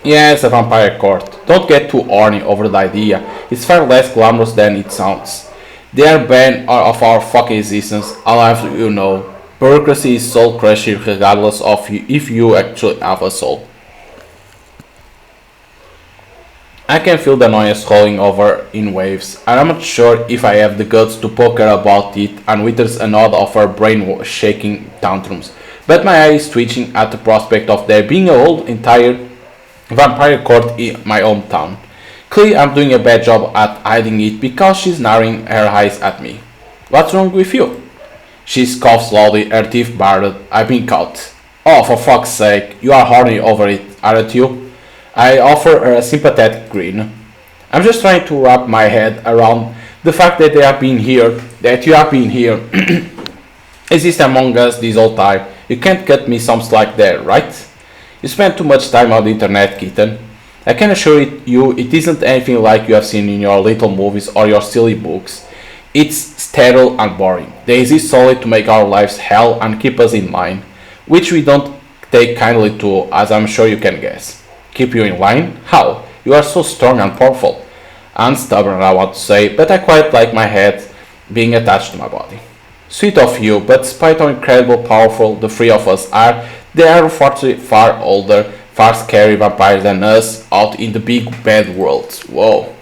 Yes, a vampire court. Don't get too horny over the idea. It's far less glamorous than it sounds. They are bane of our fucking existence, I'll have you know. Bureaucracy is soul crushing regardless of if you actually have a soul. I can feel the annoyance rolling over in waves, and I'm not sure if I have the guts to poke her about it and withers a nod of her brain-shaking tantrums, but my eye is twitching at the prospect of there being a whole entire vampire court in my hometown. Clearly I'm doing a bad job at hiding it because she's narrowing her eyes at me. What's wrong with you? She scoffs loudly, her teeth bared. I've been caught. Oh, for fuck's sake, you are horny over it, aren't you? I offer her a sympathetic grin. I'm just trying to wrap my head around the fact that you have been here, exist among us this whole time. You can't cut me some slack there, right? You spend too much time on the internet, kitten. I can assure you it isn't anything like you have seen in your little movies or your silly books. It's sterile and boring. They exist solely to make our lives hell and keep us in line, which we don't take kindly to, as I'm sure you can guess. Keep you in line? How? You are so strong and powerful. And stubborn, I want to say, but I quite like my head being attached to my body. Sweet of you, but despite how incredibly powerful the three of us are, they are unfortunately far older, far scary vampires than us out in the big bad world. Whoa.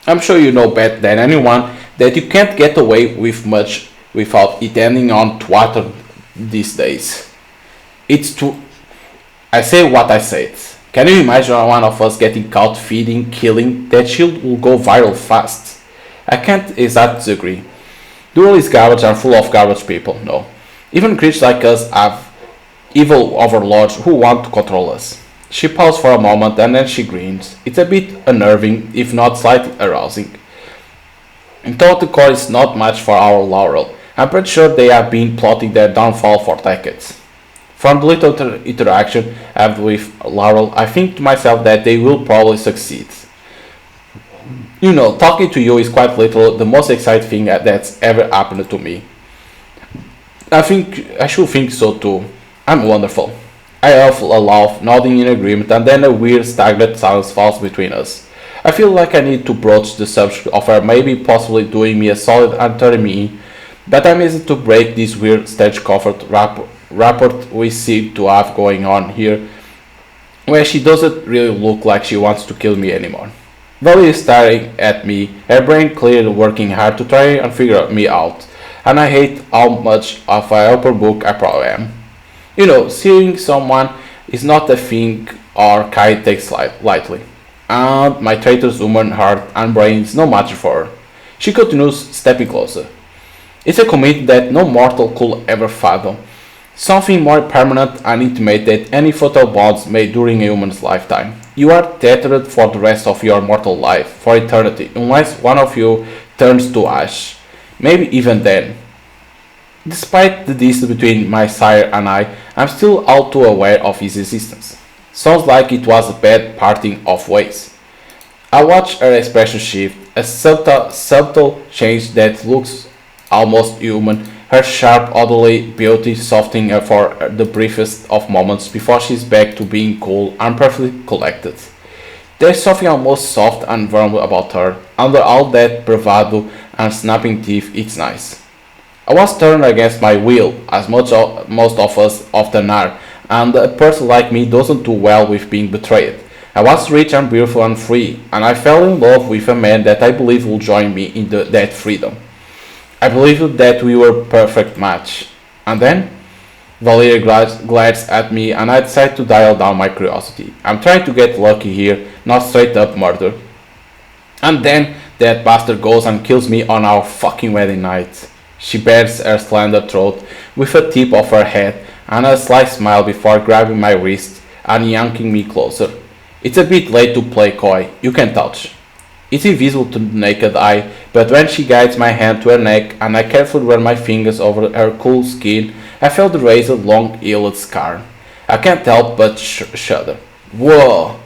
I'm sure you know better than anyone that you can't get away with much without it ending on Twitter these days. It's too... I say what I said. Can you imagine one of us getting caught feeding, killing? That shit will go viral fast. I can't exactly disagree. The world is garbage and full of garbage people, no. Even creatures like us have evil overlords who want to control us. She paused for a moment and then she grins. It's a bit unnerving, if not slightly arousing. In thought the core is not much for our laurel. I'm pretty sure they have been plotting their downfall for decades. From the little interaction I have with Laurel, I think to myself that they will probably succeed. You know, talking to you is quite literally the most exciting thing that's ever happened to me. I should think so too. I'm wonderful. I offer a laugh, nodding in agreement, and then a weird stagnant silence falls between us. I feel like I need to broach the subject of her maybe possibly doing me a solid and turning me in, but I'm easy to break this weird stage comfort rapport we seem to have going on here, where she doesn't really look like she wants to kill me anymore. Valeria is staring at me, her brain clearly working hard to try and figure me out, and I hate how much of an open book I probably am. Seeing someone is not a thing or Kai takes lightly. And my traitor's human heart and brain is no match for her. She continues stepping closer. It's a commitment that no mortal could ever fathom. Something more permanent and intimate than any fatal bonds made during a human's lifetime. You are tethered for the rest of your mortal life, for eternity, unless one of you turns to ash. Maybe even then. Despite the distance between my sire and I'm still all too aware of his existence. Sounds like it was a bad parting of ways. I watch her expression shift, a subtle change that looks almost human, her sharp, orderly beauty softening her for the briefest of moments before she's back to being cool and perfectly collected. There's something almost soft and vulnerable about her. Under all that bravado and snapping teeth, it's nice. I was turned against my will, as most of us often are, and a person like me doesn't do well with being betrayed. I was rich and beautiful and free, and I fell in love with a man that I believe will join me in that freedom. I believed that we were a perfect match. And then, Valeria glares at me and I decide to dial down my curiosity. I'm trying to get lucky here, not straight up murder. And then, that bastard goes and kills me on our fucking wedding night. She bares her slender throat with a tip of her head and a sly smile before grabbing my wrist and yanking me closer. It's a bit late to play coy, you can touch. It's invisible to the naked eye, but when she guides my hand to her neck and I carefully run my fingers over her cool skin, I feel the razor long healed scar. I can't help but shudder. Whoa!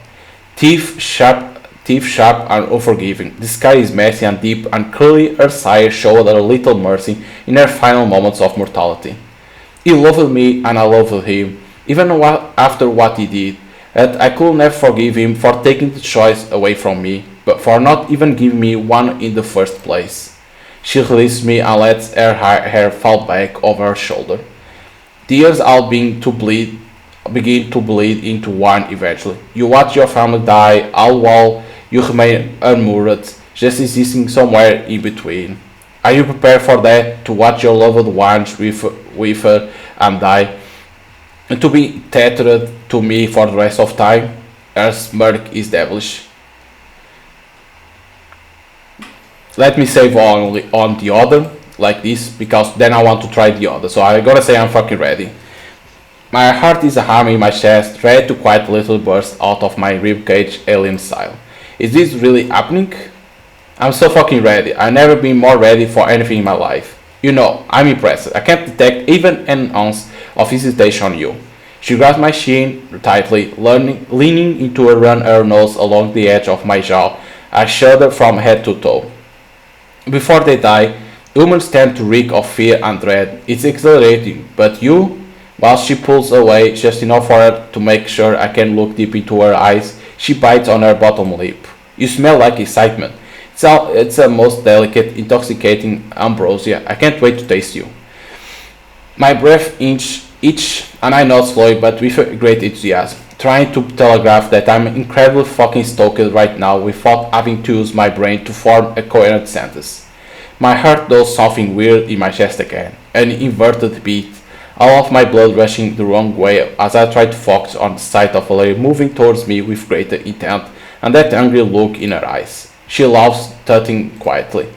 Teeth sharp and unforgiving. The scar is messy and deep, and clearly her sire showed her little mercy in her final moments of mortality. He loved me and I loved him, even after what he did. And I could never forgive him for taking the choice away from me, but for not even giving me one in the first place. She releases me and lets her hair fall back over her shoulder. Tears all begin to bleed into wine eventually. You watch your family die, all while you remain unmoored, just existing somewhere in between. Are you prepared for that? To watch your loved ones with her and die? And to be tethered to me for the rest of time? Her smirk is devilish. Let me save only on the other, like this, because then I want to try the other. So I gotta say I'm fucking ready. My heart is hammering in my chest, ready to quite a little burst out of my ribcage alien style. Is this really happening? I'm so fucking ready. I've never been more ready for anything in my life. I'm impressed. I can't detect even an ounce of hesitation on you. She grabs my chin tightly, leaning into her run her nose along the edge of my jaw. I shudder from head to toe. Before they die, humans tend to reek of fear and dread. It's exhilarating, but while she pulls away just enough for her to make sure I can look deep into her eyes, she bites on her bottom lip. You smell like excitement. It's a most delicate, intoxicating ambrosia. I can't wait to taste you. My breath itch, and I nod slowly but with a great enthusiasm, trying to telegraph that I'm incredibly fucking stoked right now without having to use my brain to form a coherent sentence. My heart does something weird in my chest again, an inverted beat, all of my blood rushing the wrong way as I try to focus on the sight of Valeria moving towards me with greater intent and that angry look in her eyes. She laughs, tutting quietly.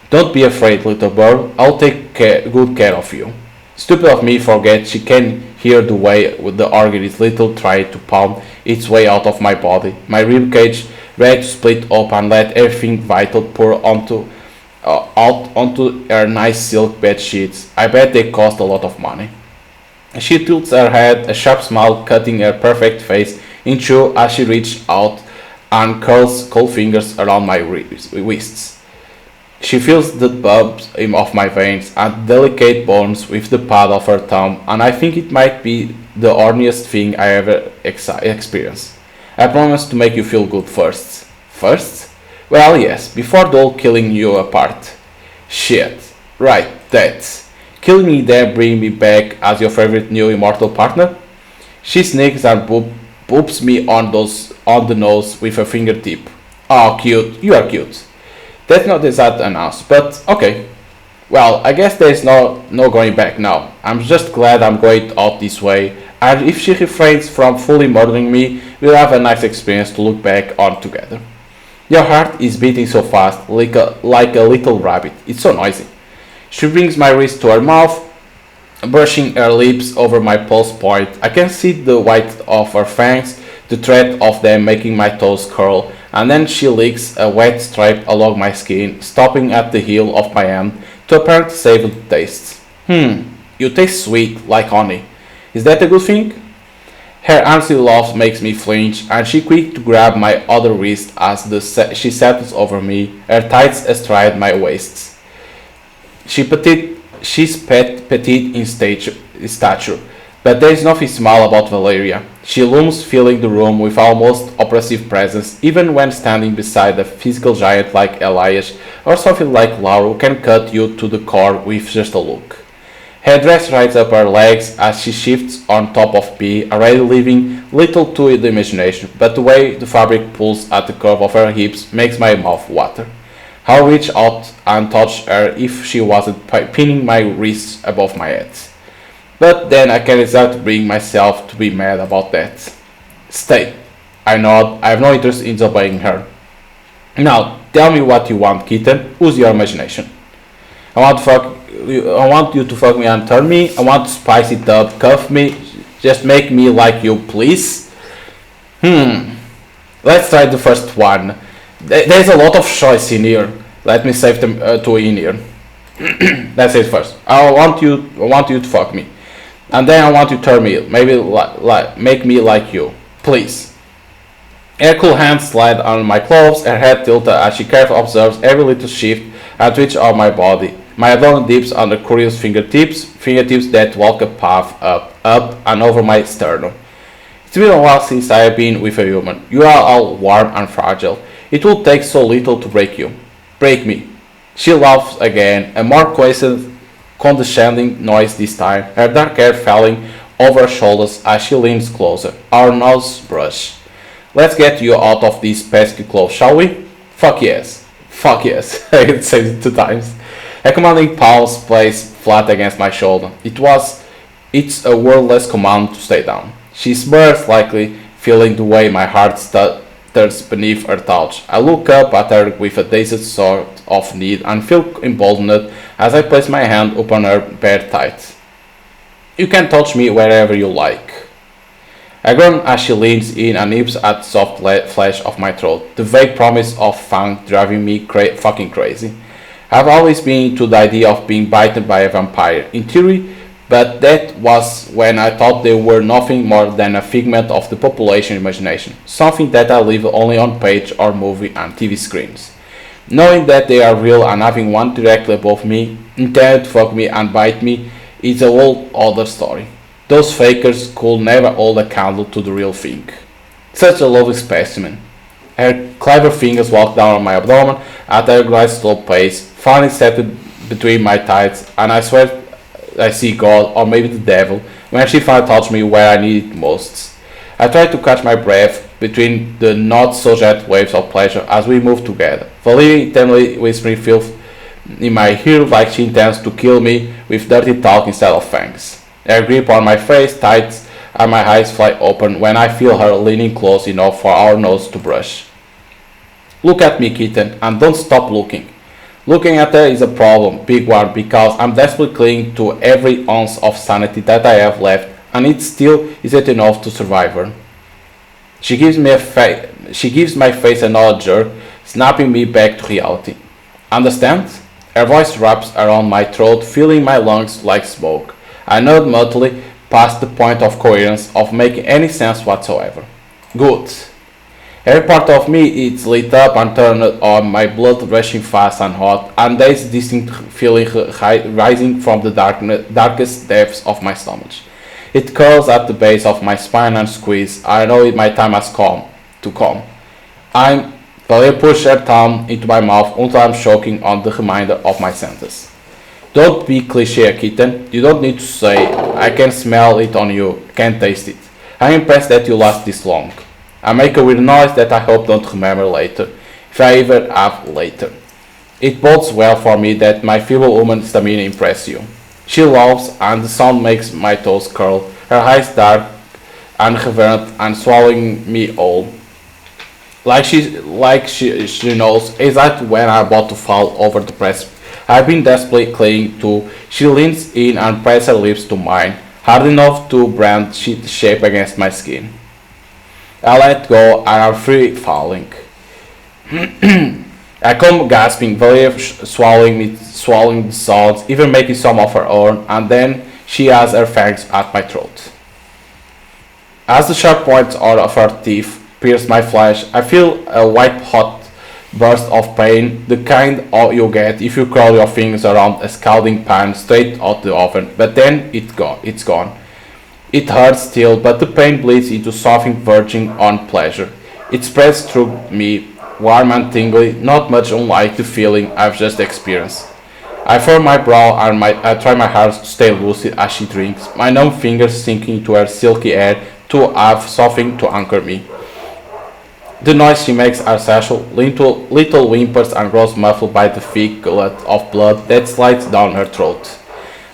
Don't be afraid, little bird, I'll take good care of you. Stupid of me forget she can hear the way the organ is little trying to pound its way out of my body, my ribcage ready to split up and let everything vital pour out onto her nice silk bed sheets. I bet they cost a lot of money. She tilts her head, a sharp smile cutting her perfect face in two as she reaches out and curls cold fingers around my wrists. She feels the bumps of my veins and delicate bones with the pad of her thumb, and I think it might be the horniest thing I ever experienced. I promise to make you feel good first. First? Well, yes, before Dole killing you apart. Shit. Right, that. Killing me there bring me back as your favorite new immortal partner? She sneaks and boops me on the nose with her fingertip. Oh, cute. You are cute. That's not exact an answer, but okay. Well, I guess there's no going back now. I'm just glad I'm going out this way, and if she refrains from fully murdering me, we'll have a nice experience to look back on together. Your heart is beating so fast, like a little rabbit. It's so noisy. She brings my wrist to her mouth, brushing her lips over my pulse point. I can see the white of her fangs, the thread of them making my toes curl, and then she licks a wet stripe along my skin, stopping at the heel of my hand to apparently savor the taste. You taste sweet, like honey. Is that a good thing? Her answer laugh makes me flinch, and she quick to grab my other wrist as she settles over me, her tights astride my waists. She's petite in stature, but there is nothing small about Valeria. She looms, filling the room with almost oppressive presence, even when standing beside a physical giant like Elias or something like Laura who can cut you to the core with just a look. Her dress rides up her legs as she shifts on top of me, already leaving little to the imagination, but the way the fabric pulls at the curve of her hips makes my mouth water. I'll reach out and touch her if she wasn't pinning my wrists above my head. But then I can't exactly bring myself to be mad about that. Stay. I nod. I have no interest in obeying her. Now, tell me what you want, kitten. Use your imagination. I want you to fuck me and turn me. I want to spice it up, cuff me. Just make me like you, please. Let's try the first one. There's a lot of choice in here. Let me save them two in here. Let's say it first. I want you to fuck me, and then I want you to turn me. Maybe make me like you, please. Her cool hands slide on my clothes. Her head tilted as she carefully observes every little shift and twitch of my body. My abdomen dips under curious fingertips that walk a path up and over my sternum. It's been a while since I have been with a human. You are all warm and fragile. It will take so little to break you. Break me. She laughs again, a more condescending noise this time, her dark hair falling over her shoulders as she leans closer. Our nose brush. Let's get you out of these pesky clothes, shall we? Fuck yes. Fuck yes. I said it 2 times. Her commanding palms placed flat against my shoulder. It's a wordless command to stay down. She smirks slightly, feeling the way my heart stutters beneath her touch. I look up at her with a dazed sort of need and feel emboldened as I place my hand upon her bare thighs. You can touch me wherever you like. I groan as she leans in and nips at the soft flesh of my throat, the vague promise of fang driving me fucking crazy. I've always been into the idea of being bitten by a vampire, in theory, but that was when I thought they were nothing more than a figment of the population imagination, something that I live only on page or movie and TV screens. Knowing that they are real and having one directly above me, intended to fuck me and bite me, is a whole other story. Those fakers could never hold a candle to the real thing. Such a lovely specimen. Her clever fingers walk down on my abdomen at a gradual slow pace, finally settled between my thighs, and I swear I see God, or maybe the devil, when she finally touched me where I need it most. I try to catch my breath between the not-so-jet waves of pleasure as we move together, Valeria intently whispering filth in my ear like she intends to kill me with dirty talk instead of fangs. Her grip on my face tightens and my eyes fly open when I feel her leaning close enough for our nose to brush. Look at me, kitten, and don't stop looking. Looking at her is a problem, big one, because I'm desperately clinging to every ounce of sanity that I have left, and it still isn't enough to survive her. She gives my face another jerk, snapping me back to reality. Understand? Her voice wraps around my throat, filling my lungs like smoke. I nod muttily, past the point of coherence, of making any sense whatsoever. Good. Every part of me is lit up and turned on, my blood rushing fast and hot, and there is a distinct feeling rising from the darkest depths of my stomach. It curls at the base of my spine and squeezes. I know my time has come. Valeria pushes her tongue into my mouth until I'm choking on the reminder of my sentence. Don't be cliché, kitten. You don't need to say, I can smell it on you, can't taste it. I'm impressed that you last this long. I make a weird noise that I hope don't remember later, if I ever have later. It bodes well for me that my feeble woman stamina impress you. She laughs, and the sound makes my toes curl, her eyes dark and reverent and swallowing me whole. She knows exactly when I'm about to fall over the precipice. I've been desperately clinging to. She leans in and presses her lips to mine, hard enough to brand sheet shape against my skin. I let go and I'm free falling. I come gasping, Valeria swallowing the salts, even making some of her own, and then she has her fangs at my throat. As the sharp points out of her teeth pierce my flesh, I feel a white hot burst of pain, the kind you get if you curl your fingers around a scalding pan straight out the oven, but then it's gone. It hurts still, but the pain bleeds into something verging on pleasure. It spreads through me, warm and tingly, not much unlike the feeling I've just experienced. I furrow my brow and I try my hardest to stay lucid as she drinks, my numb fingers sinking into her silky hair to have something to anchor me. The noise she makes are sensual, little whimpers and grows muffled by the thick glut of blood that slides down her throat.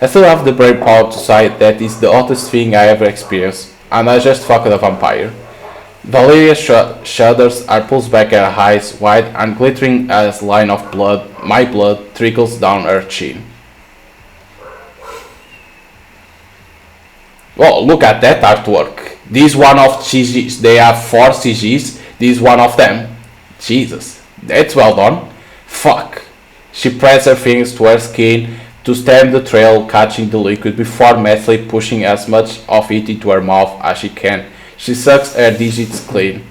I still have the brave power to say that is the hottest thing I ever experienced, and I just fucked a vampire. Valeria shudders and pulls back her eyes wide and glittering as a line of blood, my blood, trickles down her chin. Well, look at that artwork. This one of CGs, they have 4 CGs, this one of them. Jesus, that's well done. Fuck. She presses her fingers to her skin to stem the trail, catching the liquid before messily pushing as much of it into her mouth as she can. She sucks her digits clean.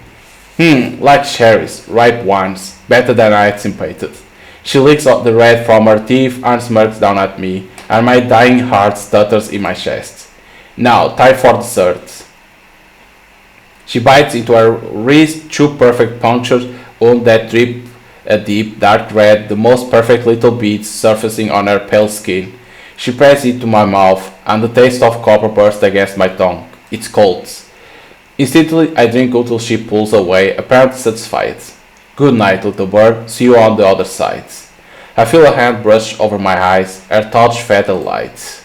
Like cherries, ripe ones, better than I anticipated. She licks up the red from her teeth and smirks down at me, and my dying heart stutters in my chest. Now, time for dessert. She bites into her wrist, 2 perfect punctures on that drip a deep, dark red, the most perfect little beads surfacing on her pale skin. She presses it to my mouth, and the taste of copper bursts against my tongue. It's cold. Instantly, I drink until she pulls away, apparently satisfied. Good night, little bird. See you on the other side. I feel a hand brush over my eyes, her touch fatal light.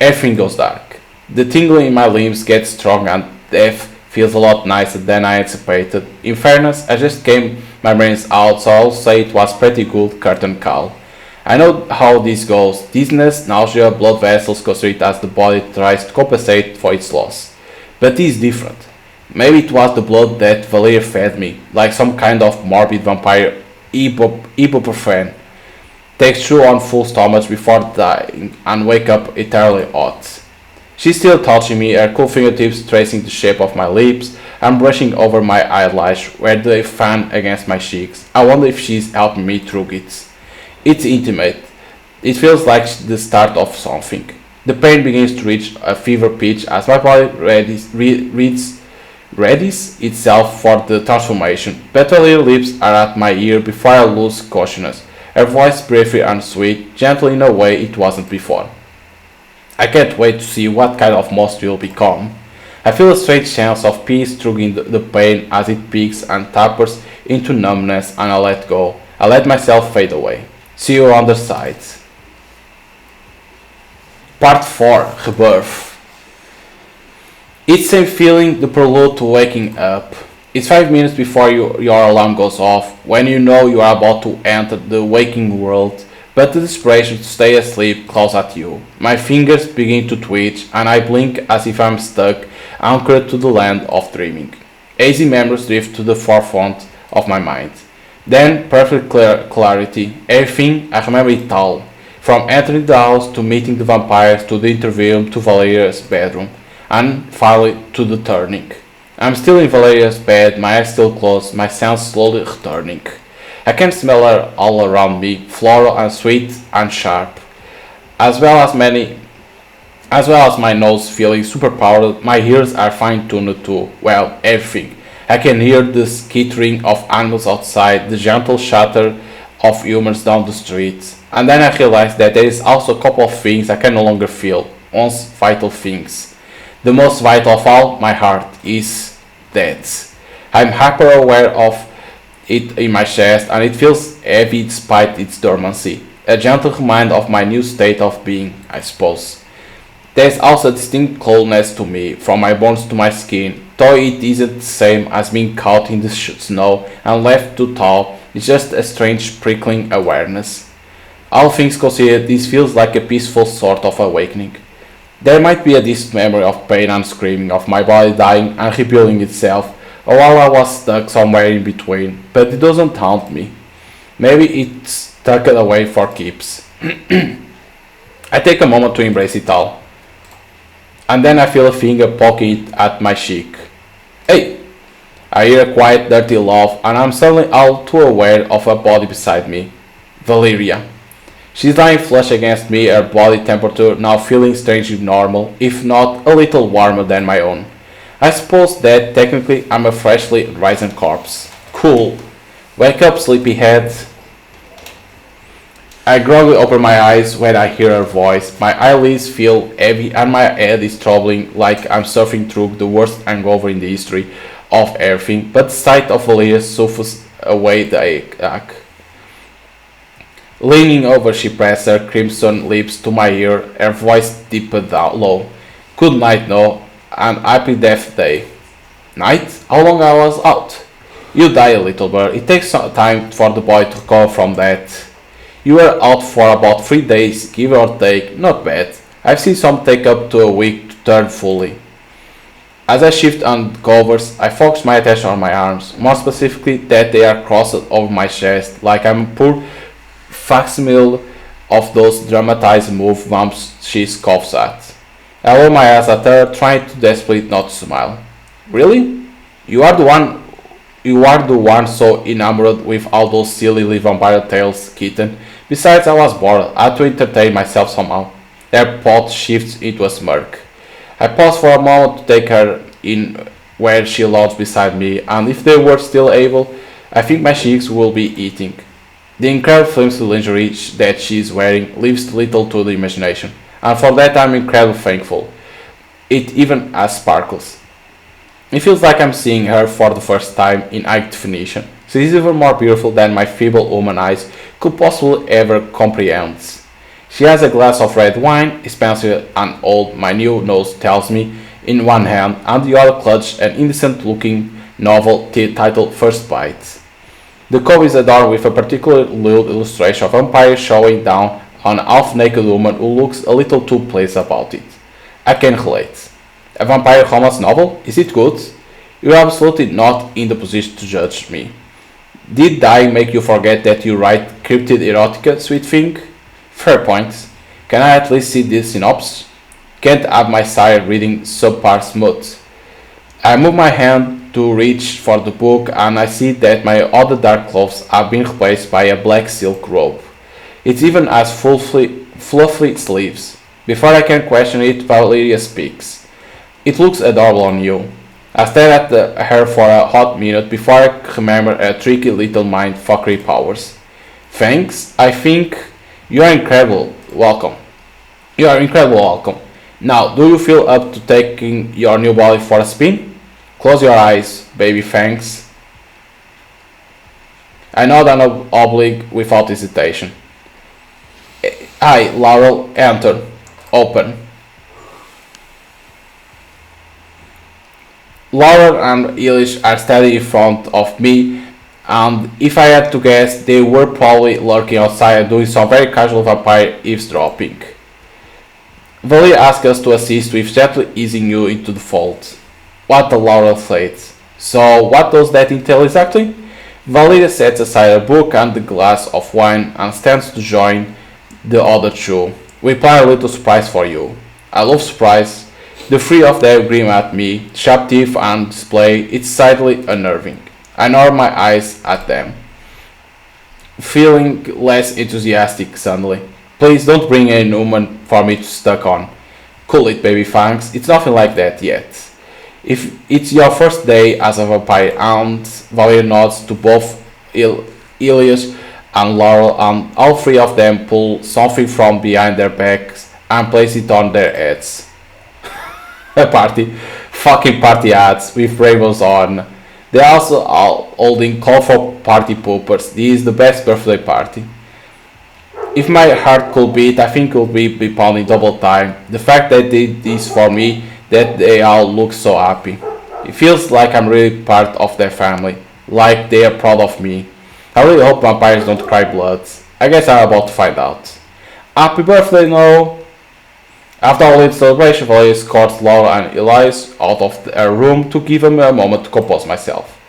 Everything goes dark. The tingling in my limbs gets strong and death feels a lot nicer than I anticipated. In fairness, I just came my brains out, so I'll say it was pretty good curtain call. I know how this goes. Dizziness, nausea, blood vessels constrict as the body tries to compensate for its loss. But this is different. Maybe it was the blood that Valeria fed me, like some kind of morbid vampire ibuprofen. Takes chew on full stomach before dying and wake up eternally hot. She's still touching me, her cool fingertips tracing the shape of my lips and brushing over my eyelash where they fan against my cheeks. I wonder if she's helping me through it. It's intimate. It feels like the start of something. The pain begins to reach a fever pitch as my body readies itself for the transformation. But her little lips are at my ear before I lose consciousness. Her voice breathy and sweet, gentle in a way it wasn't before. I can't wait to see what kind of monster you'll become. I feel a strange sense of peace through the pain as it peaks and tapers into numbness, and I let go. I let myself fade away. See you on the side. Part 4. Rebirth. It's same feeling, the prelude to waking up. It's 5 minutes before your alarm goes off, when you know you are about to enter the waking world, but the desperation to stay asleep claws at you. My fingers begin to twitch, and I blink as if I'm stuck, anchored to the land of dreaming. Hazy memories drift to the forefront of my mind. Then perfect clarity, everything, I remember it all. From entering the house to meeting the vampires to the interview to Valeria's bedroom, and finally to the turning. I'm still in Valeria's bed, my eyes still closed, my sense slowly returning. I can smell her all around me, floral and sweet and sharp, as well as my nose feeling superpowered. My ears are fine-tuned to, well, everything. I can hear the skittering of animals outside, the gentle chatter of humans down the street. And then I realize that there is also a couple of things I can no longer feel, once vital things. The most vital of all, my heart, is dead. I'm hyper aware of it in my chest, and it feels heavy despite its dormancy. A gentle reminder of my new state of being, I suppose. There's also a distinct coldness to me, from my bones to my skin, though it isn't the same as being caught in the snow and left to thaw. It's just a strange prickling awareness. All things considered, this feels like a peaceful sort of awakening. There might be a distant memory of pain and screaming, of my body dying and rebuilding itself, or while I was stuck somewhere in between, but it doesn't haunt me. Maybe it's tucked away for keeps. I take a moment to embrace it all, and then I feel a finger poking at my cheek. Hey! I hear a quiet, dirty laugh, and I'm suddenly all too aware of a body beside me. Valeria. She's lying flush against me, her body temperature now feeling strangely normal, if not a little warmer than my own. I suppose that technically I'm a freshly risen corpse. Cool. Wake up, sleepyhead. I groggily open my eyes when I hear her voice. My eyelids feel heavy and my head is troubling, like I'm surfing through the worst hangover in the history of everything, but the sight of Valeria soothes away the ache. Leaning over, she pressed her crimson lips to my ear, her voice deepened down low. Good night, no, and happy death day. Night? How long I was out? You die, little bird. It takes some time for the boy to recover from that. You were out for about 3 days, give or take, not bad. I've seen some take up to a week to turn fully. As I shift on covers, I focus my attention on my arms, more specifically that they are crossed over my chest, like I'm a poor facsimile of those dramatized move bumps she scoffs at. I lower my eyes at her, trying to desperately not to smile. Really? You are the one so enamored with all those silly vampire tales, kitten. Besides, I was bored. I had to entertain myself somehow. Her pot shifts into a smirk. I pause for a moment to take her in where she lodged beside me, and if they were still able, I think my cheeks will be eating. The incredible flimsy lingerie that she is wearing leaves little to the imagination, and for that I'm incredibly thankful. It even has sparkles. It feels like I'm seeing her for the first time in high definition. She is even more beautiful than my feeble human eyes could possibly ever comprehend. She has a glass of red wine, expensive and old, my new nose tells me, in one hand, and the other clutched an indecent-looking novel titled First Bite. The cover is adorned with a particularly lewd illustration of a vampire showing down on a half-naked woman who looks a little too pleased about it. I can relate. A vampire romance novel? Is it good? You are absolutely not in the position to judge me. Did dying make you forget that you write cryptid erotica, sweet thing? Fair point. Can I at least see this synopsis? Can't have my sire reading subpar smooth. I move my hand to reach for the book and I see that my other dark clothes have been replaced by a black silk robe. It even has fluffy sleeves. Before I can question it, Valeria speaks. It looks adorable on you. I stare at her for a hot minute before I remember her tricky little mind fuckery powers. Thanks, I think you are incredible. Welcome. You are incredible welcome. Now, do you feel up to taking your new body for a spin? Close your eyes, baby, thanks. I nod an oblique without hesitation. Hi, Laurel, enter. Open. Laurel and Elish are standing in front of me, and if I had to guess, they were probably lurking outside and doing some very casual vampire eavesdropping. Valeria asks us to assist with gently easing you into the fold. What the Laurel said. So what does that entail exactly? Valeria sets aside a book and the glass of wine and stands to join the other two. We plan a little surprise for you. I love surprise. The three of them grin at me, sharp teeth on display. It's slightly unnerving. I nod my eyes at them, feeling less enthusiastic suddenly. Please don't bring any woman for me to stuck on. Cool it, baby, thanks. It's nothing like that yet. If it's your first day as a vampire, and Valeria nods to both Elias and Laurel, and all three of them pull something from behind their backs and place it on their heads. A party. Fucking party hats with rainbows on. They also are holding colorful party poopers. This is the best birthday party. If my heart could beat, I think it would be pounding double time. The fact that they did this for me, that they all look so happy. It feels like I'm really part of their family, like they are proud of me. I really hope vampires don't cry blood. I guess I'm about to find out. Happy birthday, no! After our little celebration, Valeria escorts Laura and Elias out of her room to give them a moment to compose myself.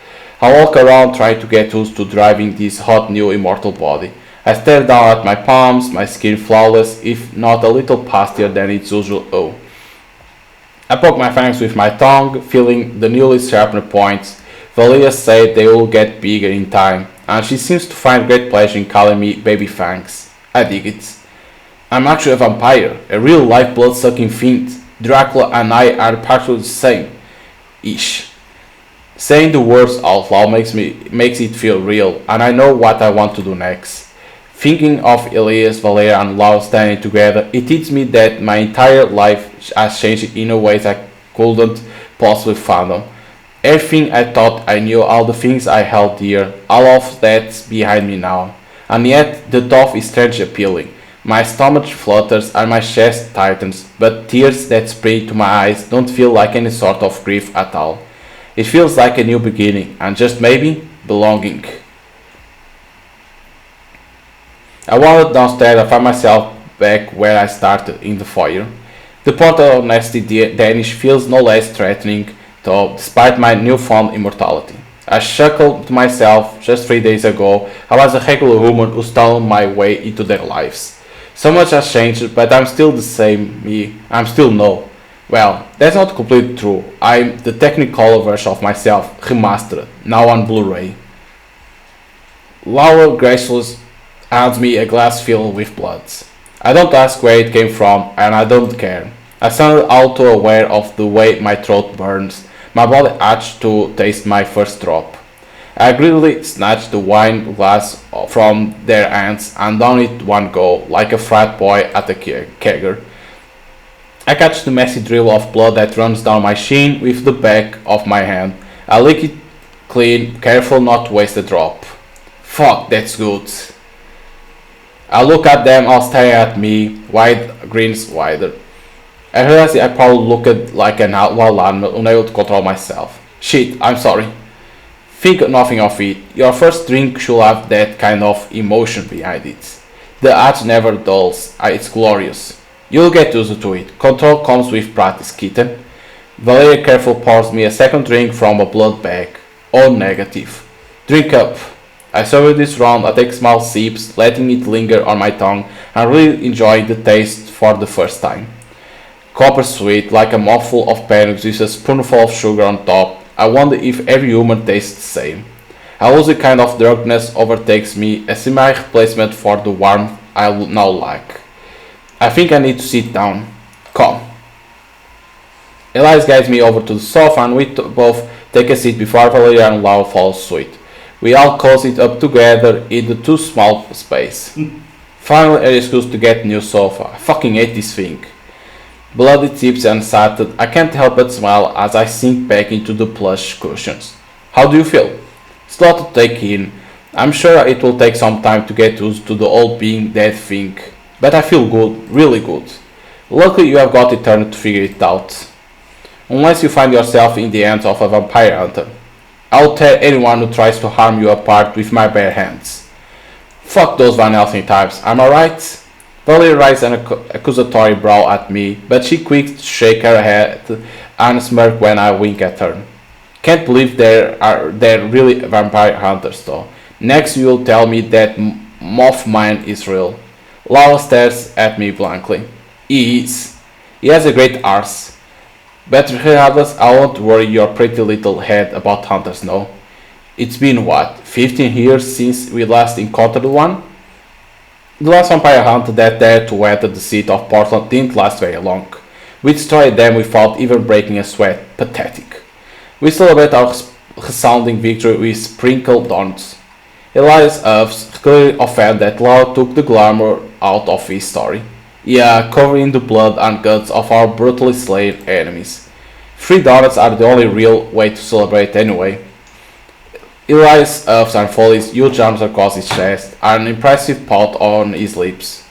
I walk around trying to get used to driving this hot new immortal body. I stare down at my palms, my skin flawless, if not a little pastier than its usual O. I poke my fangs with my tongue, feeling the newly sharpened points. Valeria said they will get bigger in time, and she seems to find great pleasure in calling me baby fangs. I dig it. I'm actually a vampire, a real life blood-sucking fiend. Dracula and I are partially the same. Ish. Saying the words out loud makes it feel real, and I know what I want to do next. Thinking of Elias, Valeria and Laura standing together, it hits me that my entire life has changed in a ways I couldn't possibly fathom. Everything I thought I knew, all the things I held dear, all of that's behind me now. And yet, the thought is strangely appealing. My stomach flutters and my chest tightens, but tears that spring to my eyes don't feel like any sort of grief at all. It feels like a new beginning, and just maybe, belonging. I wandered downstairs and found myself back where I started, in the foyer. The portrait of nasty Danish feels no less threatening, though, despite my newfound immortality. I chuckled to myself, just 3 days ago, I was a regular woman who stumbled my way into their lives. So much has changed, but I'm still the same me. I'm still no. Well, that's not completely true. I'm the technicolor version of myself, remastered, now on Blu-ray. Laura graciously hands me a glass filled with blood. I don't ask where it came from, and I don't care. I sounded all too aware of the way my throat burns. My body itched to taste my first drop. I greedily snatched the wine glass from their hands and downed it one go, like a frat boy at a kegger. I catch the messy dribble of blood that runs down my chin with the back of my hand. I lick it clean, careful not to waste a drop. Fuck, that's good. I look at them all staring at me, wide grins wider. I realize I probably looked like an outlaw landman, unable to control myself. Shit, I'm sorry. Think nothing of it. Your first drink should have that kind of emotion behind it. The edge never dulls. It's glorious. You'll get used to it. Control comes with practice, kitten. Valeria carefully pours me a second drink from a blood bag. Oh, negative. Drink up. I survey this round. I take small sips, letting it linger on my tongue, and really enjoying the taste for the first time. Copper sweet, like a mouthful of pancakes with a spoonful of sugar on top. I wonder if every human tastes the same. A woozy kind of drunkenness overtakes me, a semi-replacement for the warmth I now lack. I think I need to sit down. Come. Elias guides me over to the sofa and we both take a seat before Valeria and Laura follow suit. We all cozy up together in the too small space. Finally, an excuse to get a new sofa. I fucking hate this thing. Bloody tips and sated, I can't help but smile as I sink back into the plush cushions. How do you feel? It's a lot to take in. I'm sure it will take some time to get used to the old being dead thing. But I feel good, really good. Luckily you have got eternity to figure it out. Unless you find yourself in the hands of a vampire hunter. I'll tear anyone who tries to harm you apart with my bare hands. Fuck those Van Helsing types, am I right? Valeria raises an accusatory brow at me, but she quick to shake her head and smirk when I wink at her. Can't believe they're really vampire hunters though. Next you'll tell me that Moth Mine is real. Laura stares at me blankly. He is. He has a great arse. But regardless, I won't worry your pretty little head about hunters, no. It's been what, 15 years since we last encountered one? The last vampire hunter that dared to enter the city of Portland didn't last very long. We destroyed them without even breaking a sweat. Pathetic. We celebrate our resounding victory with sprinkled dons. Elias huffs, clearly offended that Laura took the glamour out of his story. Yeah, covering the blood and guts of our brutally slain enemies. 3 donuts are the only real way to celebrate anyway. Elias ups and folds huge arms across his chest, and an impressive pout on his lips.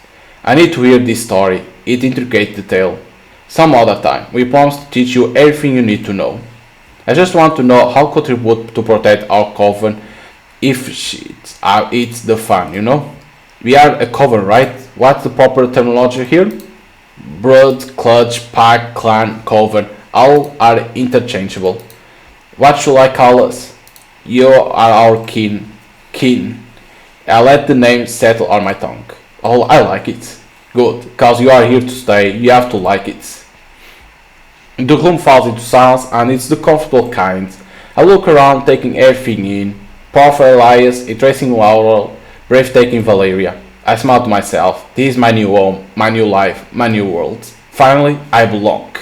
I need to hear this story, its intricate detail. Some other time. We promise to teach you everything you need to know. I just want to know how contribute to protect our coven if it's the fun, you know? We are a coven, right? What's the proper terminology here? Brood, clutch, pack, clan, coven, all are interchangeable. What should I call us? You are our kin. Kin. I let the name settle on my tongue. Oh, I like it. Good, cause you are here to stay, you have to like it. The room falls into silence, and it's the comfortable kind. I look around, taking everything in. Powerful Elias, interesting Laurel, breathtaking Valeria. I smile to myself. This is my new home, my new life, my new world. Finally, I belong.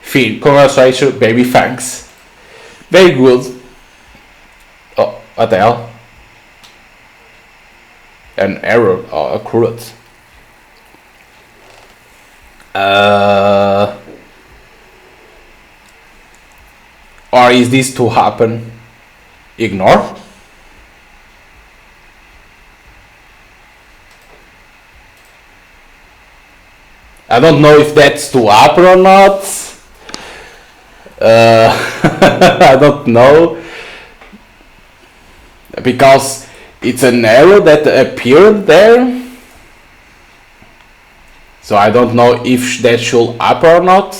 Finn, congratulations, baby, thanks. Very good. Oh, what the hell? An error occurred. Or is this to happen? Ignore? I don't know if that's to happen or not. I don't know. Because it's an error that appeared there. So I don't know if that should happen or not.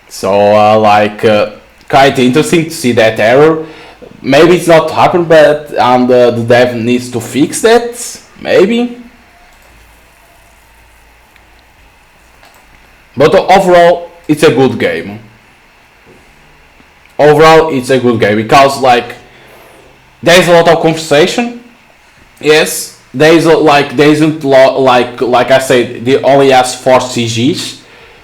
So quite interesting to see that error. Maybe it's not happened, but the dev needs to fix that. Maybe. But overall, it's a good game. Overall, it's a good game because there is a lot of conversation. Yes. There isn't like I said, they only has 4 CGs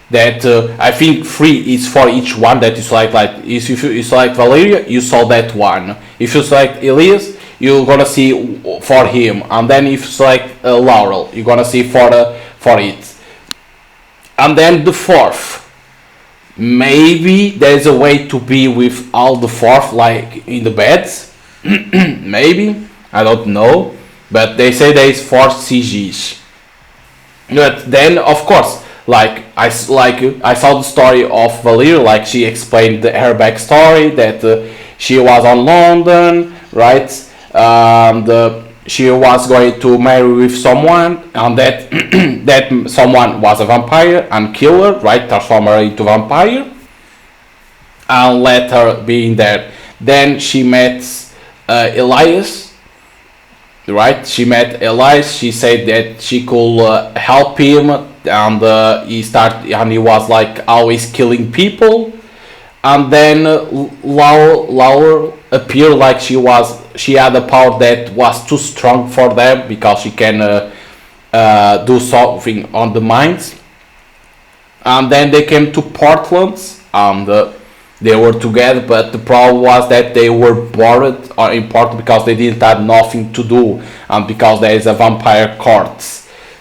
that I think 3 is for each one that you select. If you select Valeria, you saw that one. If you select Elias, you're gonna see for him, and then if you select Laurel, you're gonna see for it. And then the 4th, maybe there's a way to be with all the 4th like in the beds. Maybe, I don't know. But they say there is 4 CGs. But then, of course, I saw the story of Valeria, she explained her backstory that she was on London, right? She was going to marry with someone, and that that someone was a vampire and killed her, right? Transform her into vampire, and let her be in there. Then she met Elias. Right, she met Elias. She said that she could help him, and he was always killing people. And then Laura appeared like she had a power that was too strong for them because she can do something on the minds. And then they came to Portland, and they were together, but the problem was that they were bored or important because they didn't have nothing to do, and because there is a vampire court.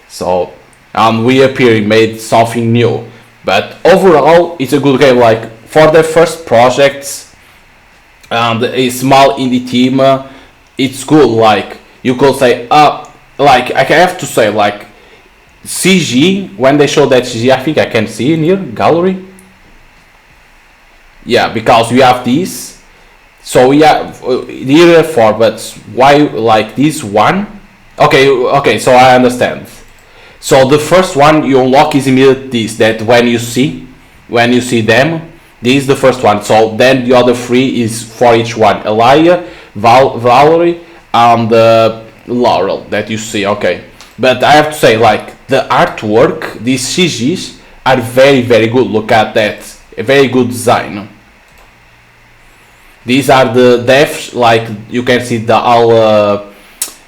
So, and we appearing made something new. But overall, it's a good game. For the first projects and a small indie team, it's good. You could say, I have to say, CG. When they show that CG, I think I can see in here gallery. Yeah, because we have these, so we have here 4, but why this one? Okay, so I understand. So the first one you unlock is immediately this, that when you see them, this is the first one. So then the other 3 is for each one: Elia, Valerie, and Laurel that you see. Okay, but I have to say, the artwork, these CGs are very, very good. Look at that, a very good design. These are the deaths, you can see the all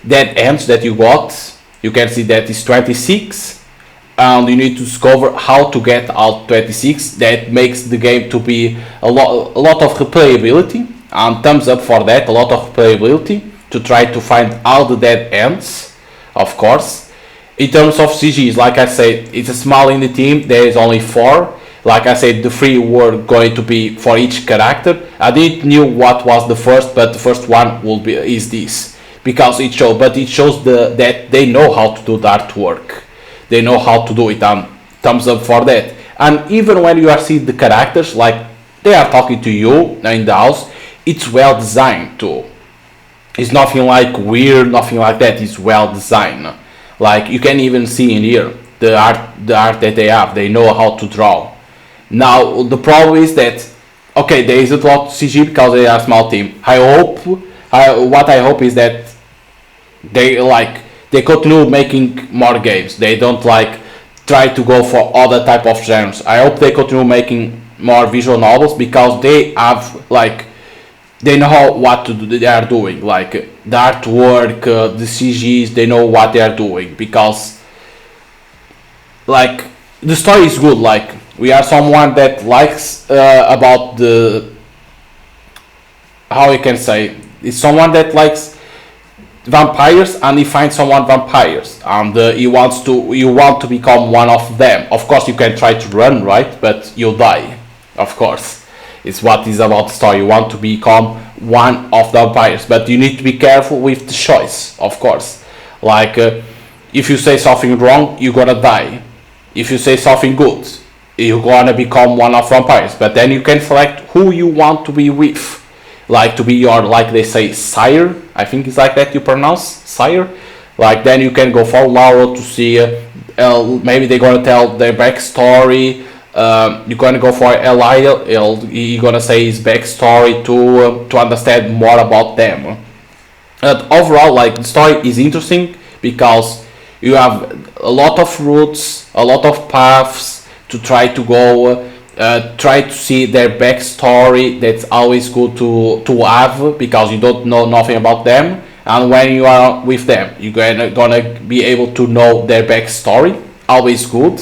dead ends that you got. You can see that is 26, and you need to discover how to get all 26. That makes the game to be a lot of replayability, and thumbs up for that. A lot of replayability to try to find all the dead ends, of course. In terms of CGs, like I said, it's a small indie team. There is only 4. like I said, the three were going to be for each character. I didn't knew what was the first, but the first one will be is this, because it shows that they know how to do the artwork, they know how to do it, and thumbs up for that. And even when you are seeing the characters, like they are talking to you in the house, it's well designed too. It's nothing like weird, nothing like that. It's well designed. Like you can even see in here the art that they have. They know how to draw. Now the problem is that okay, there is a lot of CG because they are a small team. What I hope is that they continue making more games. They don't like try to go for other type of genres. I hope they continue making more visual novels because they have like they know what to do. They are doing like the artwork, the CGs. They know what they are doing because like the story is good. Like we are someone that likes about the how you can say it's someone that likes vampires and he finds someone vampires and you want to become one of them. Of course you can try to run, right, but you'll die, of course. It's what is about the story. You want to become one of the vampires, but you need to be careful with the choice, of course. Like if you say something wrong, you're gonna die. If you say something good, you're gonna become one of vampires, but then you can select who you want to be with, like to be your, like they say, sire. I think it's like that you pronounce sire. Like then you can go for Laura to see maybe they're gonna tell their backstory. You're gonna go for Eliel. You're gonna say his backstory to understand more about them. But overall, like the story is interesting because you have a lot of routes, a lot of paths to try to go. Try to see their backstory. That's always good to have because you don't know nothing about them, and when you are with them you're gonna be able to know their backstory. Always good.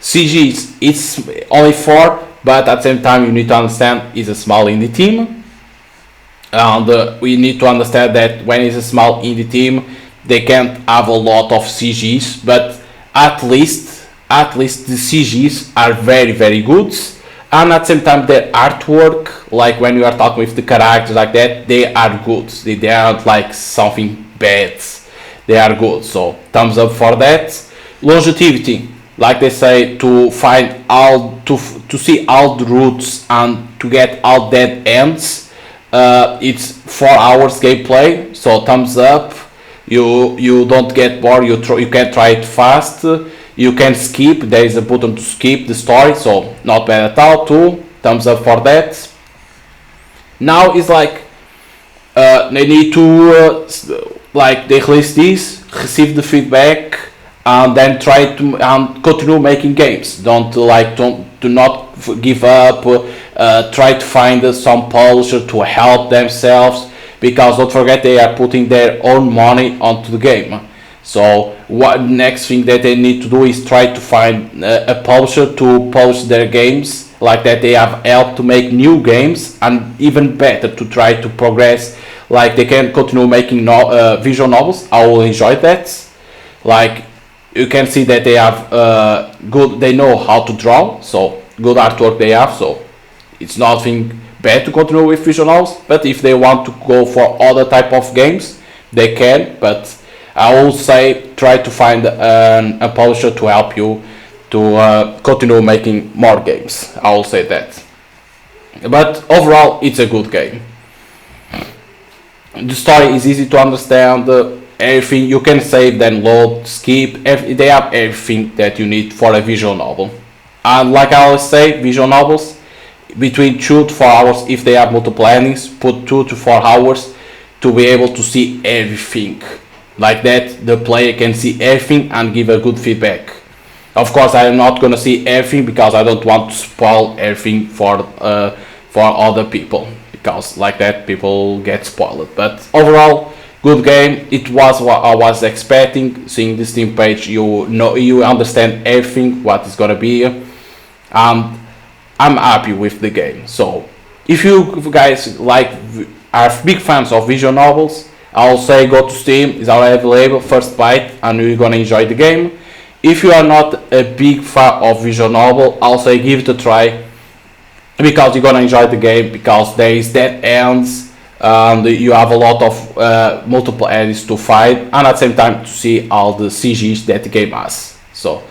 CGs, it's only 4, but at the same time you need to understand it's a small indie team, and we need to understand that when it's a small indie team they can't have a lot of CGs, but at least the CGs are very very good, and at the same time their artwork, like when you are talking with the characters like that, they are good. They aren't like something bad. They are good, so thumbs up for that. Longevity, like they say, to find all to see all the routes and to get all dead ends. It's 4 hours gameplay, so thumbs up. You don't get bored. You can try it fast. You can skip. There is a button to skip the story, so not bad at all too. Thumbs up for that. Now it's like they need to like they release this, receive the feedback, and then try to continue making games. Do not give up. Try to find some publisher to help themselves, because don't forget they are putting their own money onto the game. So what next thing that they need to do is try to find a publisher to publish their games, like that they have helped to make new games, and even better to try to progress, like they can continue making visual novels. I will enjoy that. Like you can see that they have they know how to draw, so good artwork they have, so it's nothing bad to continue with visual novels. But if they want to go for other type of games, they can, but I will say try to find a publisher to help you to continue making more games. I will say that. But overall, it's a good game. The story is easy to understand. Everything you can save, then load, skip. They have everything that you need for a visual novel. And like I always say, visual novels between 2 to 4 hours. If they have multiple endings, put 2 to 4 hours to be able to see everything. Like that the player can see everything and give a good feedback. Of course I am not gonna see everything because I don't want to spoil everything for other people, because like that people get spoiled. But overall, good game. It was what I was expecting. Seeing the Steam page, you understand everything what is gonna be, and I'm happy with the game. So if you guys are big fans of visual novels, I'll say go to Steam. It's already available, first bite, and you're gonna enjoy the game. if you are not a big fan of visual novel, I'll say give it a try, because you're gonna enjoy the game, because there is dead ends, and you have a lot of multiple enemies to fight, and at the same time to see all the CGs that the game has. So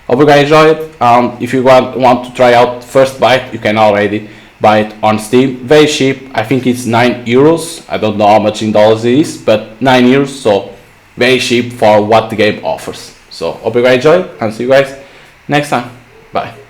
hope you guys enjoy it. If you want to try out First Bite, you can already buy it on Steam, very cheap. I think it's €9. I don't know how much in dollars it is, but €9, so very cheap for what the game offers. So hope you guys enjoy, and see you guys next time. Bye.